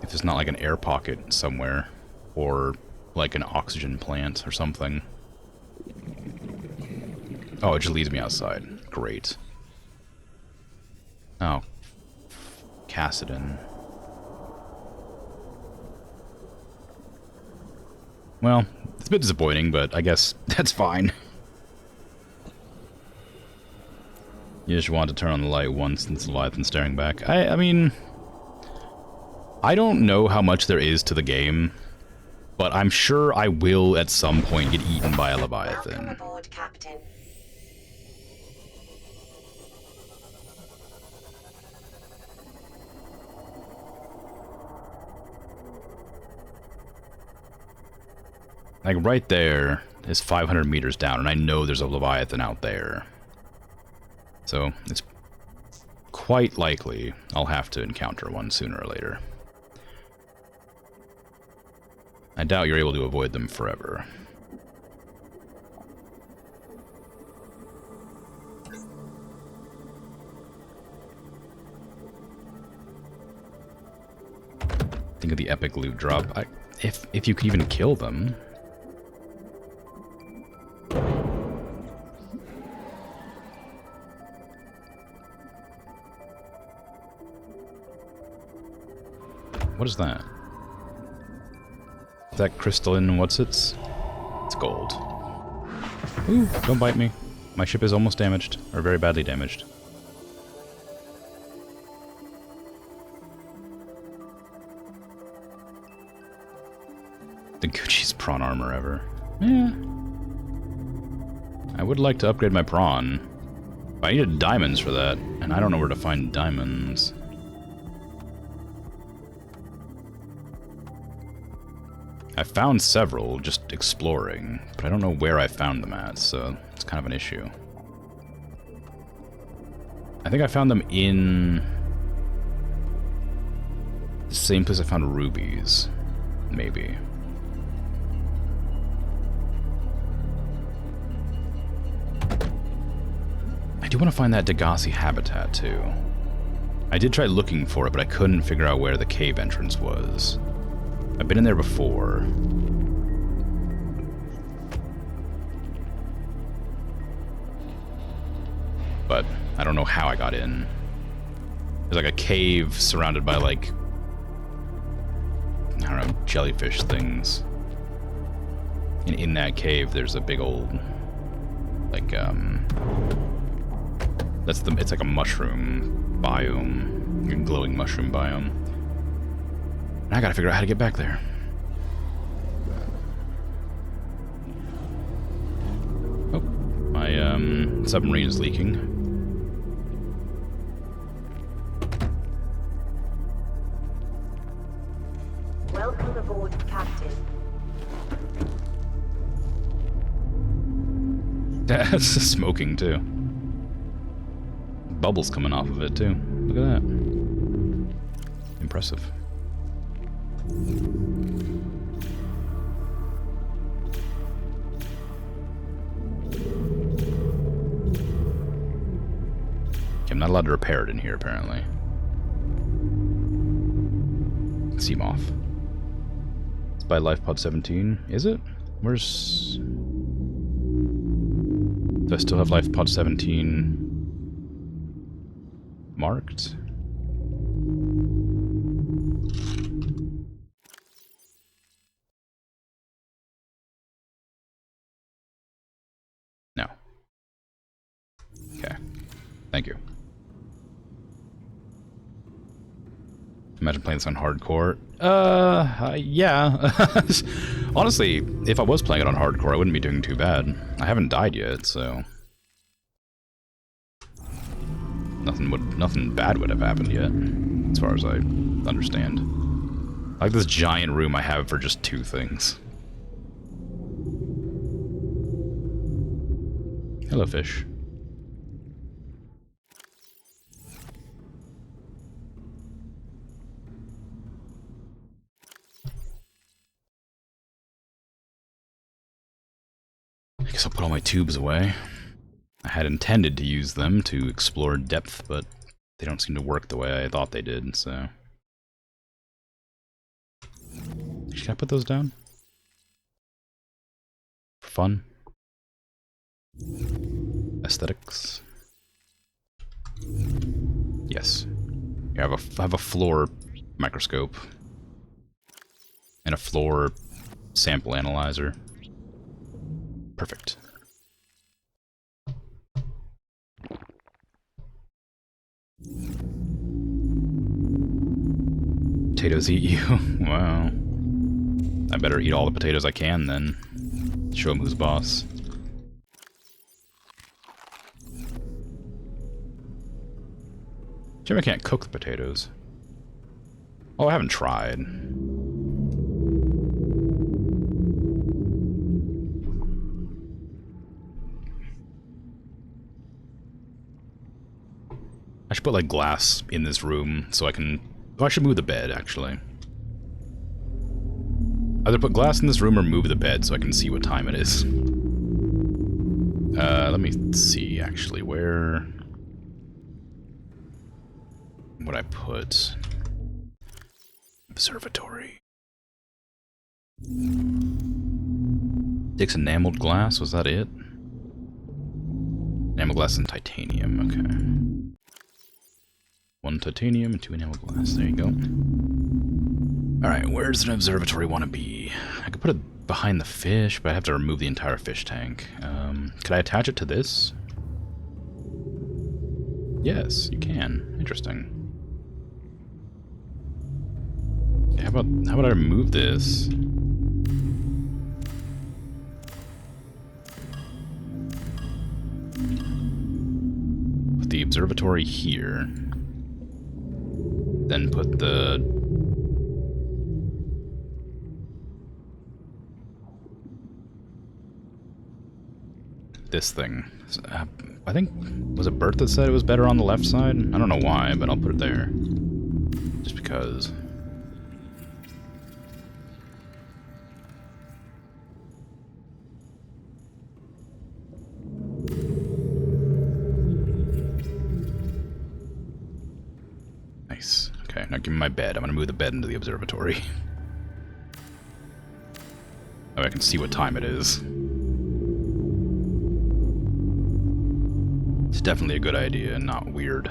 If there's not like an air pocket somewhere. Or like an oxygen plant or something. Oh, it just leads me outside. Great. Oh. Cassidon. Well, it's a bit disappointing, but I guess that's fine. You just want to turn on the light once since the Leviathan staring back. I mean, I don't know how much there is to the game, but I'm sure I will at some point get eaten by a Leviathan. Welcome aboard, Captain. Like, right there is 500 meters down, and I know there's a Leviathan out there. So, it's quite likely I'll have to encounter one sooner or later. I doubt you're able to avoid them forever. Think of the epic loot drop. If you could even kill them. What is that? Is that crystalline what's-its? It's gold. Ooh, don't bite me. My ship is almost damaged, or very badly damaged. The Gucci's prawn armor ever. Yeah. I would like to upgrade my prawn. But I needed diamonds for that, and I don't know where to find diamonds. I found several just exploring, but I don't know where I found them at, so it's kind of an issue. I think I found them in the same place I found rubies, maybe. I do want to find that Degassi habitat too. I did try looking for it, but I couldn't figure out where the cave entrance was. I've been in there before. But I don't know how I got in. There's like a cave surrounded by like I don't know, jellyfish things. And in that cave, there's a big old, like, it's like a mushroom biome, a glowing mushroom biome. And I gotta figure out how to get back there. Oh, my submarine is leaking. Welcome aboard, Captain. That's smoking too. Bubbles coming off of it too. Look at that. Impressive. Okay, I'm not allowed to repair it in here apparently. Seam off. It's by LifePod 17, is it? Where's... Do I still have LifePod 17 marked? No. Okay. Thank you. Imagine playing this on hardcore. Yeah. Honestly, if I was playing it on hardcore, I wouldn't be doing too bad. I haven't died yet, so nothing bad would have happened yet, as far as I understand. I like this giant room I have for just two things. Hello, fish. I guess I'll put all my tubes away. I had intended to use them to explore depth, but they don't seem to work the way I thought they did, so... Should I put those down? For fun? Aesthetics? Yes. Here, I have a floor microscope. And a floor sample analyzer. Perfect. Potatoes eat you? Wow. I better eat all the potatoes I can then. Show him who's boss. Jim, I can't cook the potatoes. Oh, I haven't tried. I should put like glass in this room so I can... Oh, I should move the bed, actually. Either put glass in this room or move the bed so I can see what time it is. Let me see, actually, where... Would I put... Observatory. Takes enameled glass, was that it? Enameled glass and titanium, okay. 1 titanium and 2 enameled glass, there you go. Alright, where does an observatory want to be? I could put it behind the fish, but I have to remove the entire fish tank. Could I attach it to this? Yes, you can. Interesting. How about I remove this? Put the observatory here. Then put the... this thing. I think... was it Bert that said it was better on the left side? I don't know why, but I'll put it there. Just because... Nice. Okay, now give me my bed. I'm gonna move the bed into the observatory. Oh, I can see what time it is. It's definitely a good idea and not weird.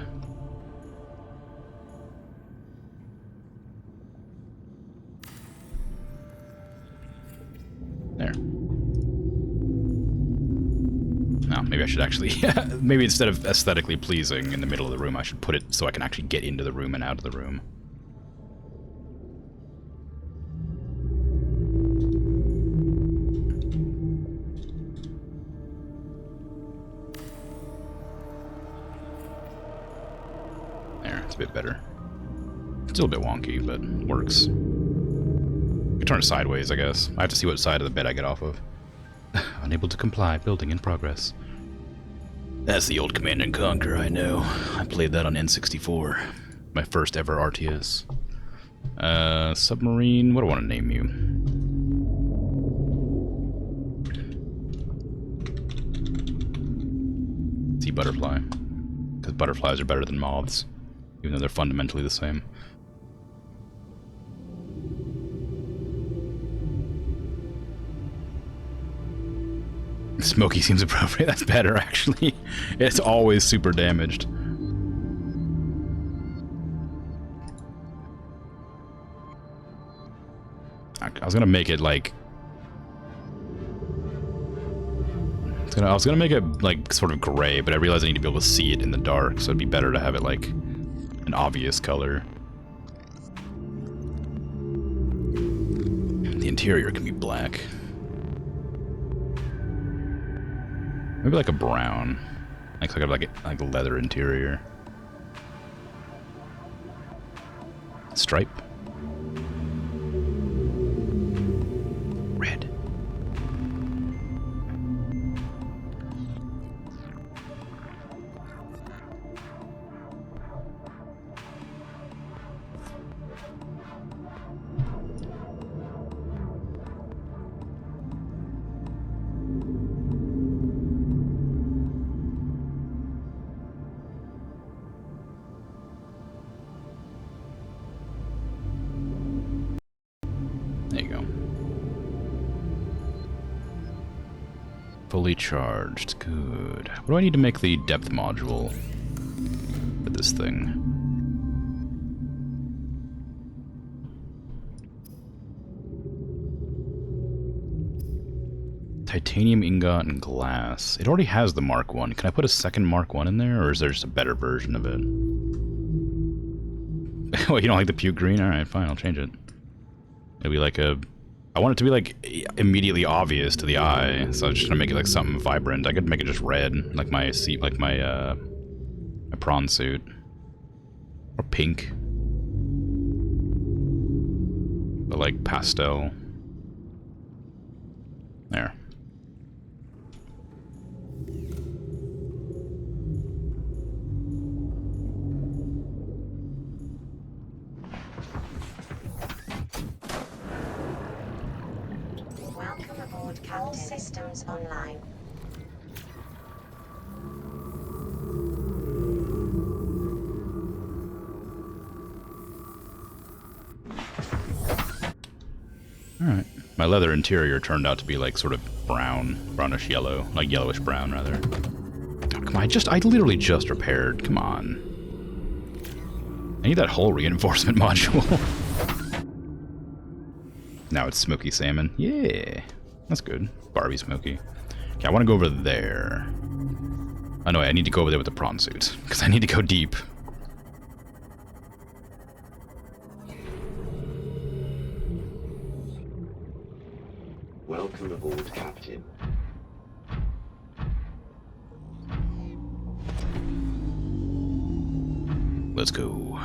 maybe I should actually, maybe instead of aesthetically pleasing in the middle of the room, I should put it so I can actually get into the room and out of the room. There, it's a bit better. Still a bit wonky, but works. I can turn it sideways, I guess. I have to see what side of the bed I get off of. Unable to comply, building in progress. That's the old Command & Conquer, I know. I played that on N64. My first ever RTS. Submarine, what do I want to name you? Sea Butterfly. Because butterflies are better than moths, even though they're fundamentally the same. Smoky seems appropriate. That's better, actually. It's always super damaged. I was gonna make it like... I was gonna make it like sort of gray, but I realized I need to be able to see it in the dark, so it'd be better to have it like an obvious color. The interior can be black. Maybe like a brown, like a leather interior. Stripe. Red. Fully charged. Good. What do I need to make the depth module for this thing? Titanium ingot and glass. It already has the Mark 1. Can I put a second Mark 1 in there, or is there just a better version of it? Oh, you don't like the puke green? Alright, fine, I'll change it. It'll be like a... I want it to be like immediately obvious to the eye, so I'm just gonna make it like something vibrant. I could make it just red, like my my prawn suit, or pink, but like pastel. There. All systems online. Alright. My leather interior turned out to be like sort of brown, brownish yellow, like yellowish brown rather. Oh, come on, I literally just repaired, come on. I need that whole reinforcement module. Now it's smoky salmon. Yeah. That's good. Barbie smoky. Okay, I want to go over there. Oh no, I need to go over there with the prawn suit, because I need to go deep. Welcome aboard, Captain. Let's go.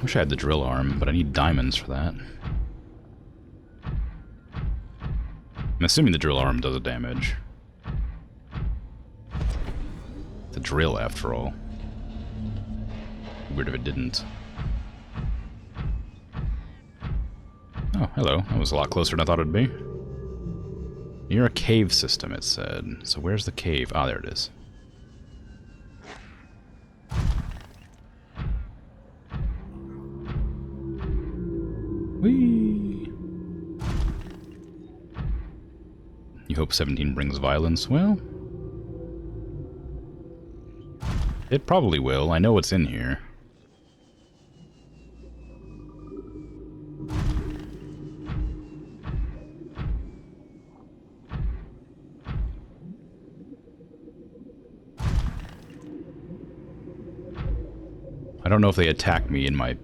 Wish I had the drill arm, but I need diamonds for that. I'm assuming the drill arm does the damage. It's a drill, after all. Weird if it didn't. Oh, hello. That was a lot closer than I thought it'd be. Near a cave system, it said. So where's the cave? Ah, there it is. Whee! You hope 17 brings violence? Well, It probably will. I know what's in here. I don't know if they attack me in my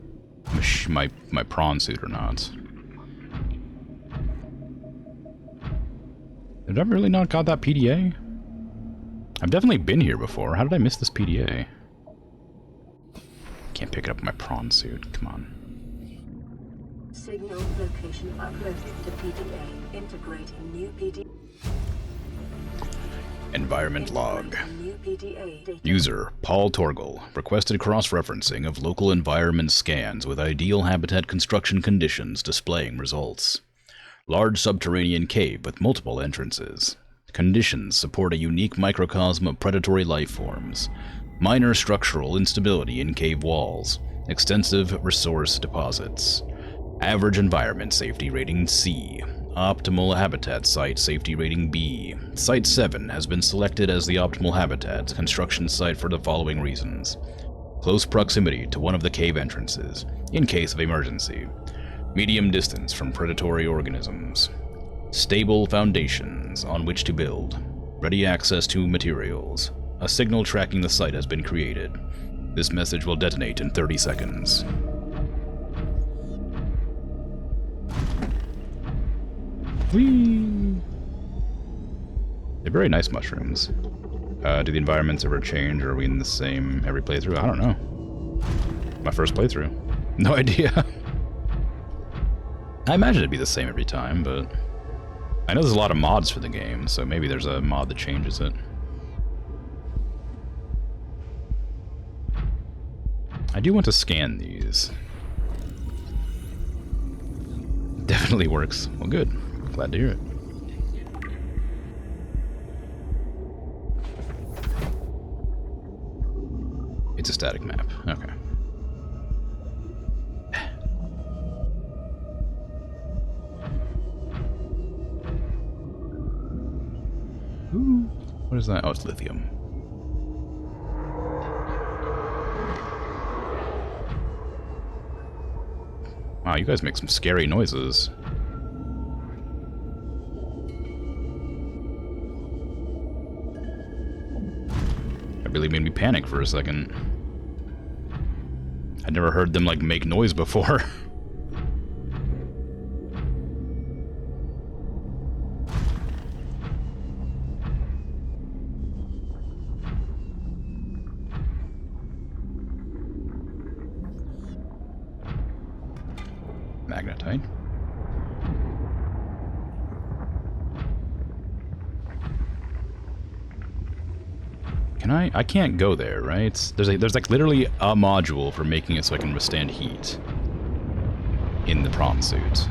prawn suit or not. Did I really not got that PDA? I've definitely been here before. How did I miss this PDA? Can't pick it up in my prawn suit. Come on. Signal location uploaded to PDA. Integrating new PDA. Environment log. New PDA data. User, Paul Torgal, requested cross-referencing of local environment scans with ideal habitat construction conditions displaying results. Large subterranean cave with multiple entrances. Conditions support a unique microcosm of predatory life forms. Minor structural instability in cave walls. Extensive resource deposits. Average environment safety rating C. Optimal habitat site safety rating B. Site 7 has been selected as the optimal habitat construction site for the following reasons. Close proximity to one of the cave entrances, in case of emergency. Medium distance from predatory organisms. Stable foundations on which to build. Ready access to materials. A signal tracking the site has been created. This message will detonate in 30 seconds. Whee! They're very nice mushrooms. Do the environments ever change, or are we in the same every playthrough? I don't know. My first playthrough. No idea. I imagine it'd be the same every time, but I know there's a lot of mods for the game, so maybe there's a mod that changes it. I do want to scan these. Definitely works. Well, good. Glad to hear it. It's a static map. Okay. Ooh. What is that? Oh, it's lithium. Wow, you guys make some scary noises. That really made me panic for a second. I'd never heard them, like, make noise before. Magnetite. Can I can't go there, right? There's like literally a module for making it so I can withstand heat in the prawn suit.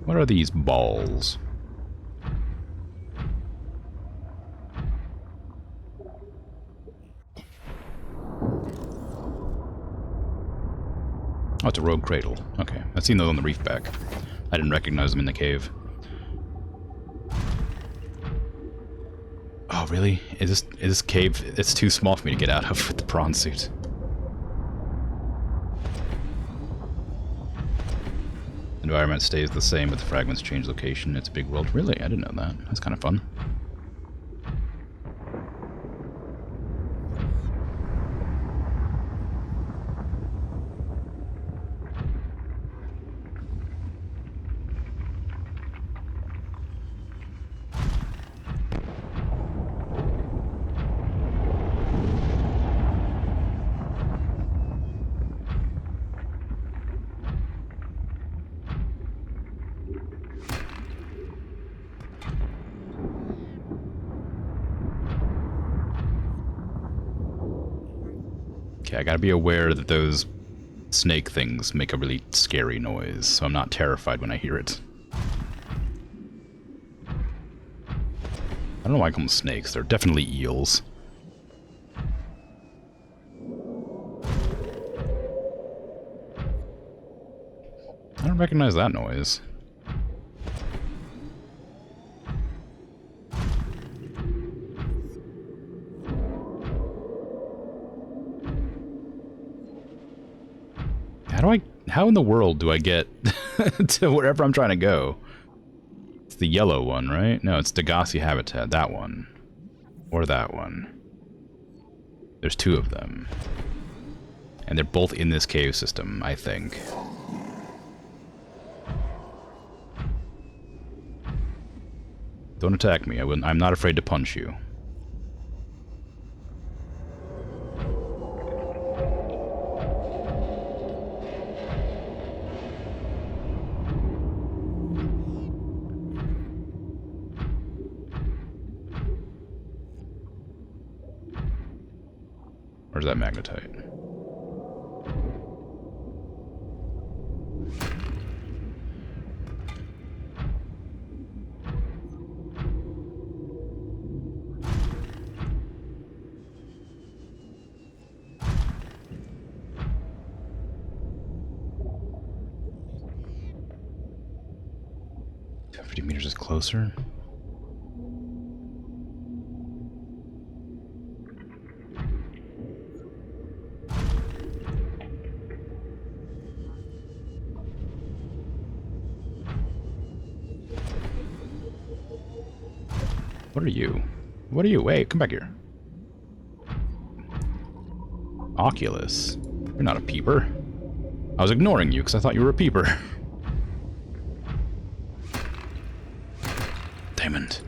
What are these balls? Oh, it's a rogue cradle. Okay, I've seen those on the reef back. I didn't recognize them in the cave. Oh, really? Is this cave? It's too small for me to get out of with the prawn suit. Environment stays the same, but the fragments change location. It's a big world. Really? I didn't know that. That's kind of fun. Okay, I gotta be aware that those snake things make a really scary noise, so I'm not terrified when I hear it. I don't know why I call them snakes. They're definitely eels. I don't recognize that noise. How in the world do I get to wherever I'm trying to go? It's the yellow one, right? No, it's Degassi Habitat, that one. Or that one. There's two of them. And they're both in this cave system, I think. Don't attack me. I'm not afraid to punch you. Where's that magnetite? Meters is closer. What are you? What are you? Wait, come back here. Oculus. You're not a peeper. I was ignoring you because I thought you were a peeper. Diamond.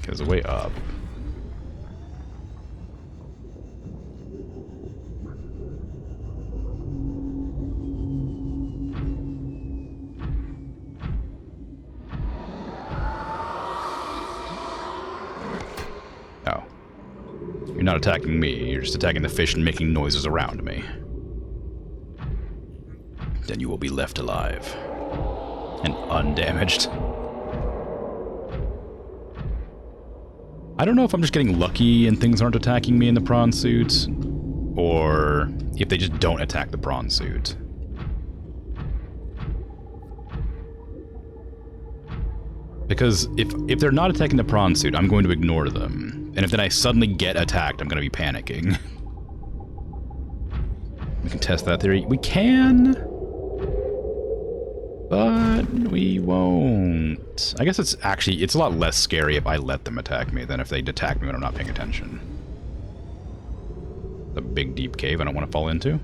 There's a way up. Oh. You're not attacking me, you're just attacking the fish and making noises around me. Then you will be left alive. And undamaged. I don't know if I'm just getting lucky and things aren't attacking me in the prawn suit, or if they just don't attack the prawn suit. Because if they're not attacking the prawn suit, I'm going to ignore them. And if then I suddenly get attacked, I'm going to be panicking. We can test that theory. We can! But we won't. I guess it's a lot less scary if I let them attack me than if they attack me when I'm not paying attention. The big deep cave I don't want to fall into.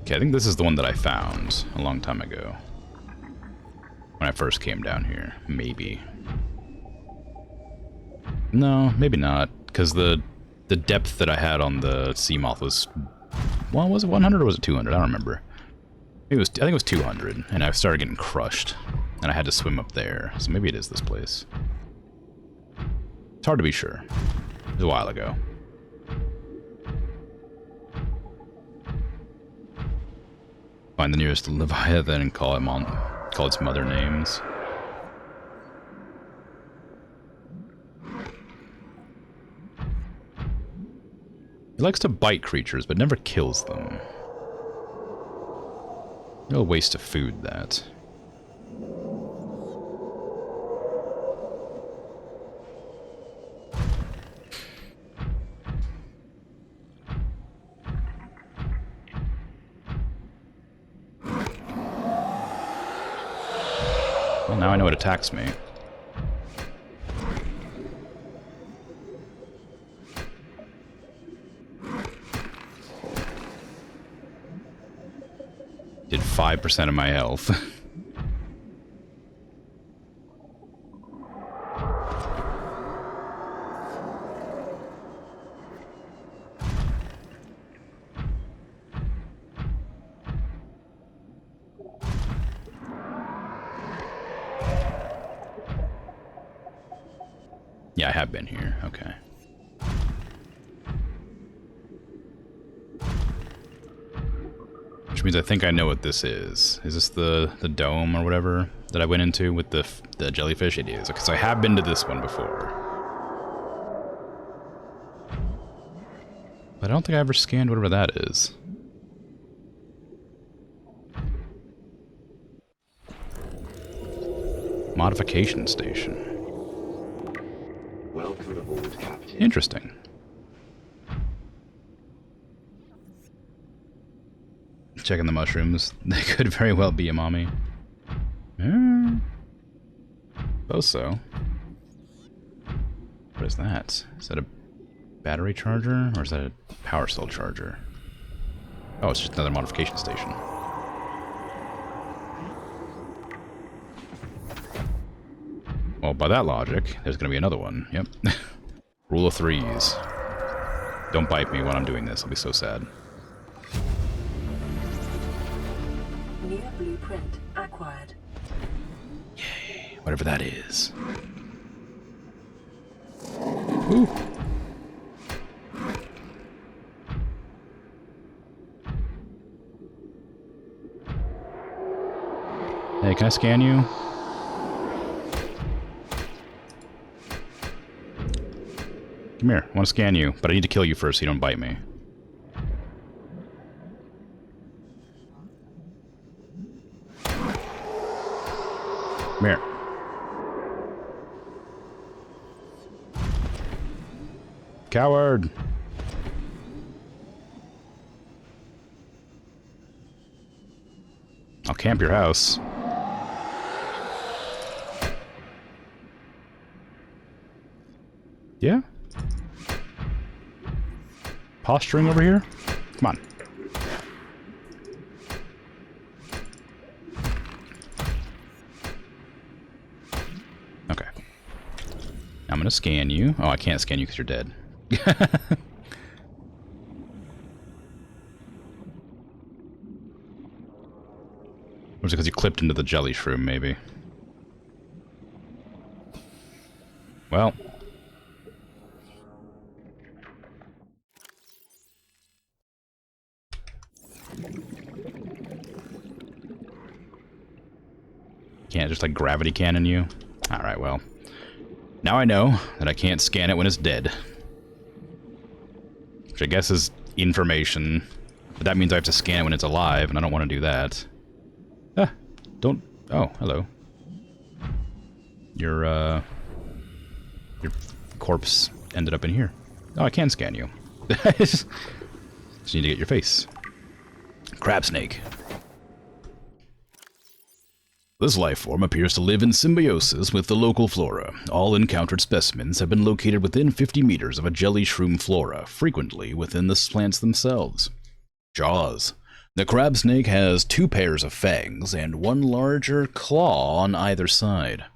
Okay, I think this is the one that I found a long time ago. When I first came down here. Maybe. No, maybe not. Because the depth that I had on the Seamoth was... Well, was it 100 or was it 200? I don't remember. I think it was 200, and I started getting crushed. And I had to swim up there. So maybe it is this place. It's hard to be sure. It was a while ago. Find the nearest Leviathan and call its mother names. It likes to bite creatures, but never kills them. No waste of food, that. now I know it attacks me. Did 5% of my health. Yeah, I have been here. Okay. Which means I think I know what this is. Is this the dome or whatever that I went into with the jellyfish? It is. Okay, so I have been to this one before. But I don't think I ever scanned whatever that is. Modification station. Welcome aboard, Captain. Interesting. Checking the mushrooms. They could very well be a mommy. Suppose so. What is that? Is that a battery charger? Or is that a power cell charger? Oh, it's just another modification station. Well, by that logic, there's going to be another one. Yep. Rule of threes. Don't bite me when I'm doing this. I'll be so sad. New blueprint acquired. Yay. Whatever that is. Ooh. Hey, can I scan you? Come here, I want to scan you, but I need to kill you first so you don't bite me. Come here. Coward! I'll camp your house. Yeah? Posturing over here? Come on. Okay. I'm gonna scan you. Oh, I can't scan you because you're dead. Or is it because you clipped into the jelly shroom, maybe? Well. Can't just like gravity cannon you? Alright, well. Now I know that I can't scan it when it's dead. Which I guess is information. But that means I have to scan it when it's alive, and I don't want to do that. Ah, don't... Oh, hello. Your corpse ended up in here. Oh, I can scan you. Just need to get your face. Crab snake. This life form appears to live in symbiosis with the local flora. All encountered specimens have been located within 50 meters of a jelly shroom flora, frequently within the plants themselves. Jaws. The crab snake has 2 pairs of fangs and 1 larger claw on either side.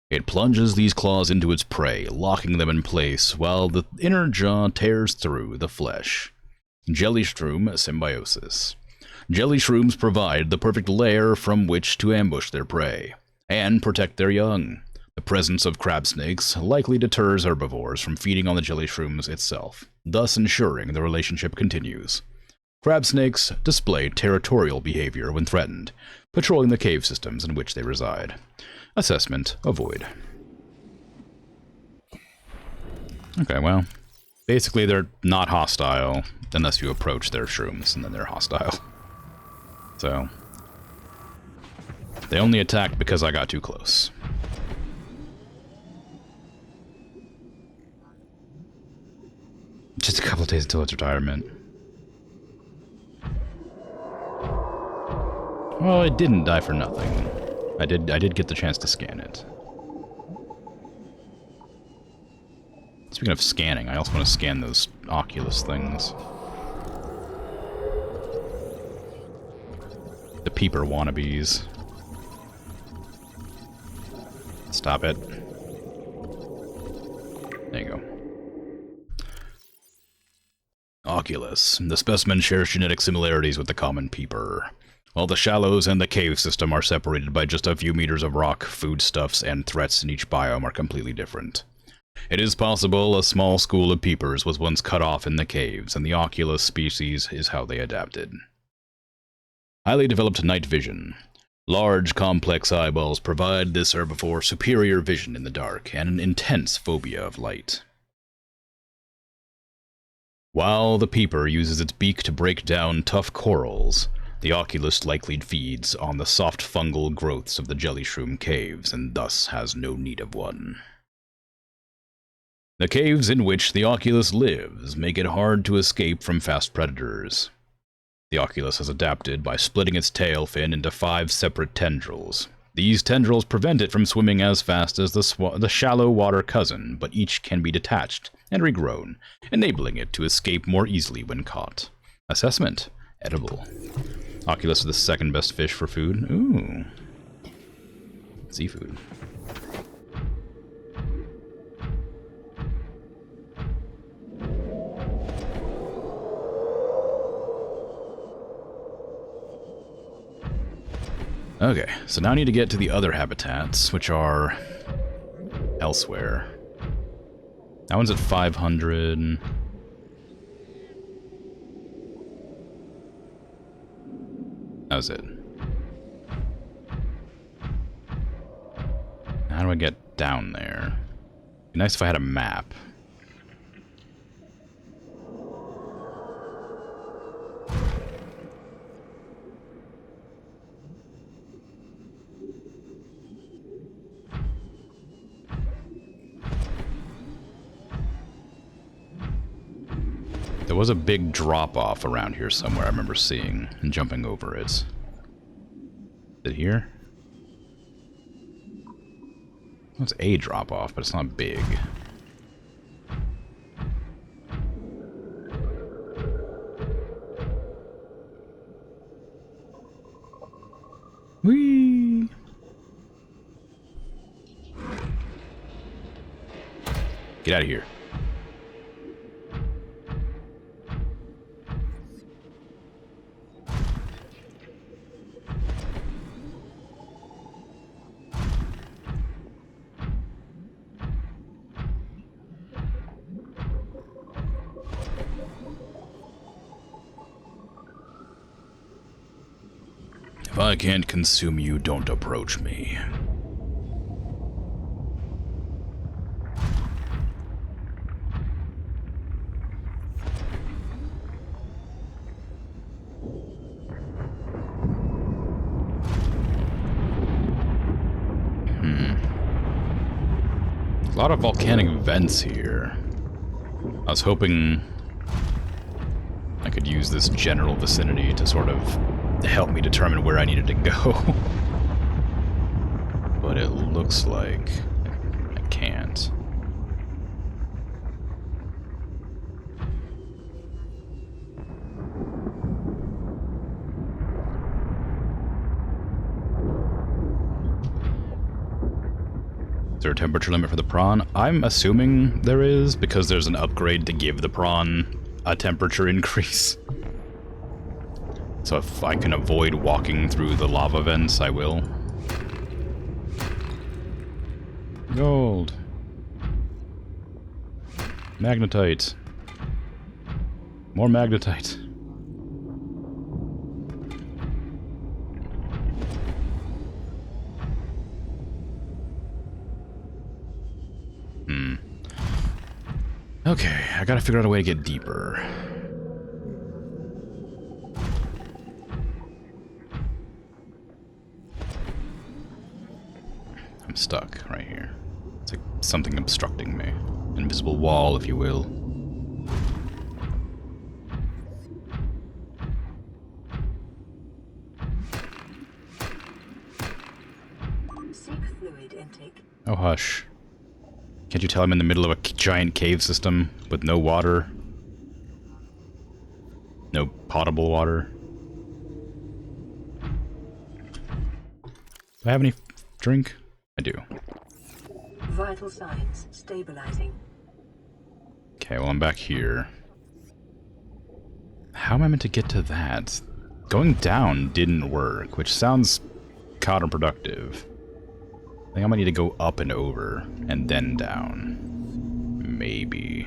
It plunges these claws into its prey, locking them in place, while the inner jaw tears through the flesh. Jelly shroom symbiosis. Jelly shrooms provide the perfect lair from which to ambush their prey, and protect their young. The presence of crab snakes likely deters herbivores from feeding on the jelly shrooms itself, thus ensuring the relationship continues. Crab snakes display territorial behavior when threatened, patrolling the cave systems in which they reside. Assessment: avoid. Okay, well, basically they're not hostile unless you approach their shrooms, and then they're hostile. So, they only attacked because I got too close. Just a couple of days until its retirement. Well, it didn't die for nothing. I did get the chance to scan it. Speaking of scanning, I also want to scan those Oculus things. The peeper wannabes. Stop it. There you go. Oculus. The specimen shares genetic similarities with the common peeper. While the shallows and the cave system are separated by just a few meters of rock, foodstuffs and threats in each biome are completely different. It is possible a small school of peepers was once cut off in the caves, and the Oculus species is how they adapted. Highly developed night vision. Large, complex eyeballs provide this herbivore superior vision in the dark, and an intense phobia of light. While the peeper uses its beak to break down tough corals, the Oculus likely feeds on the soft fungal growths of the jellyshroom caves, and thus has no need of one. The caves in which the Oculus lives make it hard to escape from fast predators. The Oculus has adapted by splitting its tail fin into 5 separate tendrils. These tendrils prevent it from swimming as fast as the shallow water cousin, but each can be detached and regrown, enabling it to escape more easily when caught. Assessment: edible. Oculus is the second best fish for food. Ooh. Seafood. Okay, so now I need to get to the other habitats, which are elsewhere. That one's at 500. That was it. How do I get down there? It'd be nice if I had a map. There was a big drop-off around here somewhere I remember seeing and jumping over it. Is it here? Well, it's a drop-off, but it's not big. Whee! Get out of here. If I can't consume you, don't approach me. A lot of volcanic vents here. I was hoping I could use this general vicinity to sort of help me determine where I needed to go. But it looks like I can't. Is there a temperature limit for the prawn? I'm assuming there is, because there's an upgrade to give the prawn a temperature increase. So if I can avoid walking through the lava vents, I will. Gold. Magnetite. More magnetite. Okay, I gotta figure out a way to get deeper. I'm stuck right here. It's like something obstructing me. Invisible wall, if you will. intake. Oh, hush. Can't you tell I'm in the middle of a giant cave system with no water? No potable water? Do I have any drink? I do. Vital signs stabilizing. Okay, well, I'm back here. How am I meant to get to that? Going down didn't work, which sounds counterproductive. I think I might need to go up and over, and then down. Maybe.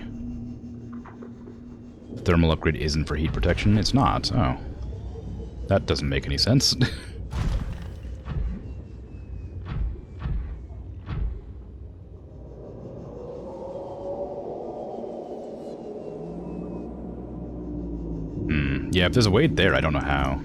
Thermal upgrade isn't for heat protection? It's not. Oh. That doesn't make any sense. Yeah, if there's a way there, I don't know how.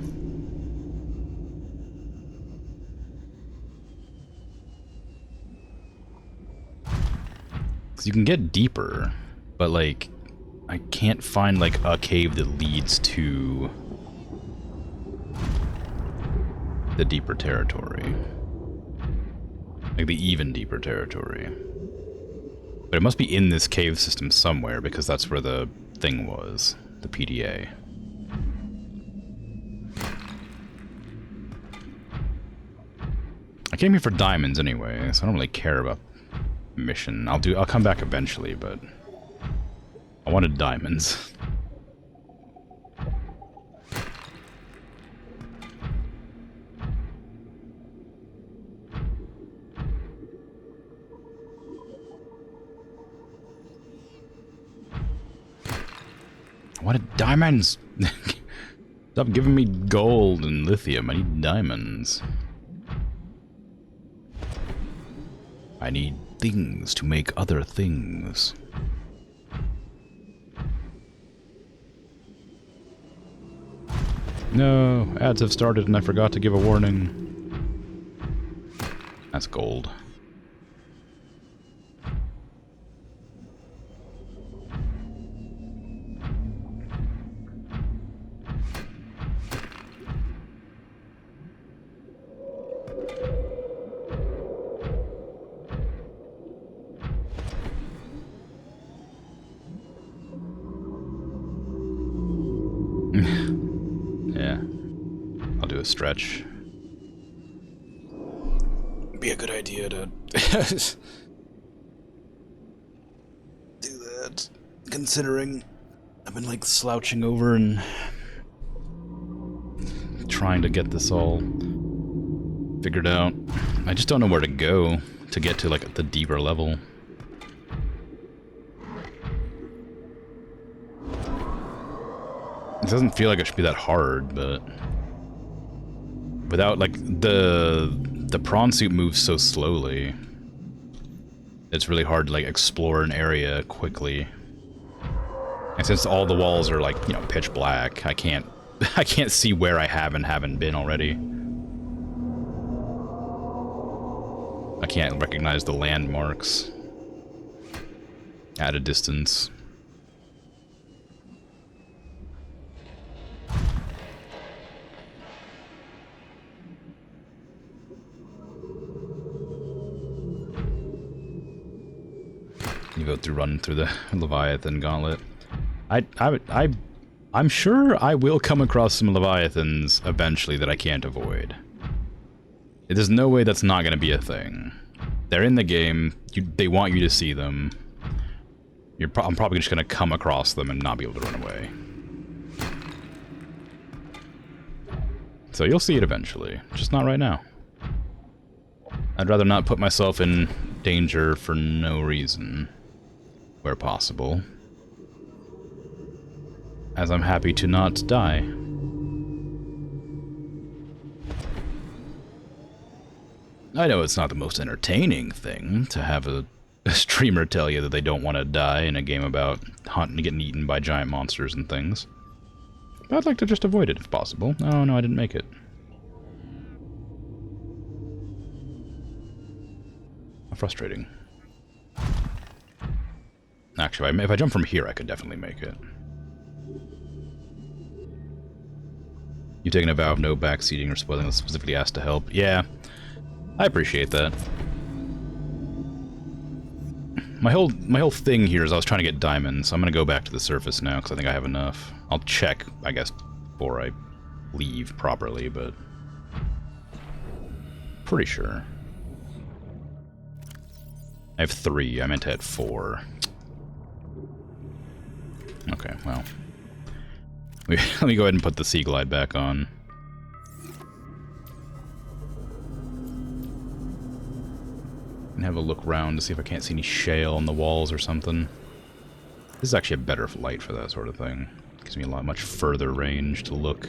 Because you can get deeper, but, like, I can't find, like, a cave that leads to the deeper territory. Like, the even deeper territory. But it must be in this cave system somewhere, because that's where the thing was. The PDA. I came here for diamonds anyway, so I don't really care about mission. I'll come back eventually, but I wanted diamonds. I wanted diamonds! Stop giving me gold and lithium, I need diamonds. I need things to make other things. No, ads have started and I forgot to give a warning. That's gold. Yeah, I'll do a stretch. Be a good idea to do that, considering I've been like slouching over and trying to get this all figured out. I just don't know where to go to get to like the deeper level. It doesn't feel like it should be that hard, but without like the prawn suit moves so slowly, it's really hard to like explore an area quickly. And since all the walls are like, you know, pitch black, I can't see where I have and haven't been already. I can't recognize the landmarks at a distance. You go through, run through the Leviathan gauntlet. I'm sure I will come across some Leviathans eventually that I can't avoid. There's no way that's not going to be a thing. They're in the game. They want you to see them. I'm probably just going to come across them and not be able to run away. So you'll see it eventually, just not right now. I'd rather not put myself in danger for no reason, where possible, as I'm happy to not die. I know it's not the most entertaining thing to have a streamer tell you that they don't want to die in a game about hunting and getting eaten by giant monsters and things. But I'd like to just avoid it if possible. Oh no, I didn't make it. How frustrating. Actually, if I jump from here, I could definitely make it. You've taken a vow of no backseating or spoiling, specifically asked to help. Yeah, I appreciate that. My whole thing here is I was trying to get diamonds, so I'm gonna go back to the surface now because I think I have enough. I'll check, I guess, before I leave properly, but pretty sure. I have 3. I meant to have 4. Okay, well. Let me go ahead and put the Sea Glide back on. And have a look around to see if I can't see any shale on the walls or something. This is actually a better light for that sort of thing. Gives me a much further range to look.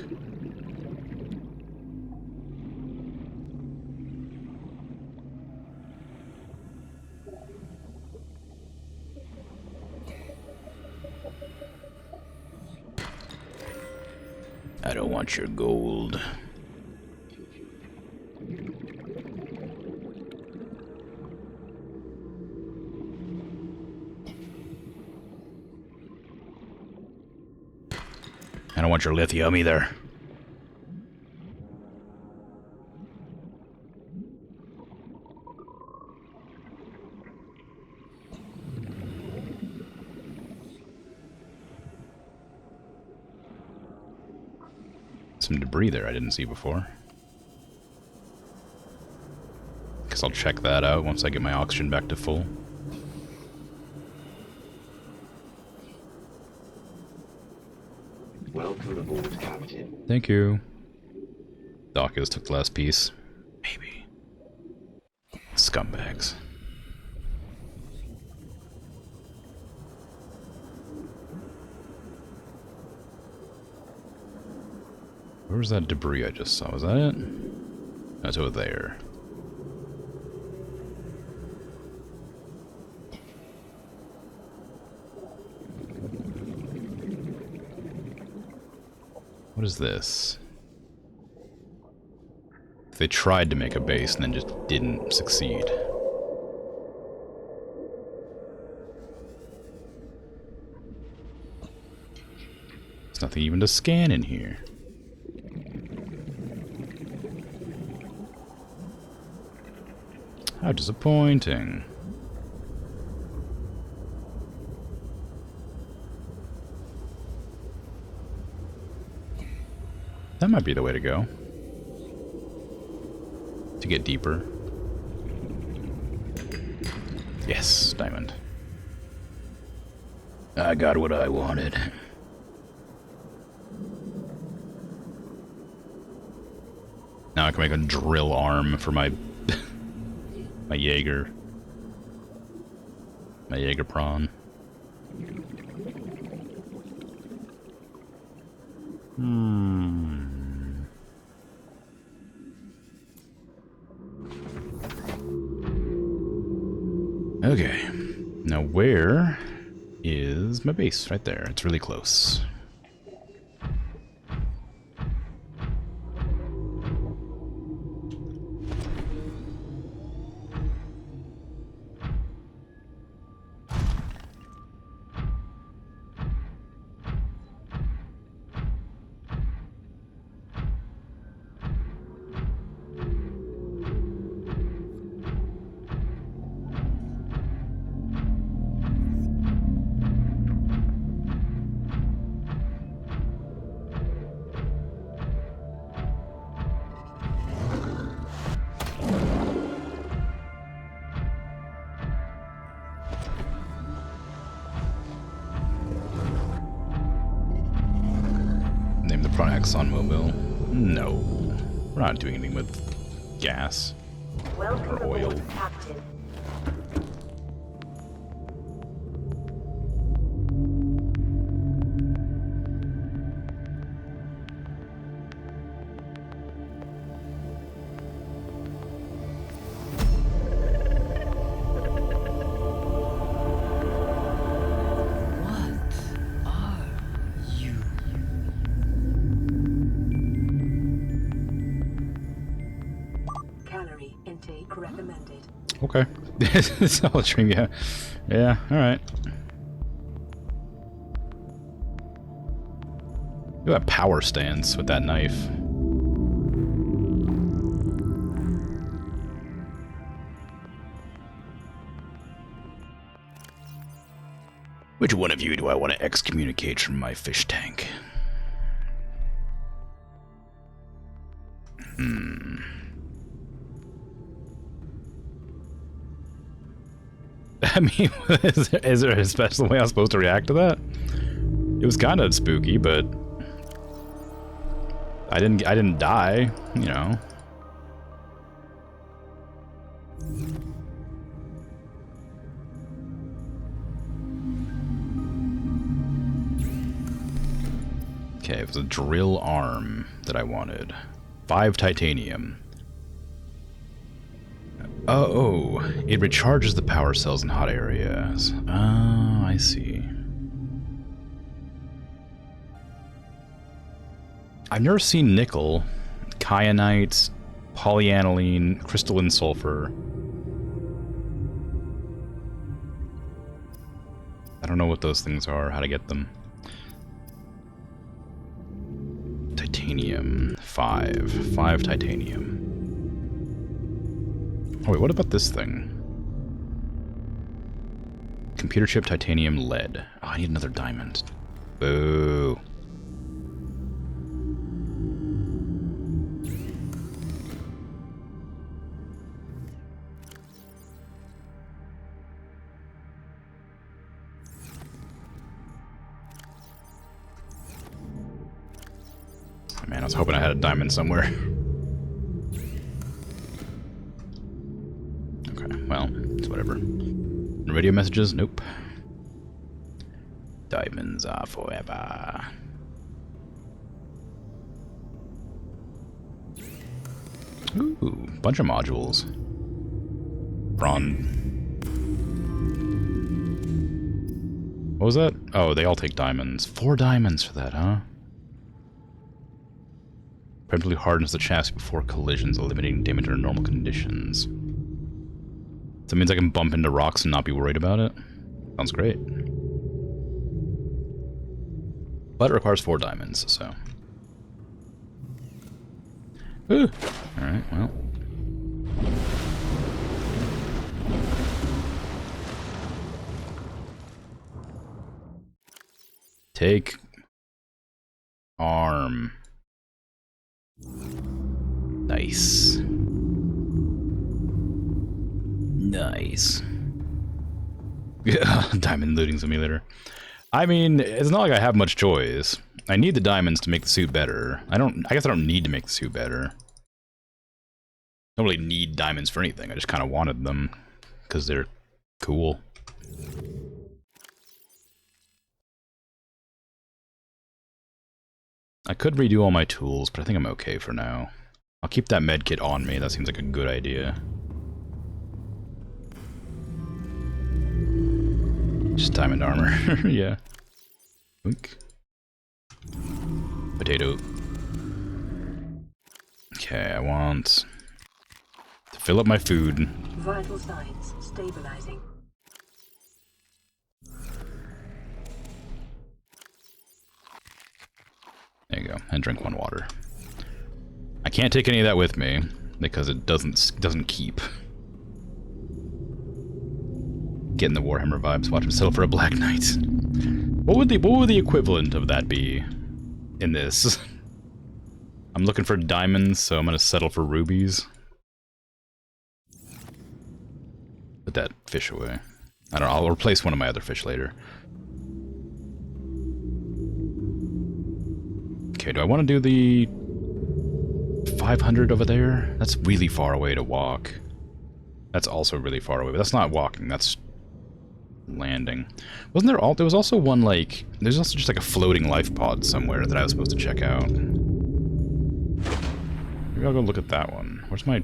I don't want your gold. I don't want your lithium either. Some debris there I didn't see before. Guess I'll check that out once I get my oxygen back to full. Welcome aboard, Captain. Thank you. Dawkins took the last piece. Maybe. Scumbags. Where was that debris I just saw? Was that it? That's over there. What is this? They tried to make a base and then just didn't succeed. There's nothing even to scan in here. How disappointing. That might be the way to go. To get deeper. Yes, diamond. I got what I wanted. Now I can make a drill arm for my my Jaeger. My Jaeger prawn. Okay. Now where is my base? Right there. It's really close. Prawn ExxonMobil. No. We're not doing anything with gas. Welcome Or oil. aboard, Captain. Calorie intake recommended. Okay. Solid string, yeah. Yeah, alright. Look at that power stance with that knife. Which one of you do I want to excommunicate from my fish tank? I mean, is there a special way I'm supposed to react to that? It was kind of spooky, but I didn't die, you know. Okay, it was a drill arm that I wanted. 5 titanium. Oh, it recharges the power cells in hot areas. Oh, I see. I've never seen nickel, kyanite, polyaniline, crystalline sulfur. I don't know what those things are, how to get them. Titanium, 5 titanium. Oh wait, what about this thing? Computer chip, titanium, lead. Oh, I need another diamond. Boo. Man, I was hoping I had a diamond somewhere. Okay, well, it's whatever. Radio messages? Nope. Diamonds are forever. Ooh, bunch of modules. Prawn. What was that? Oh, they all take diamonds. 4 diamonds for that, huh? Preemptively hardens the chassis before collisions, eliminating damage under normal conditions. So it means I can bump into rocks and not be worried about it? Sounds great. But it requires 4 diamonds, so... Ooh! Alright, well... Take... arm. Nice. Nice. Yeah, diamond looting simulator. I mean, it's not like I have much choice. I need the diamonds to make the suit better. I guess I don't need to make the suit better. I don't really need diamonds for anything. I just kind of wanted them because they're cool. I could redo all my tools, but I think I'm okay for now. I'll keep that medkit on me. That seems like a good idea. Just diamond armor. Yeah. Oink. Potato. Okay, I want to fill up my food. Vital signs stabilizing. There you go, and drink 1 water. I can't take any of that with me because it doesn't keep. Getting the Warhammer vibes. Watch him settle for a Black Knight. What would the equivalent of that be in this? I'm looking for diamonds, so I'm gonna settle for rubies. Put that fish away. I don't know, I'll replace one of my other fish later. Okay, do I want to do the 500 over there? That's really far away to walk. That's also really far away, but that's not walking, that's landing. Wasn't there there was also one like, there's also just like a floating life pod somewhere that I was supposed to check out. Maybe I'll go look at that one. Where's my...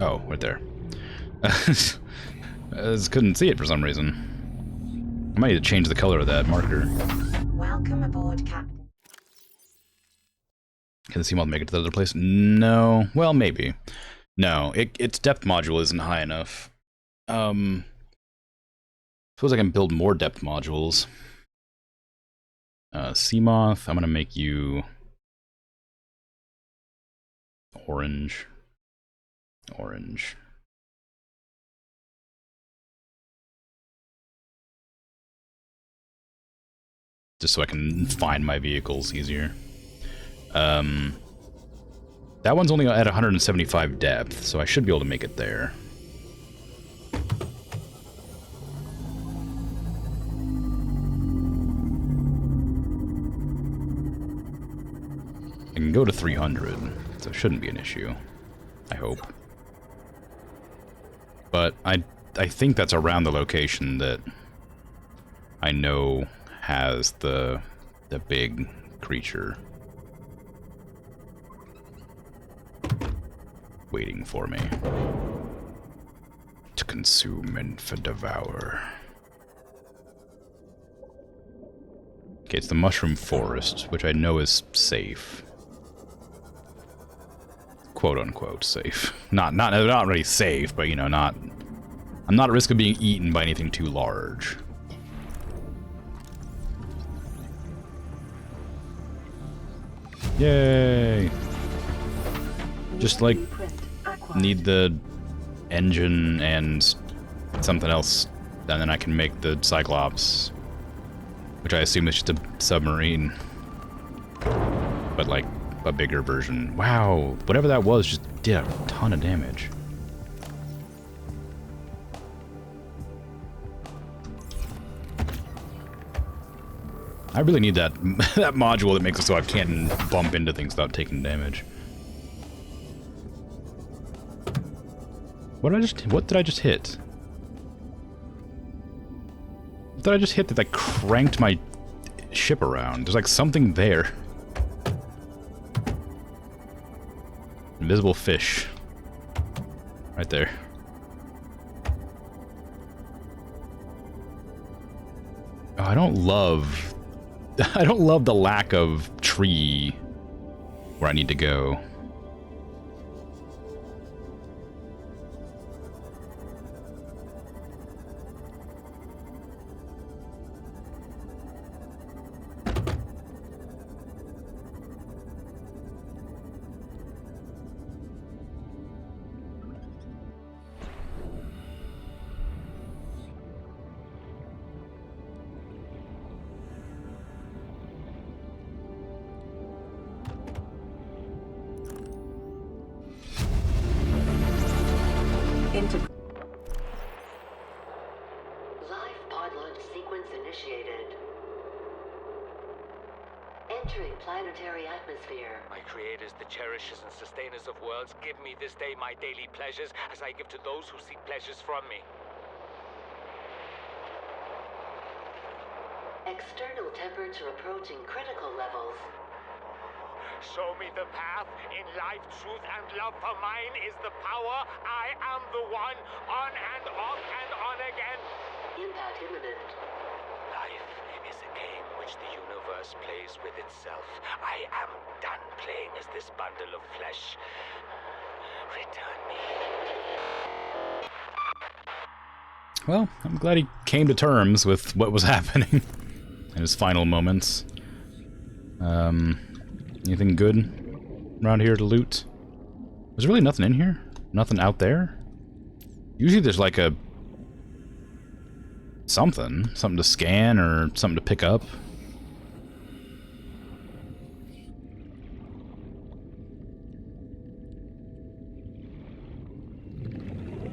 Oh, right there. I just couldn't see it for some reason. I might need to change the color of that marker. Welcome aboard, Captain. Can the sea moth make it to the other place? No. Well, maybe. No, its depth module isn't high enough. Suppose I can build more depth modules. Sea moth, I'm gonna make you Orange. Orange. Just so I can find my vehicles easier. That one's only at 175 depth, so I should be able to make it there. I can go to 300, so it shouldn't be an issue. I hope. But I think that's around the location that I know has the big creature waiting for me to consume and to devour. Okay, it's the mushroom forest, which I know is safe. Quote unquote safe. Not really safe, but you know, I'm not at risk of being eaten by anything too large. Yay! Just like need the engine and something else, and then I can make the Cyclops, which I assume is just a submarine, but like a bigger version. Wow, whatever that was just did a ton of damage. I really need that that module that makes it so I can't bump into things without taking damage. What did I just hit? What did I just hit that like cranked my ship around? There's like something there. Invisible fish. Right there. Oh, I don't love the lack of tree where I need to go. Live pod launch sequence initiated. Entering planetary atmosphere. My creators, the cherishers and sustainers of worlds, give me this day my daily pleasures as I give to those who seek pleasures from me. External temperature approaching critical levels. Show me the path. In life, truth, and love for mine is the power. I am the one. On and off and on again. Impact imminent. Life is a game which the universe plays with itself. I am done playing as this bundle of flesh. Return me. Well, I'm glad he came to terms with what was happening in his final moments. Anything good around here to loot? There's really nothing in here? Nothing out there? Usually there's like a... something to scan or something to pick up.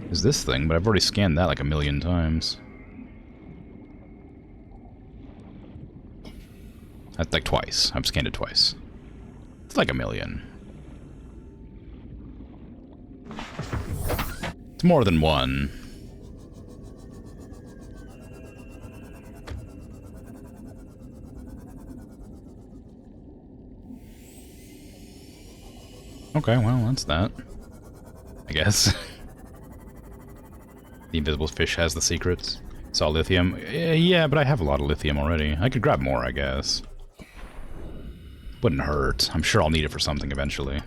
Is this thing, but I've already scanned that like a million times. That's like twice. I've scanned it twice. It's like a million. It's more than one. Okay, well, that's that. I guess. The invisible fish has the secrets. Saw lithium. Yeah, but I have a lot of lithium already. I could grab more, I guess. Wouldn't hurt. I'm sure I'll need it for something eventually.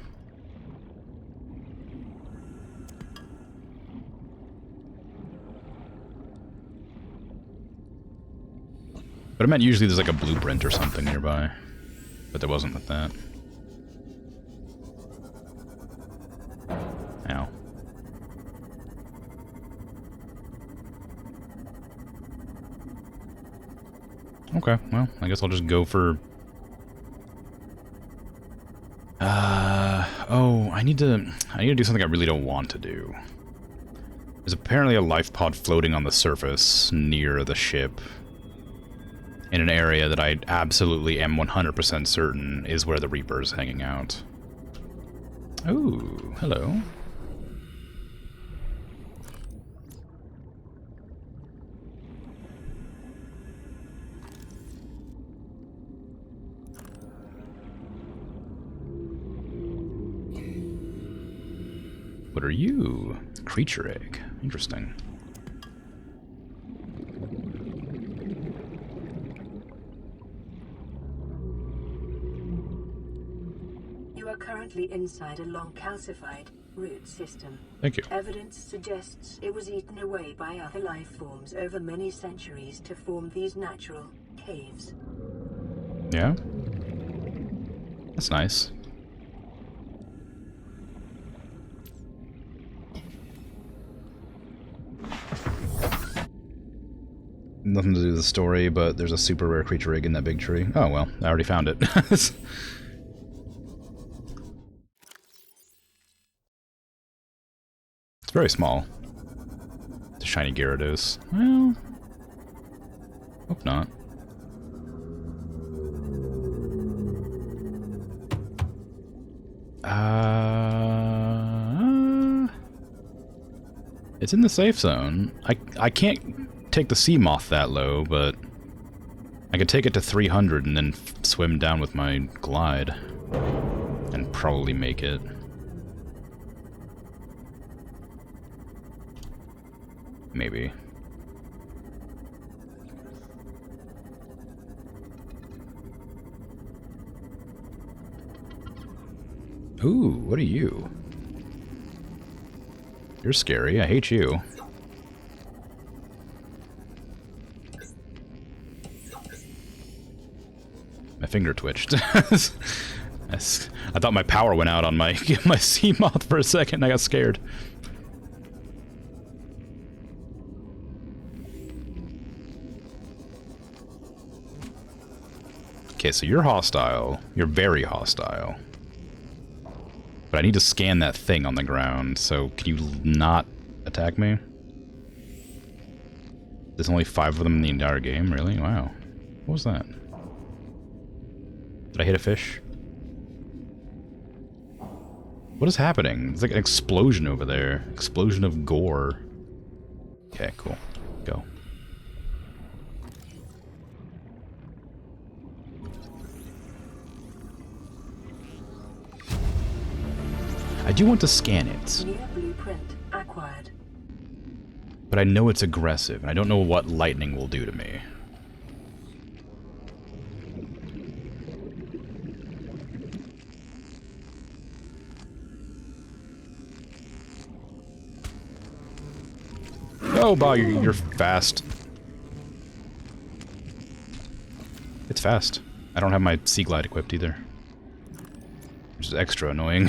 But I meant usually there's like a blueprint or something nearby. But there wasn't with that. Okay, well, I guess I'll just go for... oh, I need to do something I really don't want to do. There's apparently a life pod floating on the surface near the ship, in an area that I absolutely am 100% certain is where the Reaper's hanging out. Ooh, hello. What are you? Creature egg. Interesting. You are currently inside a long calcified root system. Thank you. Evidence suggests it was eaten away by other life forms over many centuries to form these natural caves. Yeah? That's nice. Nothing to do with the story, but there's a super rare creature egg in that big tree. Oh well, I already found it. It's very small. It's a shiny Gyarados. Well, hope not. It's in the safe zone. I can't take the sea moth that low, but I could take it to 300 and then swim down with my glide and probably make it. Maybe. Ooh, what are you? You're scary. I hate you. My finger twitched. I thought my power went out on my my sea moth for a second. I got scared. Okay, so you're hostile. You're very hostile. But I need to scan that thing on the ground, so can you not attack me? There's only 5 of them in the entire game, really? Wow. What was that? Did I hit a fish? What is happening? It's like an explosion over there. Explosion of gore. Okay, cool. Go. I do want to scan it. New blueprint acquired. But I know it's aggressive, and I don't know what lightning will do to me. Oh, wow, you're fast. It's fast. I don't have my Sea Glide equipped either. Which is extra annoying.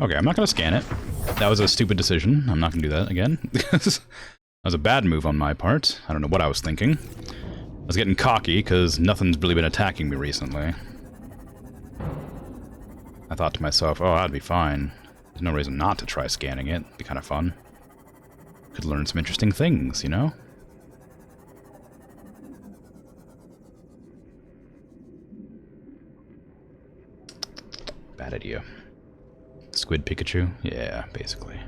Okay, I'm not going to scan it. That was a stupid decision. I'm not going to do that again. That was a bad move on my part. I don't know what I was thinking. I was getting cocky because nothing's really been attacking me recently. I thought to myself, oh, that'd be fine. There's no reason not to try scanning it. It'd be kind of fun. Could learn some interesting things, you know? Bad idea. Squid Pikachu? Yeah, basically.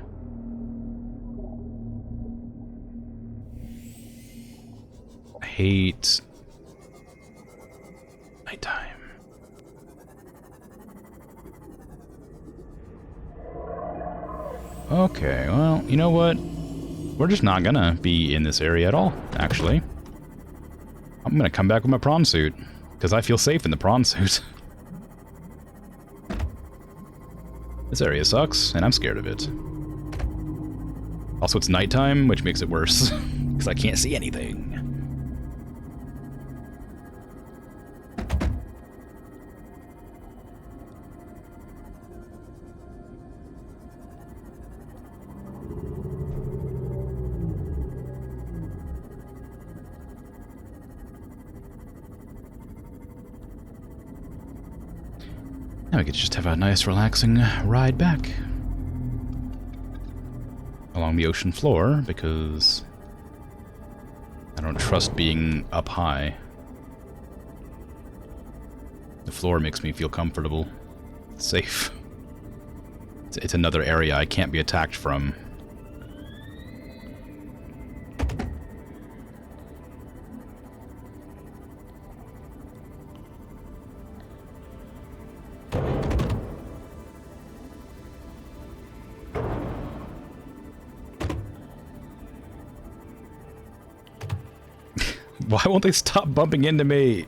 I hate nighttime. Okay, well, you know what? We're just not gonna be in this area at all, actually. I'm gonna come back with my prawn suit, because I feel safe in the prawn suit. This area sucks, and I'm scared of it. Also, it's nighttime, which makes it worse, because I can't see anything. Now we could just have a nice relaxing ride back along the ocean floor, because I don't trust being up high. The floor makes me feel comfortable, safe. It's another area I can't be attacked from. Why won't they stop bumping into me?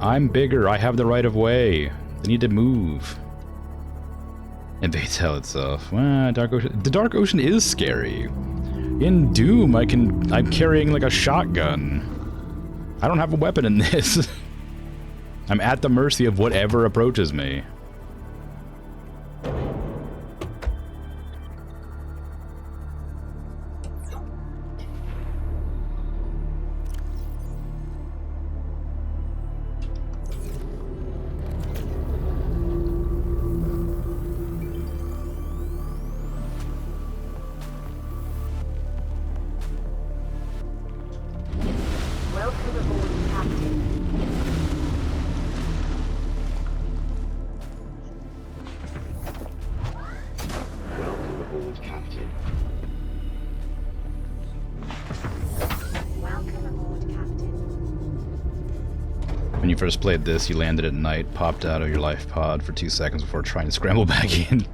I'm bigger. I have the right of way. They need to move. And they tell itself, well, Dark Ocean. The Dark Ocean is scary. In Doom, I'm carrying like a shotgun. I don't have a weapon in this. I'm at the mercy of whatever approaches me. When you first played this, you landed at night, popped out of your life pod for 2 seconds before trying to scramble back in.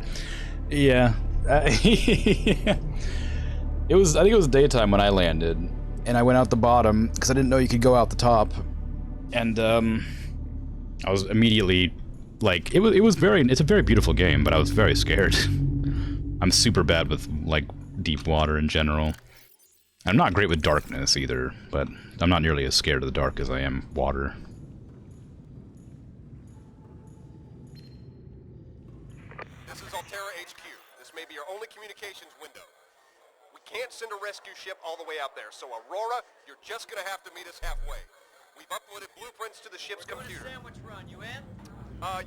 Yeah. It was, I think it was daytime when I landed, and I went out the bottom, because I didn't know you could go out the top. And, I was immediately, like, it's a very beautiful game, but I was very scared. I'm super bad with, like, deep water in general. I'm not great with darkness either, but I'm not nearly as scared of the dark as I am water. Can't send a rescue ship all the way out there, so Aurora, you're just gonna have to meet us halfway. We've uploaded blueprints to the ship's computer. Sandwich run, you in?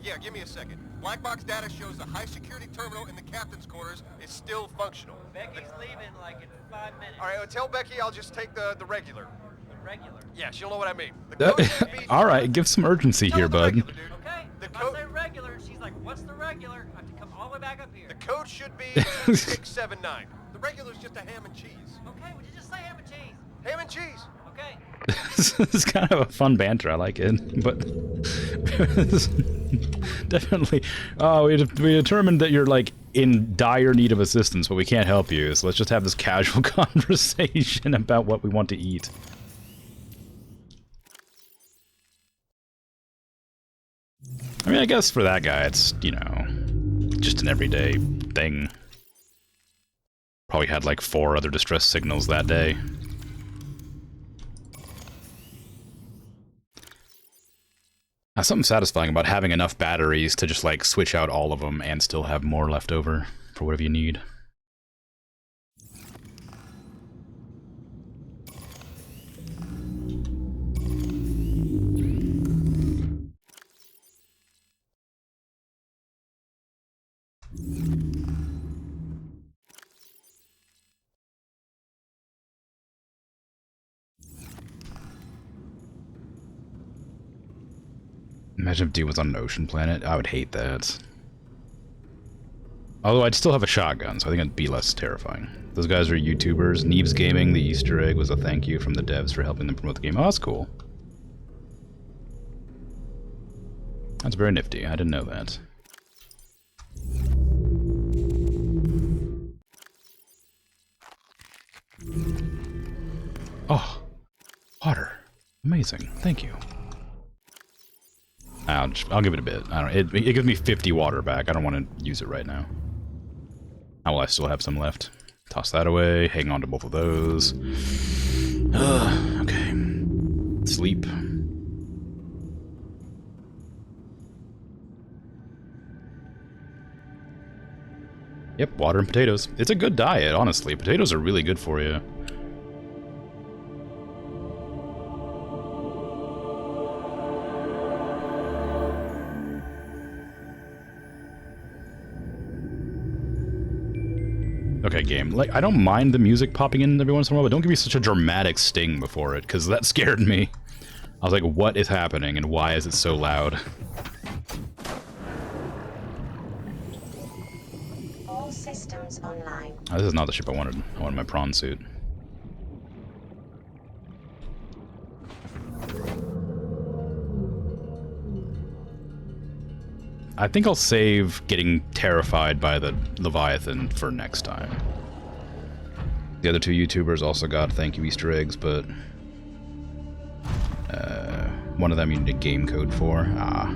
Yeah, give me a second. Black box data shows the high-security terminal in the captain's quarters is still functional. Becky's leaving like in 5 minutes. All right, tell Becky I'll just take the regular. The regular? Yeah, she'll know what I mean. The code should be... All right, give some urgency here, bud. Regular, okay, if I say regular, and she's like, what's the regular? I have to come all the way back up here. The code should be 679. The regular's just a ham and cheese. Okay, would you just say ham and cheese? Ham and cheese. Okay. It's kind of a fun banter. I like it, but definitely. Oh, we determined that you're like in dire need of assistance, but we can't help you. So let's just have this casual conversation about what we want to eat. I mean, I guess for that guy, it's, you know, just an everyday thing. Probably had like 4 other distress signals that day. Now, something satisfying about having enough batteries to just like switch out all of them and still have more left over for whatever you need. Imagine if dude was on an ocean planet. I would hate that. Although I'd still have a shotgun, so I think it'd be less terrifying. Those guys are YouTubers. Neves Gaming, the Easter egg was a thank you from the devs for helping them promote the game. Oh, that's cool. That's very nifty. I didn't know that. Oh, water. Amazing. Thank you. I'll give it a bit. I don't. It gives me 50 water back. I don't want to use it right now. How will I still have some left? Toss that away. Hang on to both of those. Okay. Sleep. Yep, water and potatoes. It's a good diet, honestly. Potatoes are really good for you. Okay, game. Like, I don't mind the music popping in every once in a while, but don't give me such a dramatic sting before it, because that scared me. I was like, what is happening, and why is it so loud? All systems online. Oh, this is not the ship I wanted. I wanted my prawn suit. I think I'll save getting terrified by the Leviathan for next time. The other two YouTubers also got thank you Easter eggs, but one of them you need a game code for. Ah.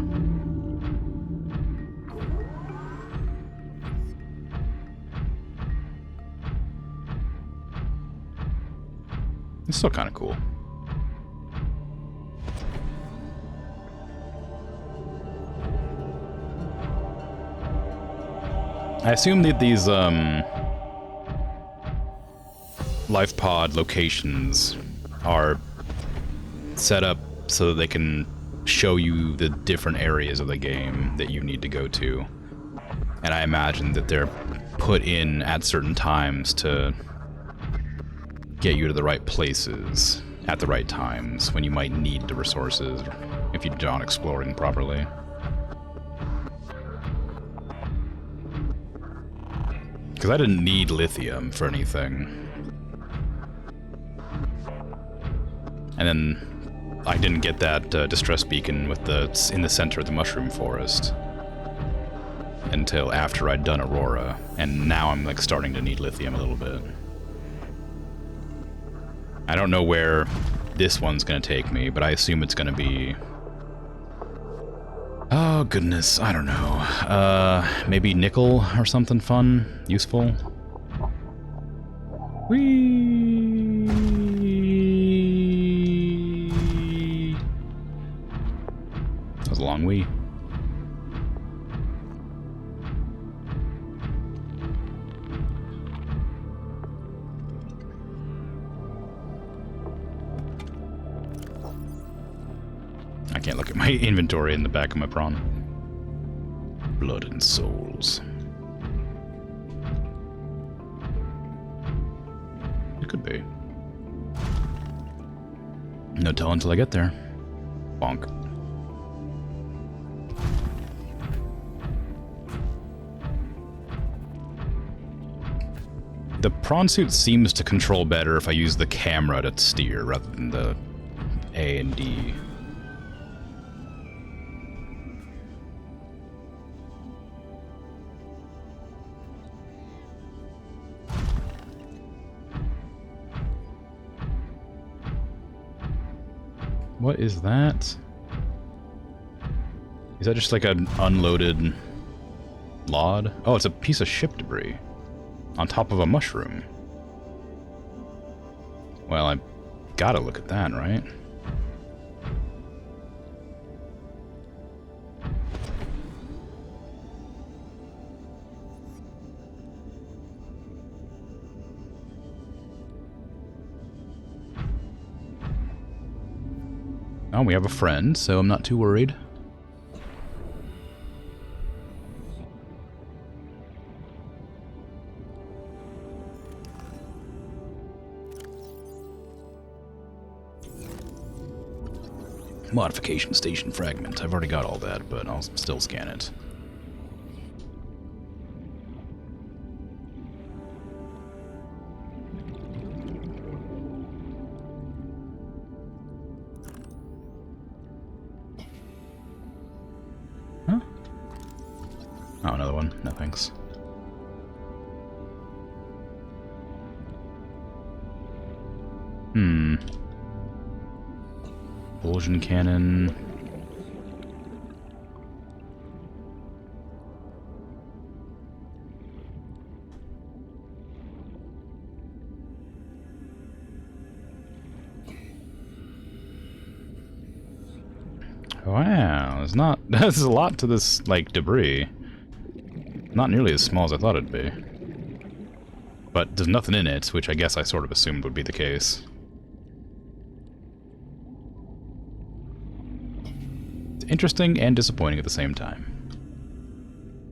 It's still kind of cool. I assume that these life pod locations are set up so that they can show you the different areas of the game that you need to go to. And I imagine that they're put in at certain times to get you to the right places at the right times when you might need the resources if you're not exploring properly. Because I didn't need lithium for anything. And then I didn't get that distress beacon with in the center of the mushroom forest until after I'd done Aurora, and now I'm like starting to need lithium a little bit. I don't know where this one's gonna take me, but I assume it's gonna be... Oh goodness, I don't know. Maybe nickel or something fun, useful. Whee! That was a long wee. I can't look at my inventory in the back of my prawn. Blood and souls. It could be. No tell until I get there. Bonk. The prawn suit seems to control better if I use the camera to steer rather than the A and D. What is that? Is that just like an unloaded Lod? Oh, it's a piece of ship debris on top of a mushroom. Well, I gotta look at that, right? Oh, we have a friend, so I'm not too worried. Modification station fragment. I've already got all that, but I'll still scan it. Huh? Oh, another one. No thanks. Explosion cannon. Wow, there's not... There's a lot to this, like, debris. Not nearly as small as I thought it'd be. But there's nothing in it, which I guess I sort of assumed would be the case. It's interesting and disappointing at the same time.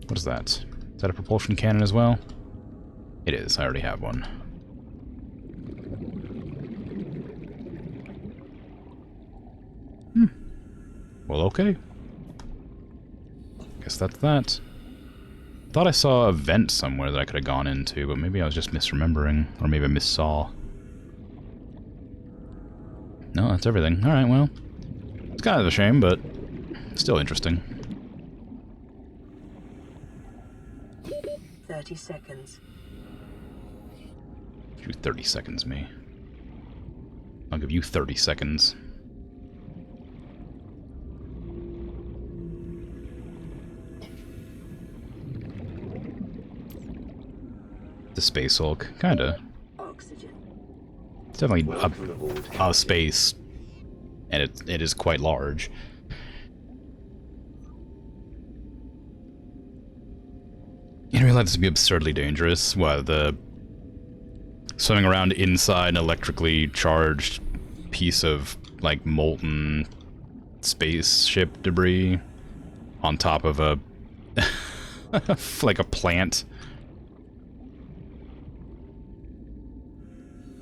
What is that? Is that a propulsion cannon as well? It is. I already have one. Well, okay. Guess that's that. Thought I saw a vent somewhere that I could have gone into, but maybe I was just misremembering, or maybe I missaw. No, that's everything. Alright, well. It's kind of a shame, but still interesting. 30 seconds. Give you 30 seconds, me. I'll give you 30 seconds. The Space Hulk, kinda. Oxygen. It's definitely a space, and it is quite large. You realize this would be absurdly dangerous. What, the swimming around inside an electrically charged piece of like molten spaceship debris on top of a like a plant.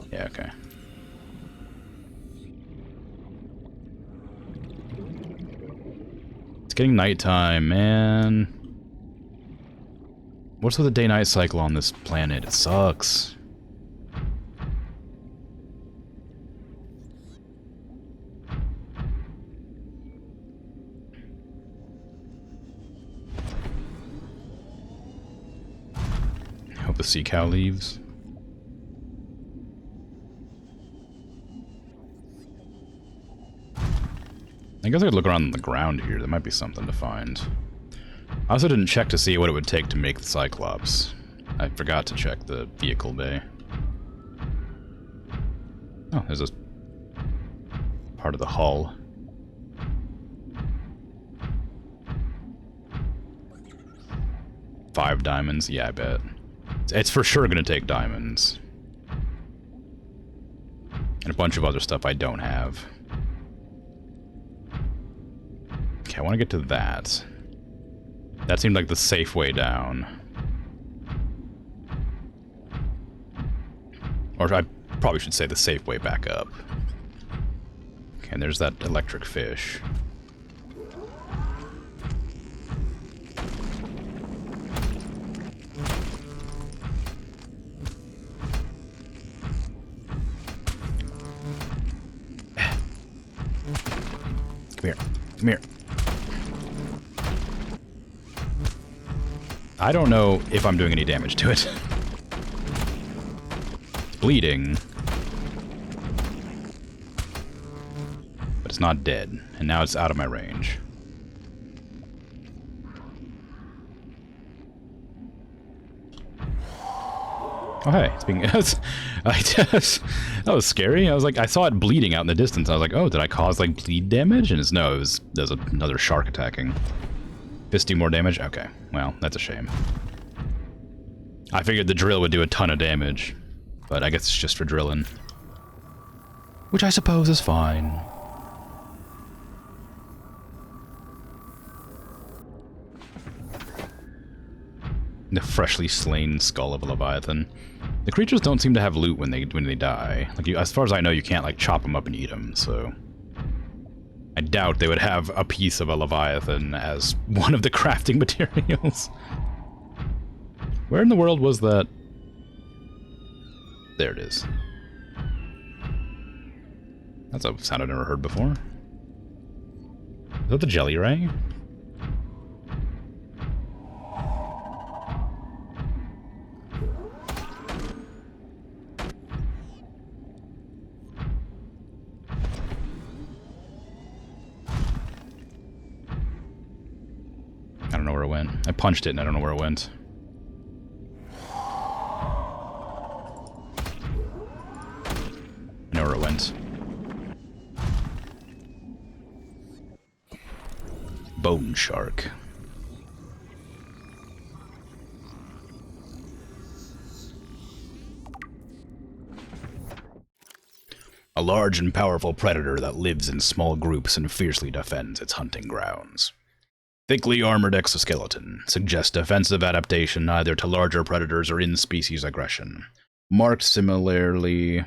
Yeah, okay. It's getting nighttime, man. What's with the day-night cycle on this planet? It sucks. I hope the sea cow leaves. I guess I could look around on the ground here. There might be something to find. I also didn't check to see what it would take to make the Cyclops. I forgot to check the vehicle bay. Oh, there's a part of the hull. $5 diamonds? Yeah, I bet. It's for sure gonna take diamonds. And a bunch of other stuff I don't have. Okay, I want to get to that. That seemed like the safe way down. Or I probably should say the safe way back up. Okay, and there's that electric fish. Come here. Come here. I don't know if I'm doing any damage to it. It's bleeding. But it's not dead. And now it's out of my range. Oh hey, it's being... that was scary. I was like, I saw it bleeding out in the distance. I was like, oh, did I cause like bleed damage? And it's no, there's another shark attacking. Fists do more damage? Okay. Well, that's a shame. I figured the drill would do a ton of damage, but I guess it's just for drilling. Which I suppose is fine. The freshly slain skull of a Leviathan. The creatures don't seem to have loot when they die. Like, as far as I know, you can't like chop them up and eat them, so... I doubt they would have a piece of a Leviathan as one of the crafting materials. Where in the world was that? There it is. That's a sound I've never heard before. Is that the jelly ray? I don't know where it went. I punched it and I don't know where it went. I know where it went. Bone shark. large and powerful predator that lives in small groups and fiercely defends its hunting grounds. Thickly armored exoskeleton suggests defensive adaptation either to larger predators or in-species aggression. Marked similarity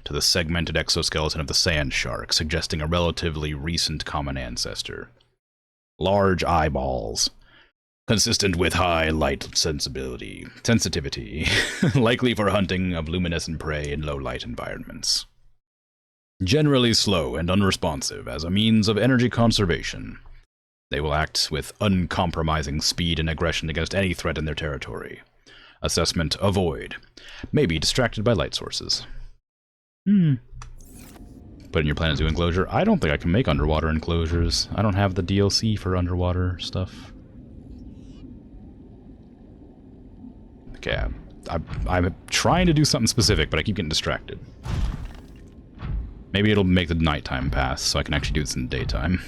to the segmented exoskeleton of the sand shark, suggesting a relatively recent common ancestor. Large eyeballs, consistent with high light sensitivity, likely for hunting of luminescent prey in low-light environments. Generally slow and unresponsive as a means of energy conservation. They will act with uncompromising speed and aggression against any threat in their territory. Assessment: avoid. May be distracted by light sources. Put in your planet zoo enclosure. I don't think I can make underwater enclosures. I don't have the DLC for underwater stuff. Okay, I'm trying to do something specific, but I keep getting distracted. Maybe it'll make the nighttime pass, so I can actually do this in the daytime.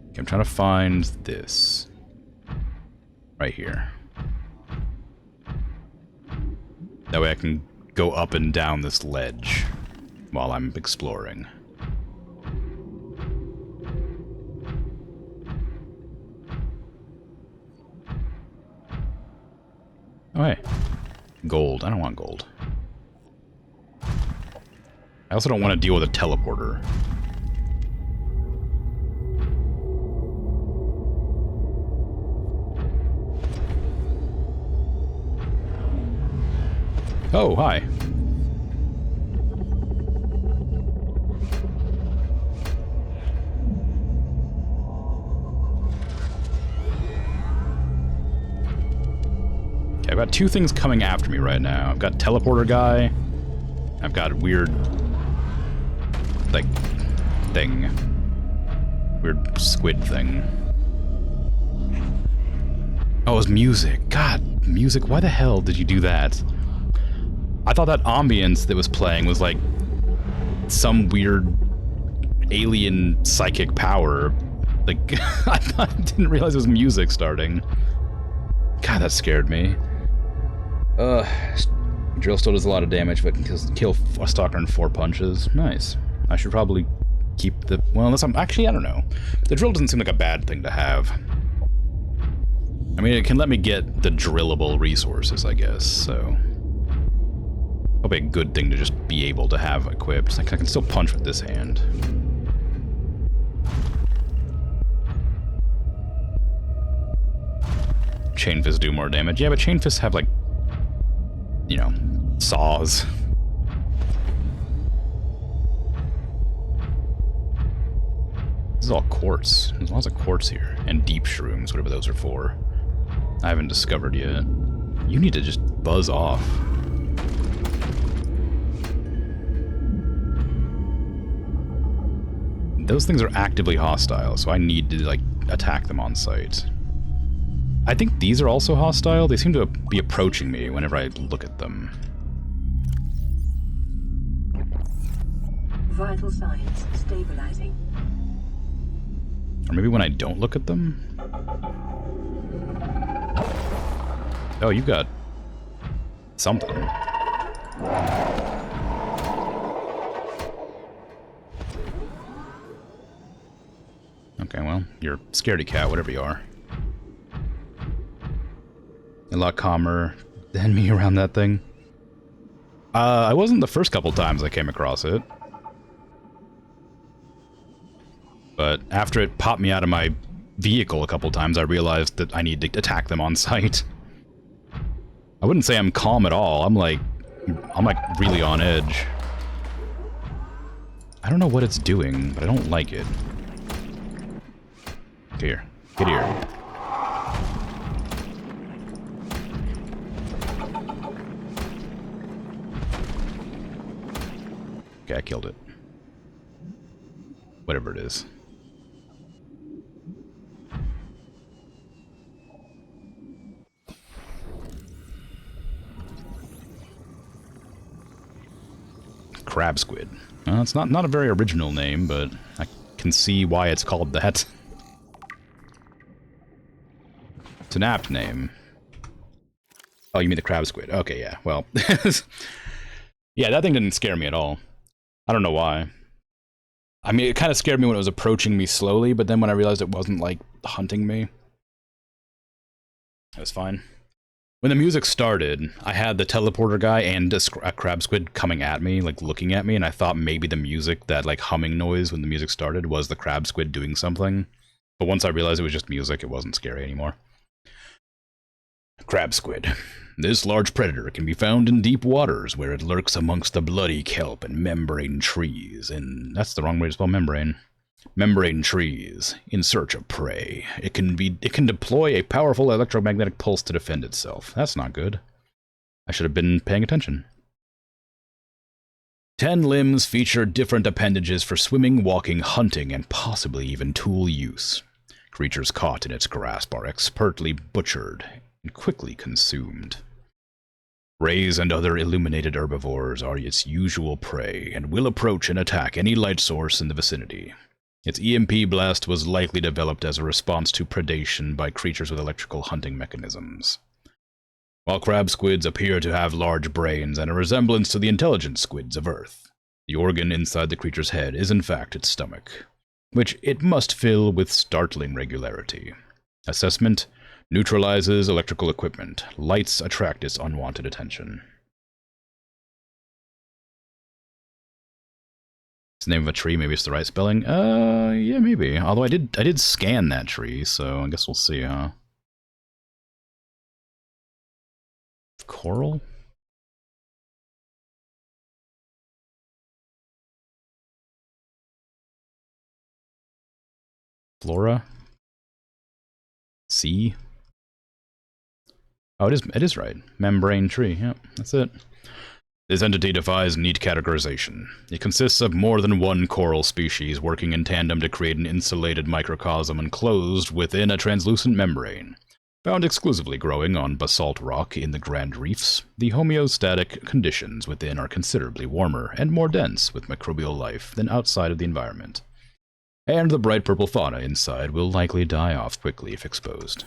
Okay, I'm trying to find this. Right here. That way I can go up and down this ledge while I'm exploring. Oh, hey. Gold. I don't want gold. I also don't want to deal with a teleporter. Oh, hi. Okay, I've got two things coming after me right now. I've got teleporter guy. I've got weird, like, thing. Weird squid thing. Oh, it was music. God, music. Why the hell did you do that? I thought that ambience that was playing was like some weird alien psychic power. Like, I didn't realize it was music starting. God, that scared me. Drill still does a lot of damage, but can kill a stalker in 4 punches. Nice. I should probably keep the... Well, unless I'm... Actually, I don't know. The drill doesn't seem like a bad thing to have. I mean, it can let me get the drillable resources, I guess, so... Probably a good thing to just be able to have equipped. Like, I can still punch with this hand. Chain fists do more damage. Yeah, but chain fists have, like, you know, saws. This is all quartz. There's lots of quartz here. And deep shrooms, whatever those are for. I haven't discovered yet. You need to just buzz off. Those things are actively hostile, so I need to, like, attack them on sight. I think these are also hostile. They seem to be approaching me whenever I look at them. Vital signs stabilizing. Or maybe when I don't look at them? Oh, you got something. Okay, well, you're a scaredy cat, whatever you are. A lot calmer than me around that thing. I wasn't the first couple times I came across it. But after it popped me out of my vehicle a couple times, I realized that I need to attack them on sight. I wouldn't say I'm calm at all. I'm like really on edge. I don't know what it's doing, but I don't like it. Here, get here. Okay, I killed it. Whatever it is. Crab squid. It's not a very original name, but I can see why it's called that. It's an apt name. Oh, you mean the crab squid? Okay, yeah. Well, yeah, that thing didn't scare me at all. I don't know why. I mean, it kind of scared me when it was approaching me slowly, but then when I realized it wasn't, like, hunting me, it was fine. When the music started, I had the teleporter guy and a crab squid coming at me, like, looking at me, and I thought maybe the music, that, like, humming noise when the music started, was the crab squid doing something. But once I realized it was just music, it wasn't scary anymore. Crab squid. This large predator can be found in deep waters, where it lurks amongst the bloody kelp and membrane trees. And that's the wrong way to spell membrane. Membrane trees. In search of prey. It can deploy a powerful electromagnetic pulse to defend itself. That's not good. I should have been paying attention. 10 limbs feature different appendages for swimming, walking, hunting, and possibly even tool use. Creatures caught in its grasp are expertly butchered and quickly consumed. Rays and other illuminated herbivores are its usual prey and will approach and attack any light source in the vicinity. Its EMP blast was likely developed as a response to predation by creatures with electrical hunting mechanisms. While crab squids appear to have large brains and a resemblance to the intelligent squids of Earth, the organ inside the creature's head is in fact its stomach, which it must fill with startling regularity. Assessment: neutralizes electrical equipment. Lights attract its unwanted attention. It's the name of a tree, maybe it's the right spelling? Yeah, maybe. Although I did scan that tree, so I guess we'll see, huh? Coral? Flora? Sea? Oh, it is right. Membrane tree, yep, that's it. This entity defies neat categorization. It consists of more than one coral species working in tandem to create an insulated microcosm enclosed within a translucent membrane. Found exclusively growing on basalt rock in the Grand Reefs, the homeostatic conditions within are considerably warmer and more dense with microbial life than outside of the environment. And the bright purple fauna inside will likely die off quickly if exposed.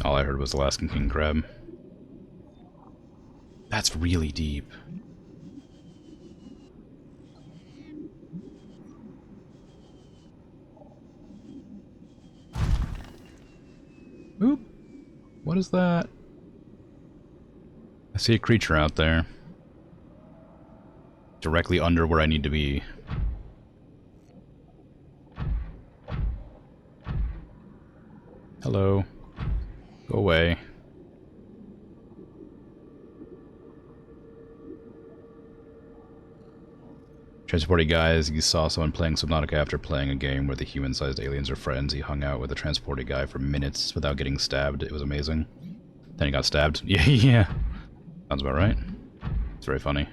All I heard was Alaskan king crab. That's really deep. Oop. What is that? I see a creature out there. Directly under where I need to be. Hello. Go away. Transporty guys, he saw someone playing Subnautica after playing a game where the human-sized aliens are friends. He hung out with a transporty guy for minutes without getting stabbed. It was amazing. Then he got stabbed. Yeah. Sounds about right. It's very funny.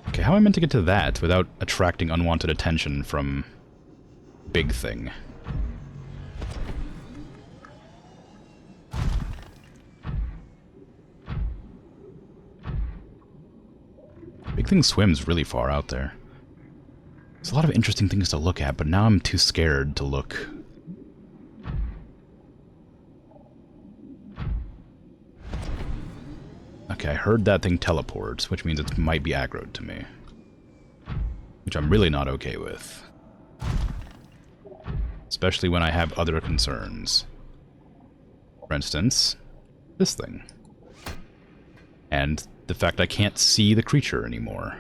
Okay, how am I meant to get to that without attracting unwanted attention from Big Thing? Big Thing swims really far out there. There's a lot of interesting things to look at, but now I'm too scared to look. Okay, I heard that thing teleports, which means it might be aggroed to me. Which I'm really not okay with. Especially when I have other concerns. For instance, this thing. And the fact I can't see the creature anymore.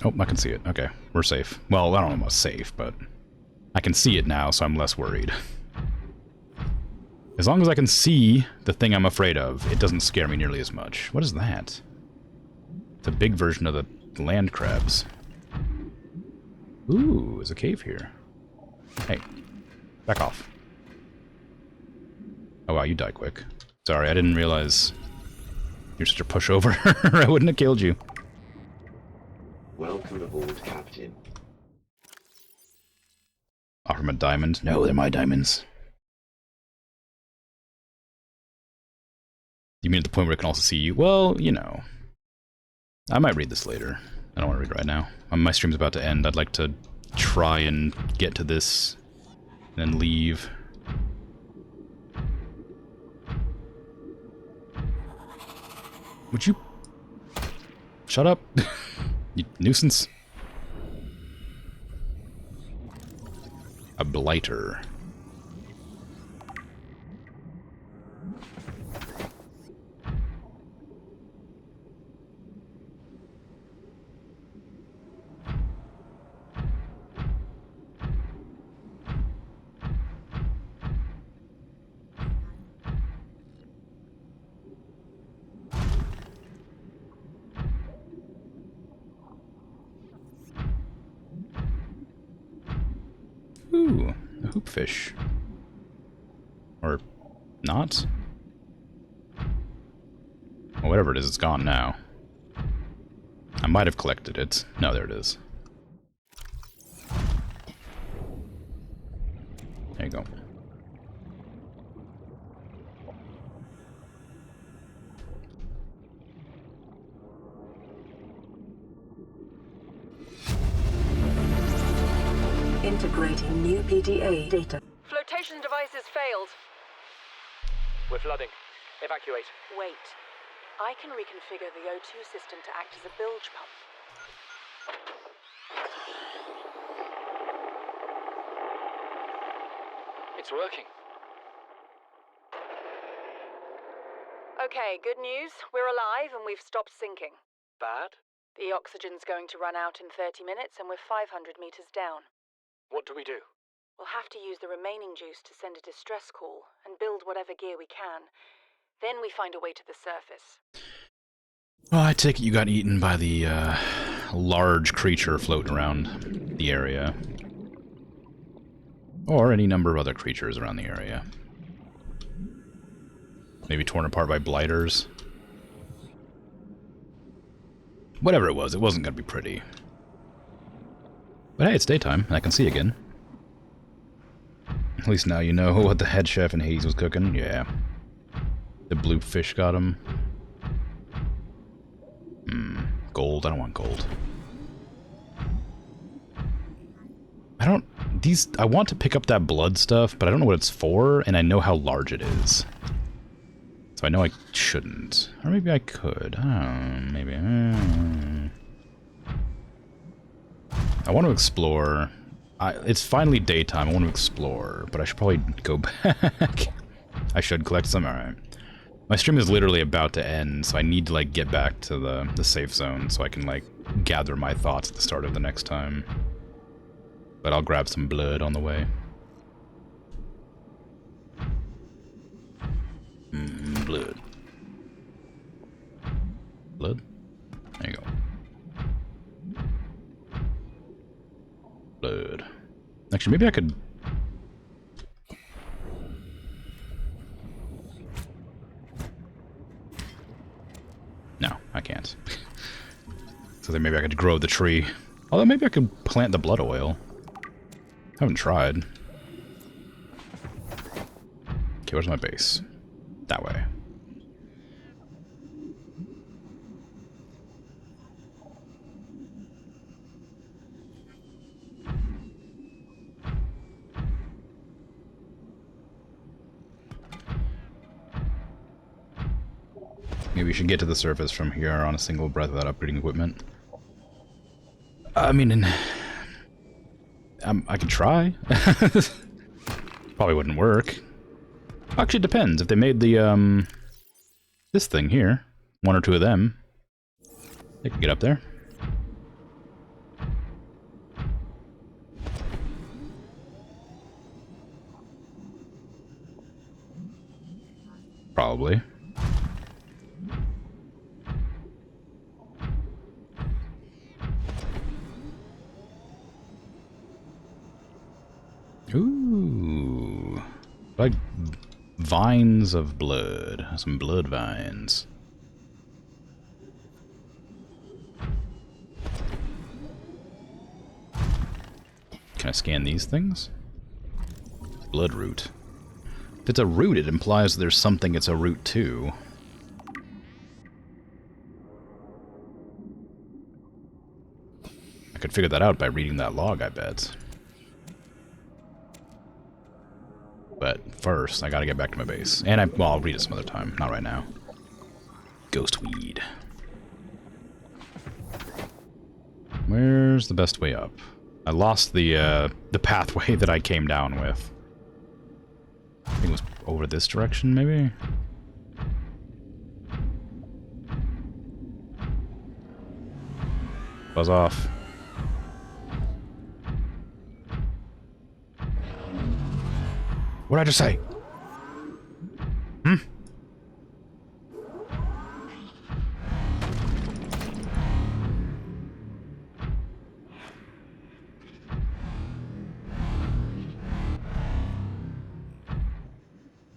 Oh, I can see it. Okay, we're safe. Well, I don't know about safe, but I can see it now, so I'm less worried. As long as I can see the thing I'm afraid of, it doesn't scare me nearly as much. What is that? It's a big version of the land crabs. Ooh, there's a cave here. Hey, back off. Oh wow, you die quick. Sorry, I didn't realize you're such a pushover. I wouldn't have killed you. Welcome aboard, Captain. Offer him a diamond. No, they're my diamonds. You mean at the point where it can also see you? Well, you know. I might read this later. I don't want to read it right now. My stream's about to end. I'd like to try and get to this, and then leave. Would you... shut up? You nuisance. A blighter. Ooh, a hoopfish. Or not? Well, whatever it is, it's gone now. I might have collected it. No, there it is. There you go. Integrating new PDA data. Flotation devices failed. We're flooding. Evacuate. Wait. I can reconfigure the O2 system to act as a bilge pump. It's working. Okay, good news. We're alive and we've stopped sinking. Bad? The oxygen's going to run out in 30 minutes and we're 500 meters down. What do we do? We'll have to use the remaining juice to send a distress call and build whatever gear we can. Then we find a way to the surface. Well, I take it you got eaten by the large creature floating around the area. Or any number of other creatures around the area. Maybe torn apart by blighters. Whatever it wasn't going to be pretty. But hey, it's daytime, and I can see again. At least now you know what the head chef in Hades was cooking. Yeah. The blue fish got him. Gold. I don't want gold. I want to pick up that blood stuff, but I don't know what it's for, and I know how large it is. So I know I shouldn't. Or maybe I could. I don't know, maybe. I want to explore. It's finally daytime. I want to explore, but I should probably go back. I should collect some. Alright. My stream is literally about to end, so I need to, like, get back to the safe zone so I can, like, gather my thoughts at the start of the next time. But I'll grab some blood on the way. Blood. Blood? There you go. Blood. Actually, maybe I could... No, I can't. So then maybe I could grow the tree. Although maybe I could plant the blood oil. I haven't tried. Okay, where's my base? That way. Maybe we should get to the surface from here on a single breath without upgrading equipment. I mean, I could try. Probably wouldn't work. Actually, it depends. If they made the, this thing here, one or two of them, they could get up there. Probably. Ooh. Like vines of blood. Some blood vines. Can I scan these things? Blood root. If it's a root, it implies there's something it's a root to. I could figure that out by reading that log, I bet. But first, I gotta get back to my base. And well, I'll read it some other time. Not right now. Ghostweed. Where's the best way up? I lost the pathway that I came down with. I think it was over this direction, maybe? Buzz off. What did I just say? Hmm?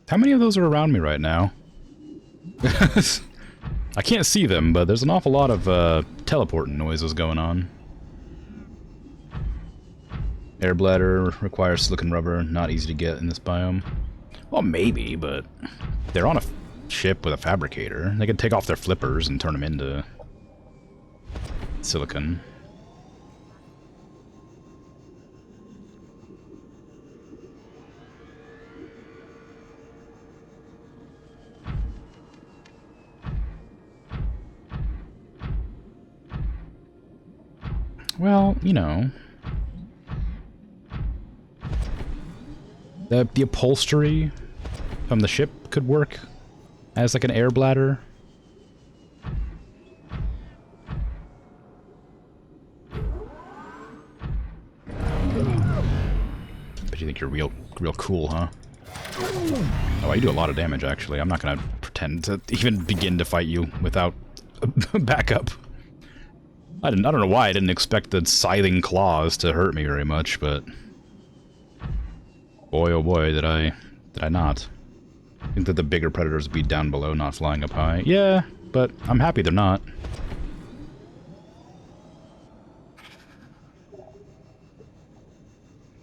How many of those are around me right now? I can't see them, but there's an awful lot of teleporting noises going on. Air bladder requires silicon rubber, not easy to get in this biome. Well, maybe, but they're on a ship with a fabricator. They can take off their flippers and turn them into silicon. Well, you know, the upholstery from the ship could work as like an air bladder. But you think you're real cool, huh? Oh, you do a lot of damage, actually. I'm not gonna pretend to even begin to fight you without backup. I don't know why I didn't expect the scything claws to hurt me very much, but boy oh boy did I not. I think that the bigger predators would be down below, not flying up high. Yeah, but I'm happy they're not.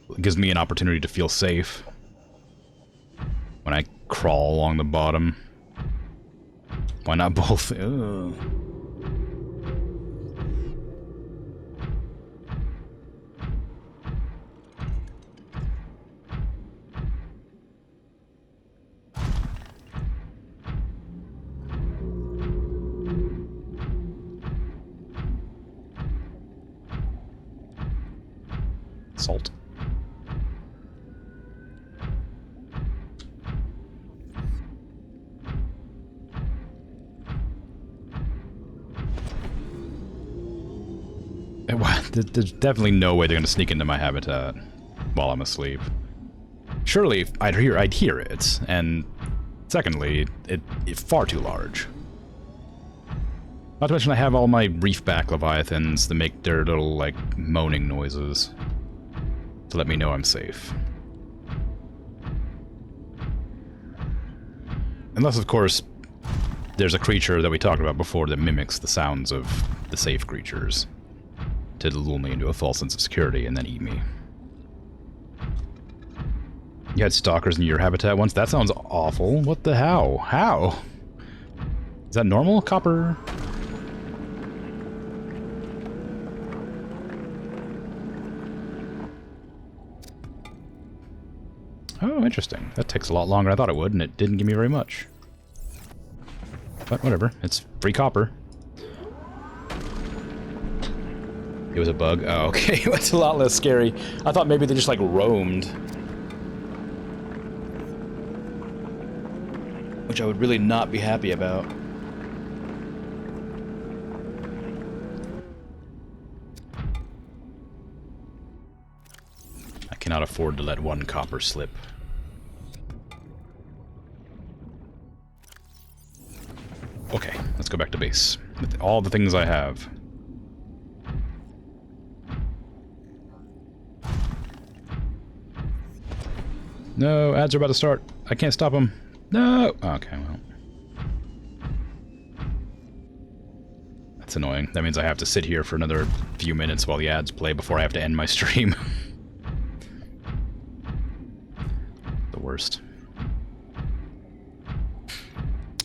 It gives me an opportunity to feel safe when I crawl along the bottom. Why not both? Ugh. Salt. There's definitely no way they're gonna sneak into my habitat while I'm asleep. Surely I'd hear it, and secondly, it's far too large. Not to mention I have all my reef-back leviathans that make their little, like, moaning noises to let me know I'm safe. Unless, of course, there's a creature that we talked about before that mimics the sounds of the safe creatures to lull me into a false sense of security and then eat me. You had stalkers in your habitat once? That sounds awful. What the how? How? Is that normal? Copper? Oh, interesting. That takes a lot longer than I thought it would, and it didn't give me very much. But whatever. It's free copper. It was a bug? Oh, okay. That's a lot less scary. I thought maybe they just, like, roamed. Which I would really not be happy about. I cannot afford to let one copper slip. okay, let's go back to base. With all the things I have. No, ads are about to start. I can't stop them. No! Okay, well. That's annoying. That means I have to sit here for another few minutes while the ads play before I have to end my stream. The worst.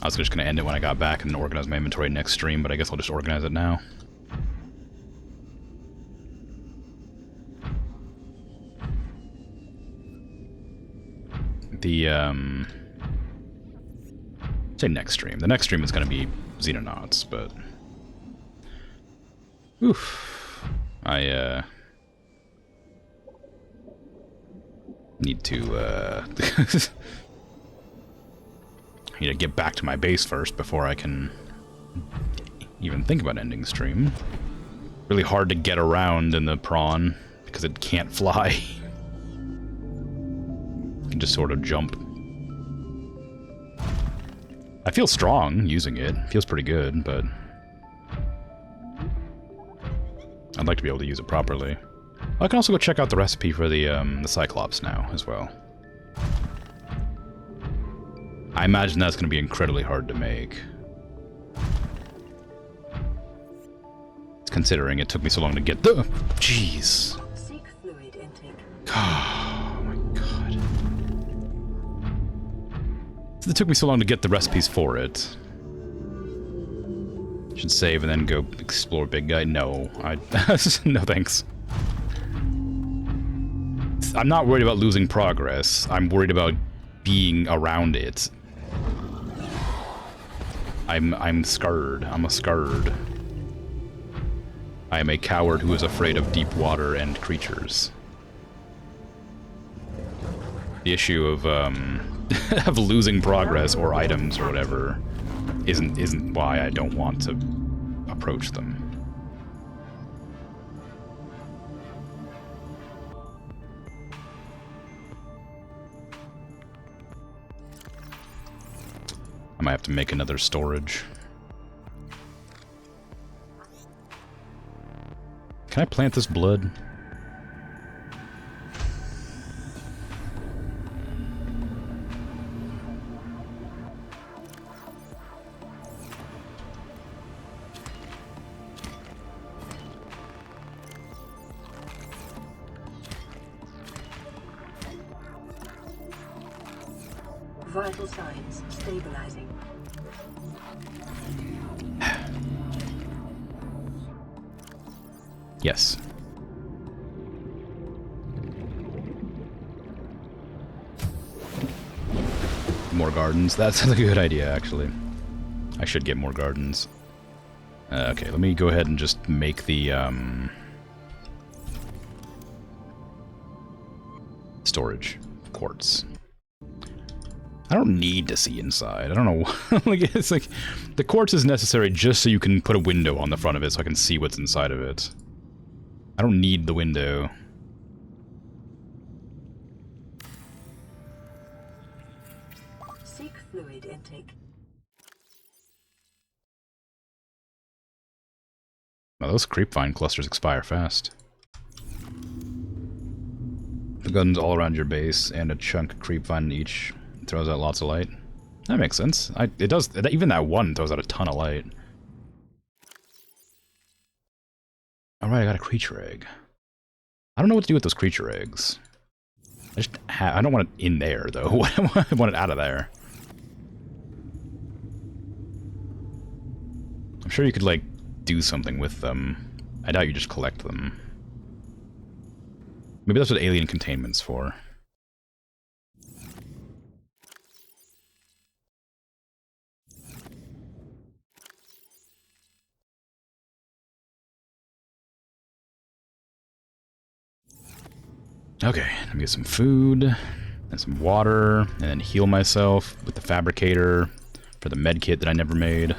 I was just going to end it when I got back and organize my inventory next stream, but I guess I'll just organize it now. Say next stream. The next stream is going to be Xenonauts, but... Oof. I, need to, I need to get back to my base first before I can even think about ending stream. Really hard to get around in the Prawn because it can't fly. You can just sort of jump. I feel strong using it. It feels pretty good, but I'd like to be able to use it properly. I can also go check out the recipe for the Cyclops now as well. I imagine that's going to be incredibly hard to make. Considering it took me so long to get the... Jeez. Seek fluid intake. Oh my god. It took me so long to get the recipes for it. Should save and then go explore big guy. No, no thanks. I'm not worried about losing progress. I'm worried about being around it. I'm scared. I'm a scared. I am a coward who is afraid of deep water and creatures. The issue of of losing progress or items or whatever isn't why I don't want to approach them. I might have to make another storage. Can I plant this blood? Vital signs stabilizing. Yes. More gardens. That's a good idea, actually. I should get more gardens. Okay, let me go ahead and just make the, storage quartz. I don't need to see inside. I don't know. Like, it's like, the quartz is necessary just so you can put a window on the front of it so I can see what's inside of it. I don't need the window. Seek fluid intake. Well, those creepvine clusters expire fast. The guns all around your base and a chunk of creepvine in each throws out lots of light. That makes sense. It does. Even that one throws out a ton of light. Alright, I got a creature egg. I don't know what to do with those creature eggs. I don't want it in there, though. I want it out of there. I'm sure you could, like, do something with them. I doubt you just collect them. Maybe that's what alien containment's for. Okay, let me get some food and some water, and then heal myself with the fabricator for the med kit that I never made.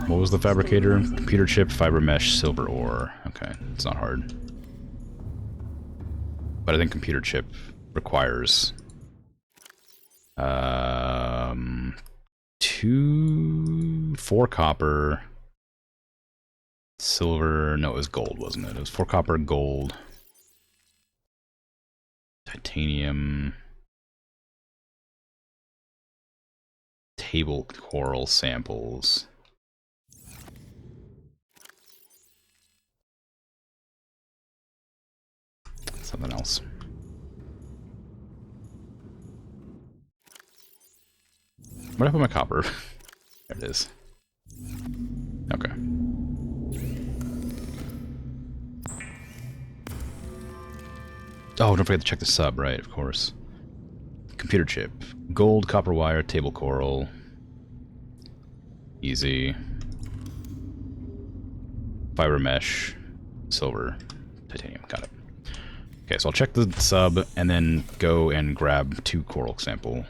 What was the fabricator? Computer chip, fiber mesh, silver ore. Okay, it's not hard. But I think computer chip requires 4 copper, silver. No, it was gold, wasn't it? It was 4 copper, gold, titanium, table coral samples. Something else. Where'd I put my copper? There it is. Okay. Oh, don't forget to check the sub, right, of course. Computer chip. Gold, copper wire, table coral. Easy. Fiber mesh. Silver. Titanium. Got it. Okay, so I'll check the sub and then go and grab 2 coral sample.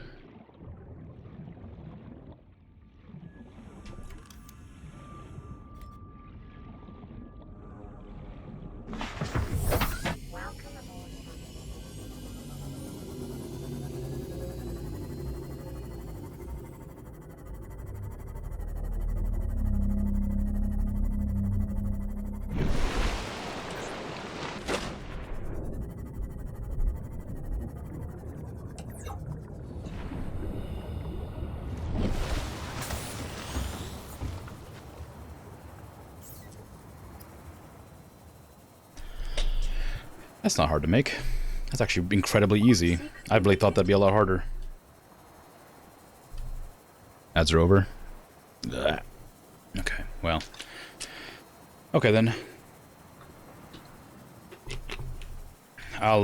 That's not hard to make. That's actually incredibly easy. I really thought that'd be a lot harder. Ads are over. Ugh. Okay, well. Okay then. I'll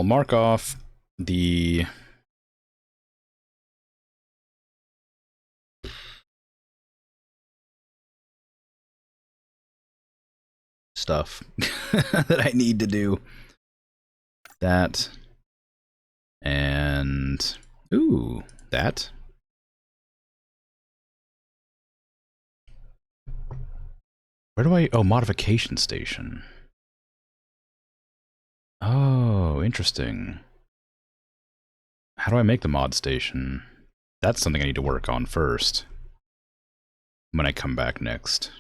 mark off the stuff that I need to do. That. And... ooh, that. Where do I... oh, modification station. Oh, interesting. How do I make the mod station? That's something I need to work on first. When I come back next.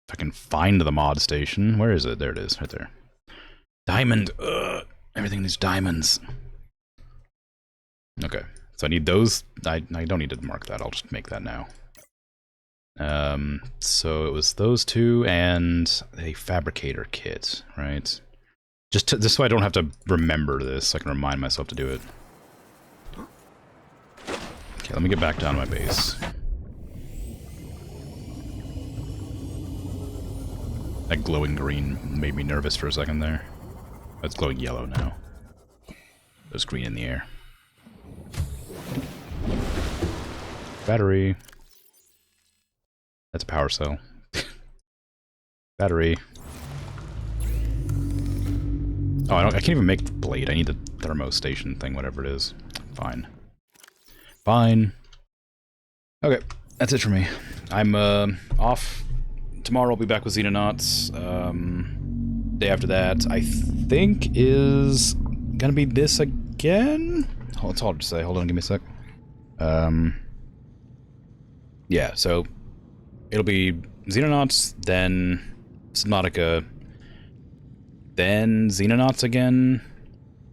If I can find the mod station. Where is it? There it is, right there. Diamond! Ugh, everything needs diamonds. Okay, so I need those. I don't need to mark that, I'll just make that now. So it was those 2 and a fabricator kit, right? Just so I don't have to remember this, I can remind myself to do it. Okay, let me get back down to my base. That glowing green made me nervous for a second there. It's glowing yellow now. There's green in the air. Battery. That's a power cell. Battery. Oh, I can't even make the blade. I need the thermostation thing, whatever it is. Fine. Fine. Okay, that's it for me. I'm off. Tomorrow I'll be back with Xenonauts. Day after that, I think, is gonna be this again? Oh, it's hard to say. Hold on, give me a sec. Yeah, so it'll be Xenonauts, then Subnautica, then Xenonauts again,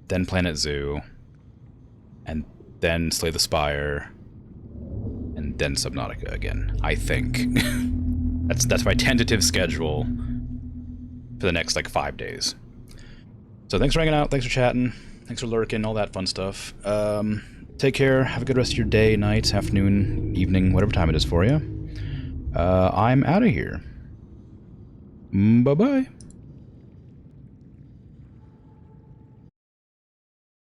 then Planet Zoo, and then Slay the Spire, and then Subnautica again, I think. That's my tentative schedule for the next, like, 5 days. So thanks for hanging out, thanks for chatting, thanks for lurking, all that fun stuff. Take care, have a good rest of your day, night, afternoon, evening, whatever time it is for you. I'm out of here. Bye-bye.